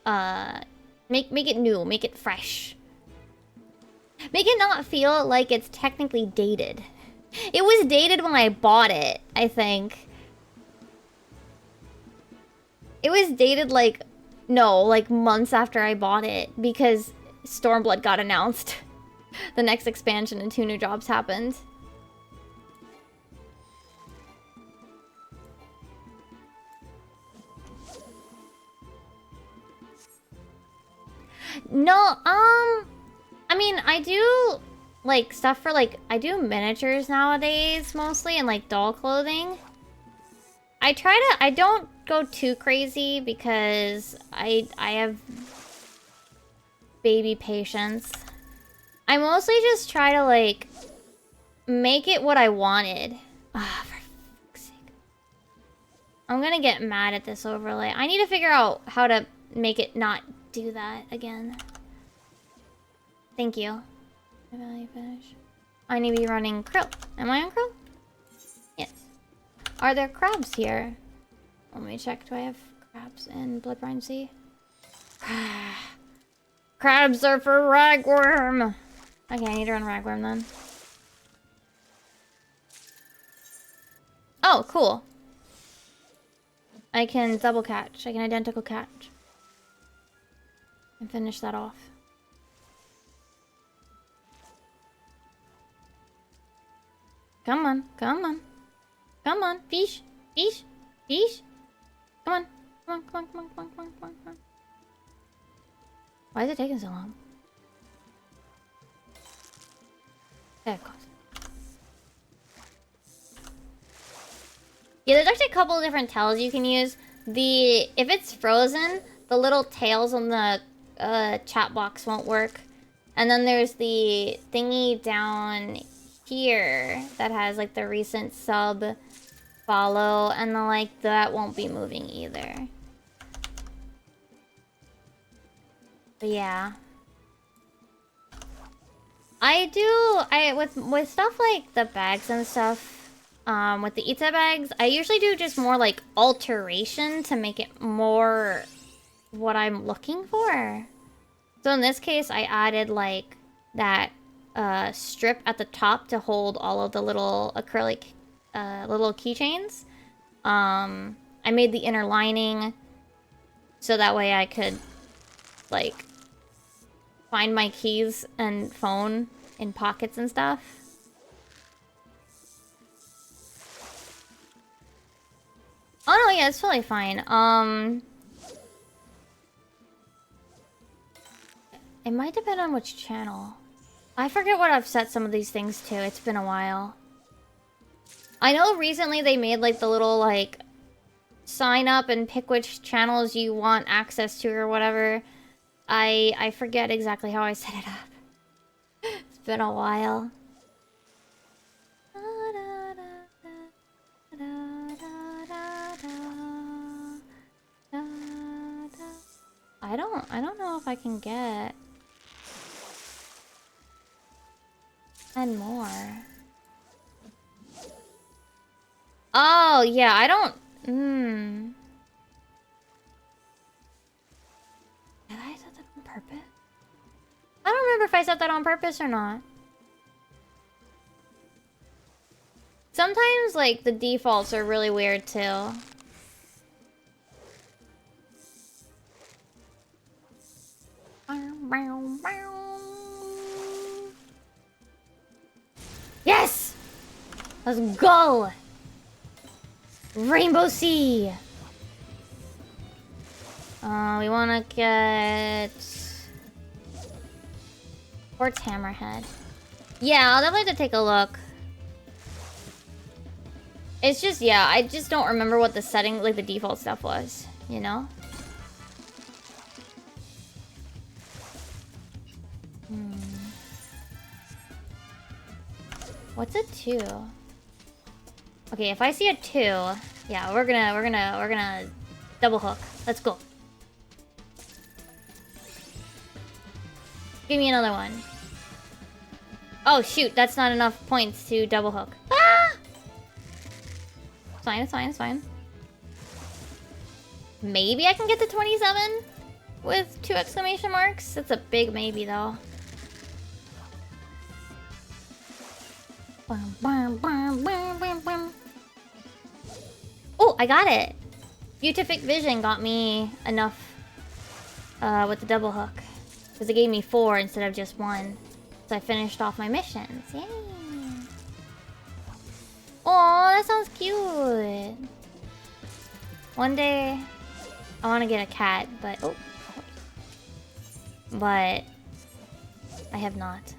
Make it new, make it fresh. Make it not feel like it's technically dated. It was dated when I bought it, I think. It was dated like, no, like months after I bought it because Stormblood got announced. The next expansion and 2 new jobs happened. No, I mean, I do like stuff for like, I do miniatures nowadays mostly and like doll clothing. I don't go too crazy because I have baby patience. I mostly just try to like make it what I wanted. Ah, for fuck's sake. I'm gonna get mad at this overlay. I need to figure out how to make it not do that again. Thank you. I need to be running krill. Am I on krill? Yes. Are there crabs here? Let me check. Do I have crabs in Bloodbrine Sea? Crabs are for ragworm. Okay, I need to run ragworm then. Oh, cool. I can double catch. I can identical catch. And finish that off. Come on, come on. Come on, fish, fish, fish. Come on, come on, come on, come on, come on, come on, come on. Why is it taking so long? There it goes. Yeah, there's actually a couple of different tells you can use. If it's frozen, the little tails on the chat box won't work. And then there's the thingy down here that has like the recent sub follow, and then like that won't be moving either. But yeah. With stuff like the bags and stuff, with the Ita bags, I usually do just more like alteration to make it more what I'm looking for. So in this case, I added like that strip at the top to hold all of the little acrylic little keychains. I made the inner lining so that way I could like find my keys and phone in pockets and stuff. Oh no, yeah, it's totally fine. It might depend on which channel. I forget what I've set some of these things to. It's been a while. I know recently they made like the little like sign up and pick which channels you want access to or whatever. I forget exactly how I set it up. It's been a while. I don't know if I can get and more. Oh, yeah, I don't... Did I set that on purpose? I don't remember if I set that on purpose or not. Sometimes, like, the defaults are really weird, too. Yes! Let's go! Rainbow Sea! We wanna get... Quartz Hammerhead. Yeah, I'll definitely have to take a look. It's just, yeah, I just don't remember what the setting, like the default stuff was, you know? What's a 2? Okay, if I see a 2, yeah, we're gonna double hook. Let's go. Give me another one. Oh shoot, that's not enough points to double hook. Ah! It's fine, it's fine, it's fine. Maybe I can get to 27 with 2 exclamation marks. That's a big maybe though. Oh, I got it. Beautific Vision got me enough with the double hook. Because it gave me 4 instead of just 1. So I finished off my missions. Yay! Oh, that sounds cute. One day, I want to get a cat, but but I have not.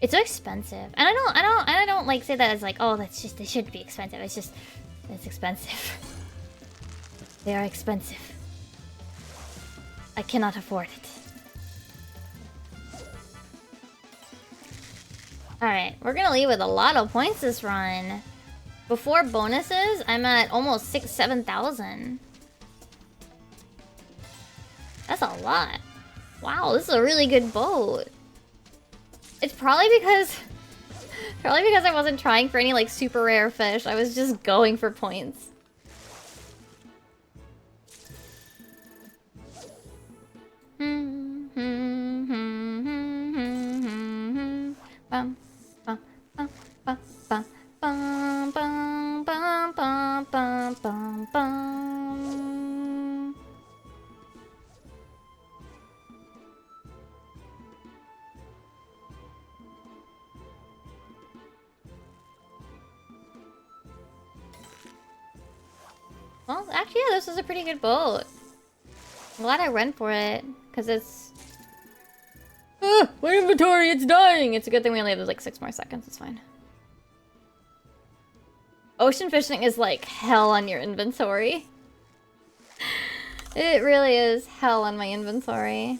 It's so expensive, and I don't like say that as like, oh, that's just, it should be expensive. It's just, it's expensive. They are expensive. I cannot afford it. All right, we're gonna leave with a lot of points this run. Before bonuses, I'm at almost 7,000. That's a lot. Wow, this is a really good boat. It's probably because I wasn't trying for any like super rare fish. I was just going for points. Bum, bum, bum, bum, bum. Bum, bum, bum, bum, bum, bum, bum. Well, actually, yeah, this was a pretty good boat. I'm glad I went for it, because it's... my inventory, it's dying! It's a good thing we only have like 6 more seconds, it's fine. Ocean fishing is like hell on your inventory. It really is hell on my inventory.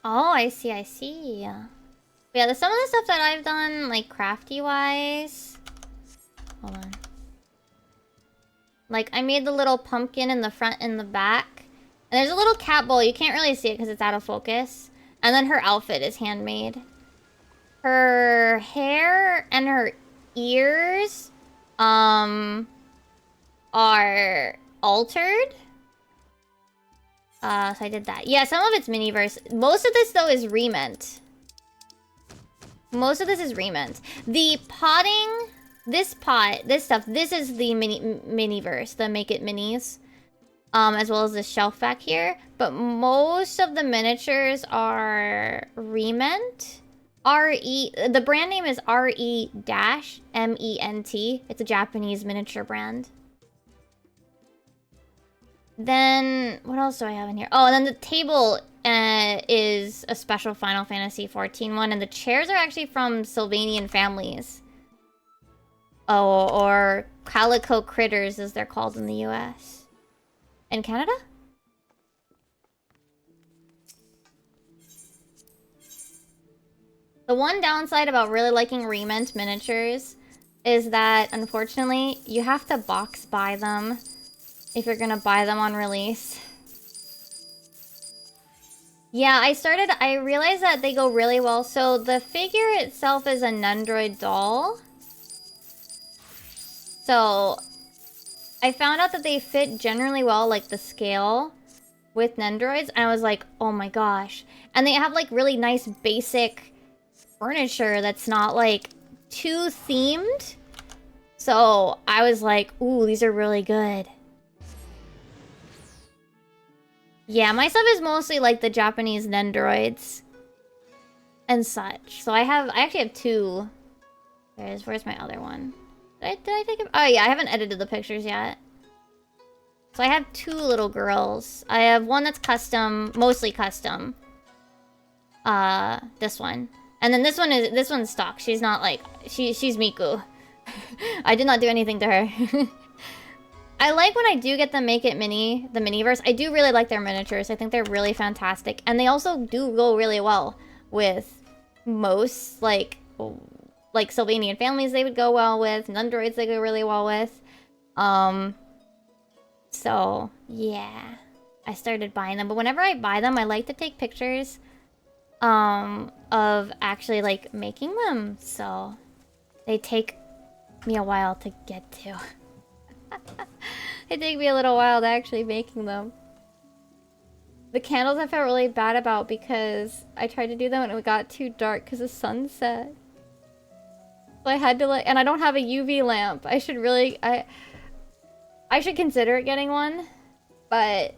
Oh, I see, I see. Yeah, there's some of the stuff that I've done, like, crafty-wise. Hold on. Like, I made the little pumpkin in the front and the back. And there's a little cat bowl. You can't really see it because it's out of focus. And then her outfit is handmade. Her hair and her ears, are altered. So I did that. Yeah, some of it's miniverse. Most of this, though, is remint. Most of this is remint. The potting, this pot, this stuff, this is the miniverse, the Make It Minis. As well as the shelf back here. But most of the miniatures are remint. The brand name is RE-MENT. It's a Japanese miniature brand. Then, what else do I have in here? Oh, and then the table is a special Final Fantasy XIV one, and the chairs are actually from Sylvanian families. Oh, or Calico Critters, as they're called in the US. In Canada? The one downside about really liking remint miniatures is that, unfortunately, you have to box buy them if you're gonna buy them on release. Yeah, I realized that they go really well. So the figure itself is a Nendroid doll. So I found out that they fit generally well, like the scale with Nendroids. And I was like, oh my gosh. And they have like really nice basic furniture that's not like too themed. So I was like, ooh, these are really good. Yeah, my stuff is mostly like the Japanese Nendroids and such. So I actually have 2. Where's my other one? Did I take it? Oh yeah, I haven't edited the pictures yet. So I have 2 little girls. I have one that's custom, mostly custom. This one. And then this one's stock. She's not like, she's Miku. I did not do anything to her. I like when I do get the Make It Mini, the Miniverse. I do really like their miniatures. I think they're really fantastic. And they also do go really well with most, like Sylvanian families they would go well with. Nendroids they go really well with. So, yeah. I started buying them. But whenever I buy them, I like to take pictures of actually, like, making them. So, they take me a while to get to. It took me a little while to actually making them. The candles I felt really bad about because I tried to do them and it got too dark because the sun set. So I had to like, and I don't have a UV lamp. I should really, I should consider getting one, but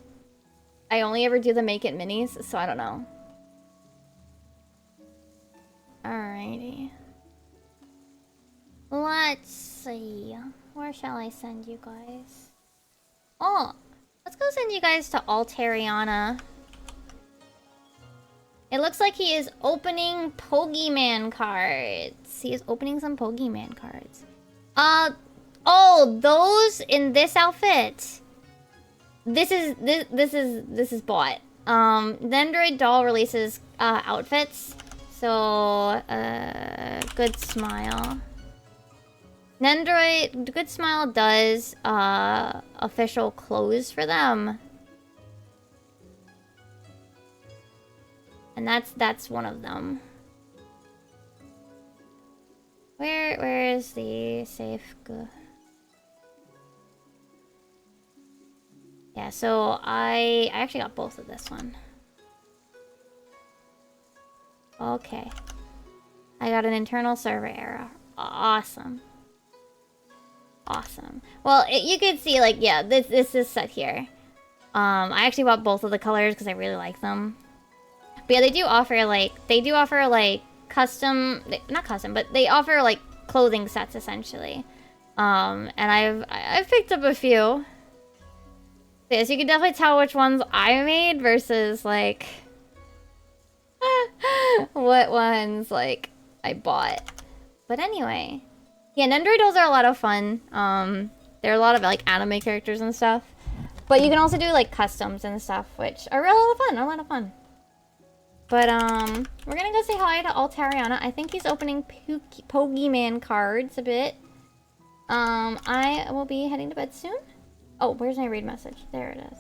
I only ever do the Make It minis, so I don't know. Alrighty. Let's see. Where shall I send you guys? Oh, let's go send you guys to Altariana. It looks like he is opening Pokemon cards. He is opening some Pokemon cards. Oh, those in this outfit. This is bought. Nendoroid doll releases outfits. So, Good Smile. Nendoroid, Good Smile does official clothes for them. And that's one of them. Where is the safe go? Yeah, so I actually got both of this one. Okay. I got an internal server error. Awesome. Awesome. Well, you could see, like, yeah, this is set here. I actually bought both of the colors because I really like them. But yeah, they do offer, like, custom... Not custom, but they offer, like, clothing sets, essentially. And I've picked up a few. Yeah, so you can definitely tell which ones I made versus, like... what ones, like, I bought. But anyway. Yeah, Nendoroid dolls are a lot of fun. There are a lot of, like, anime characters and stuff. But you can also do, like, customs and stuff, which are a lot of fun. But, we're gonna go say hi to Altariana. I think he's opening Pokemon cards a bit. I will be heading to bed soon. Oh, where's my raid message? There it is.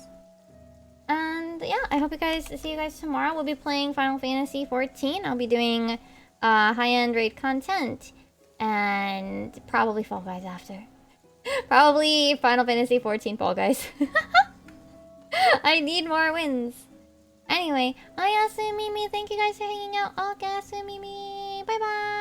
And yeah, I hope see you guys tomorrow. We'll be playing Final Fantasy XIV. I'll be doing high-end raid content. And probably Fall Guys after. Probably Final Fantasy XIV Fall Guys. I need more wins. Anyway, Ayasu Mimi, thank you guys for hanging out. Okasu Mimi, bye-bye.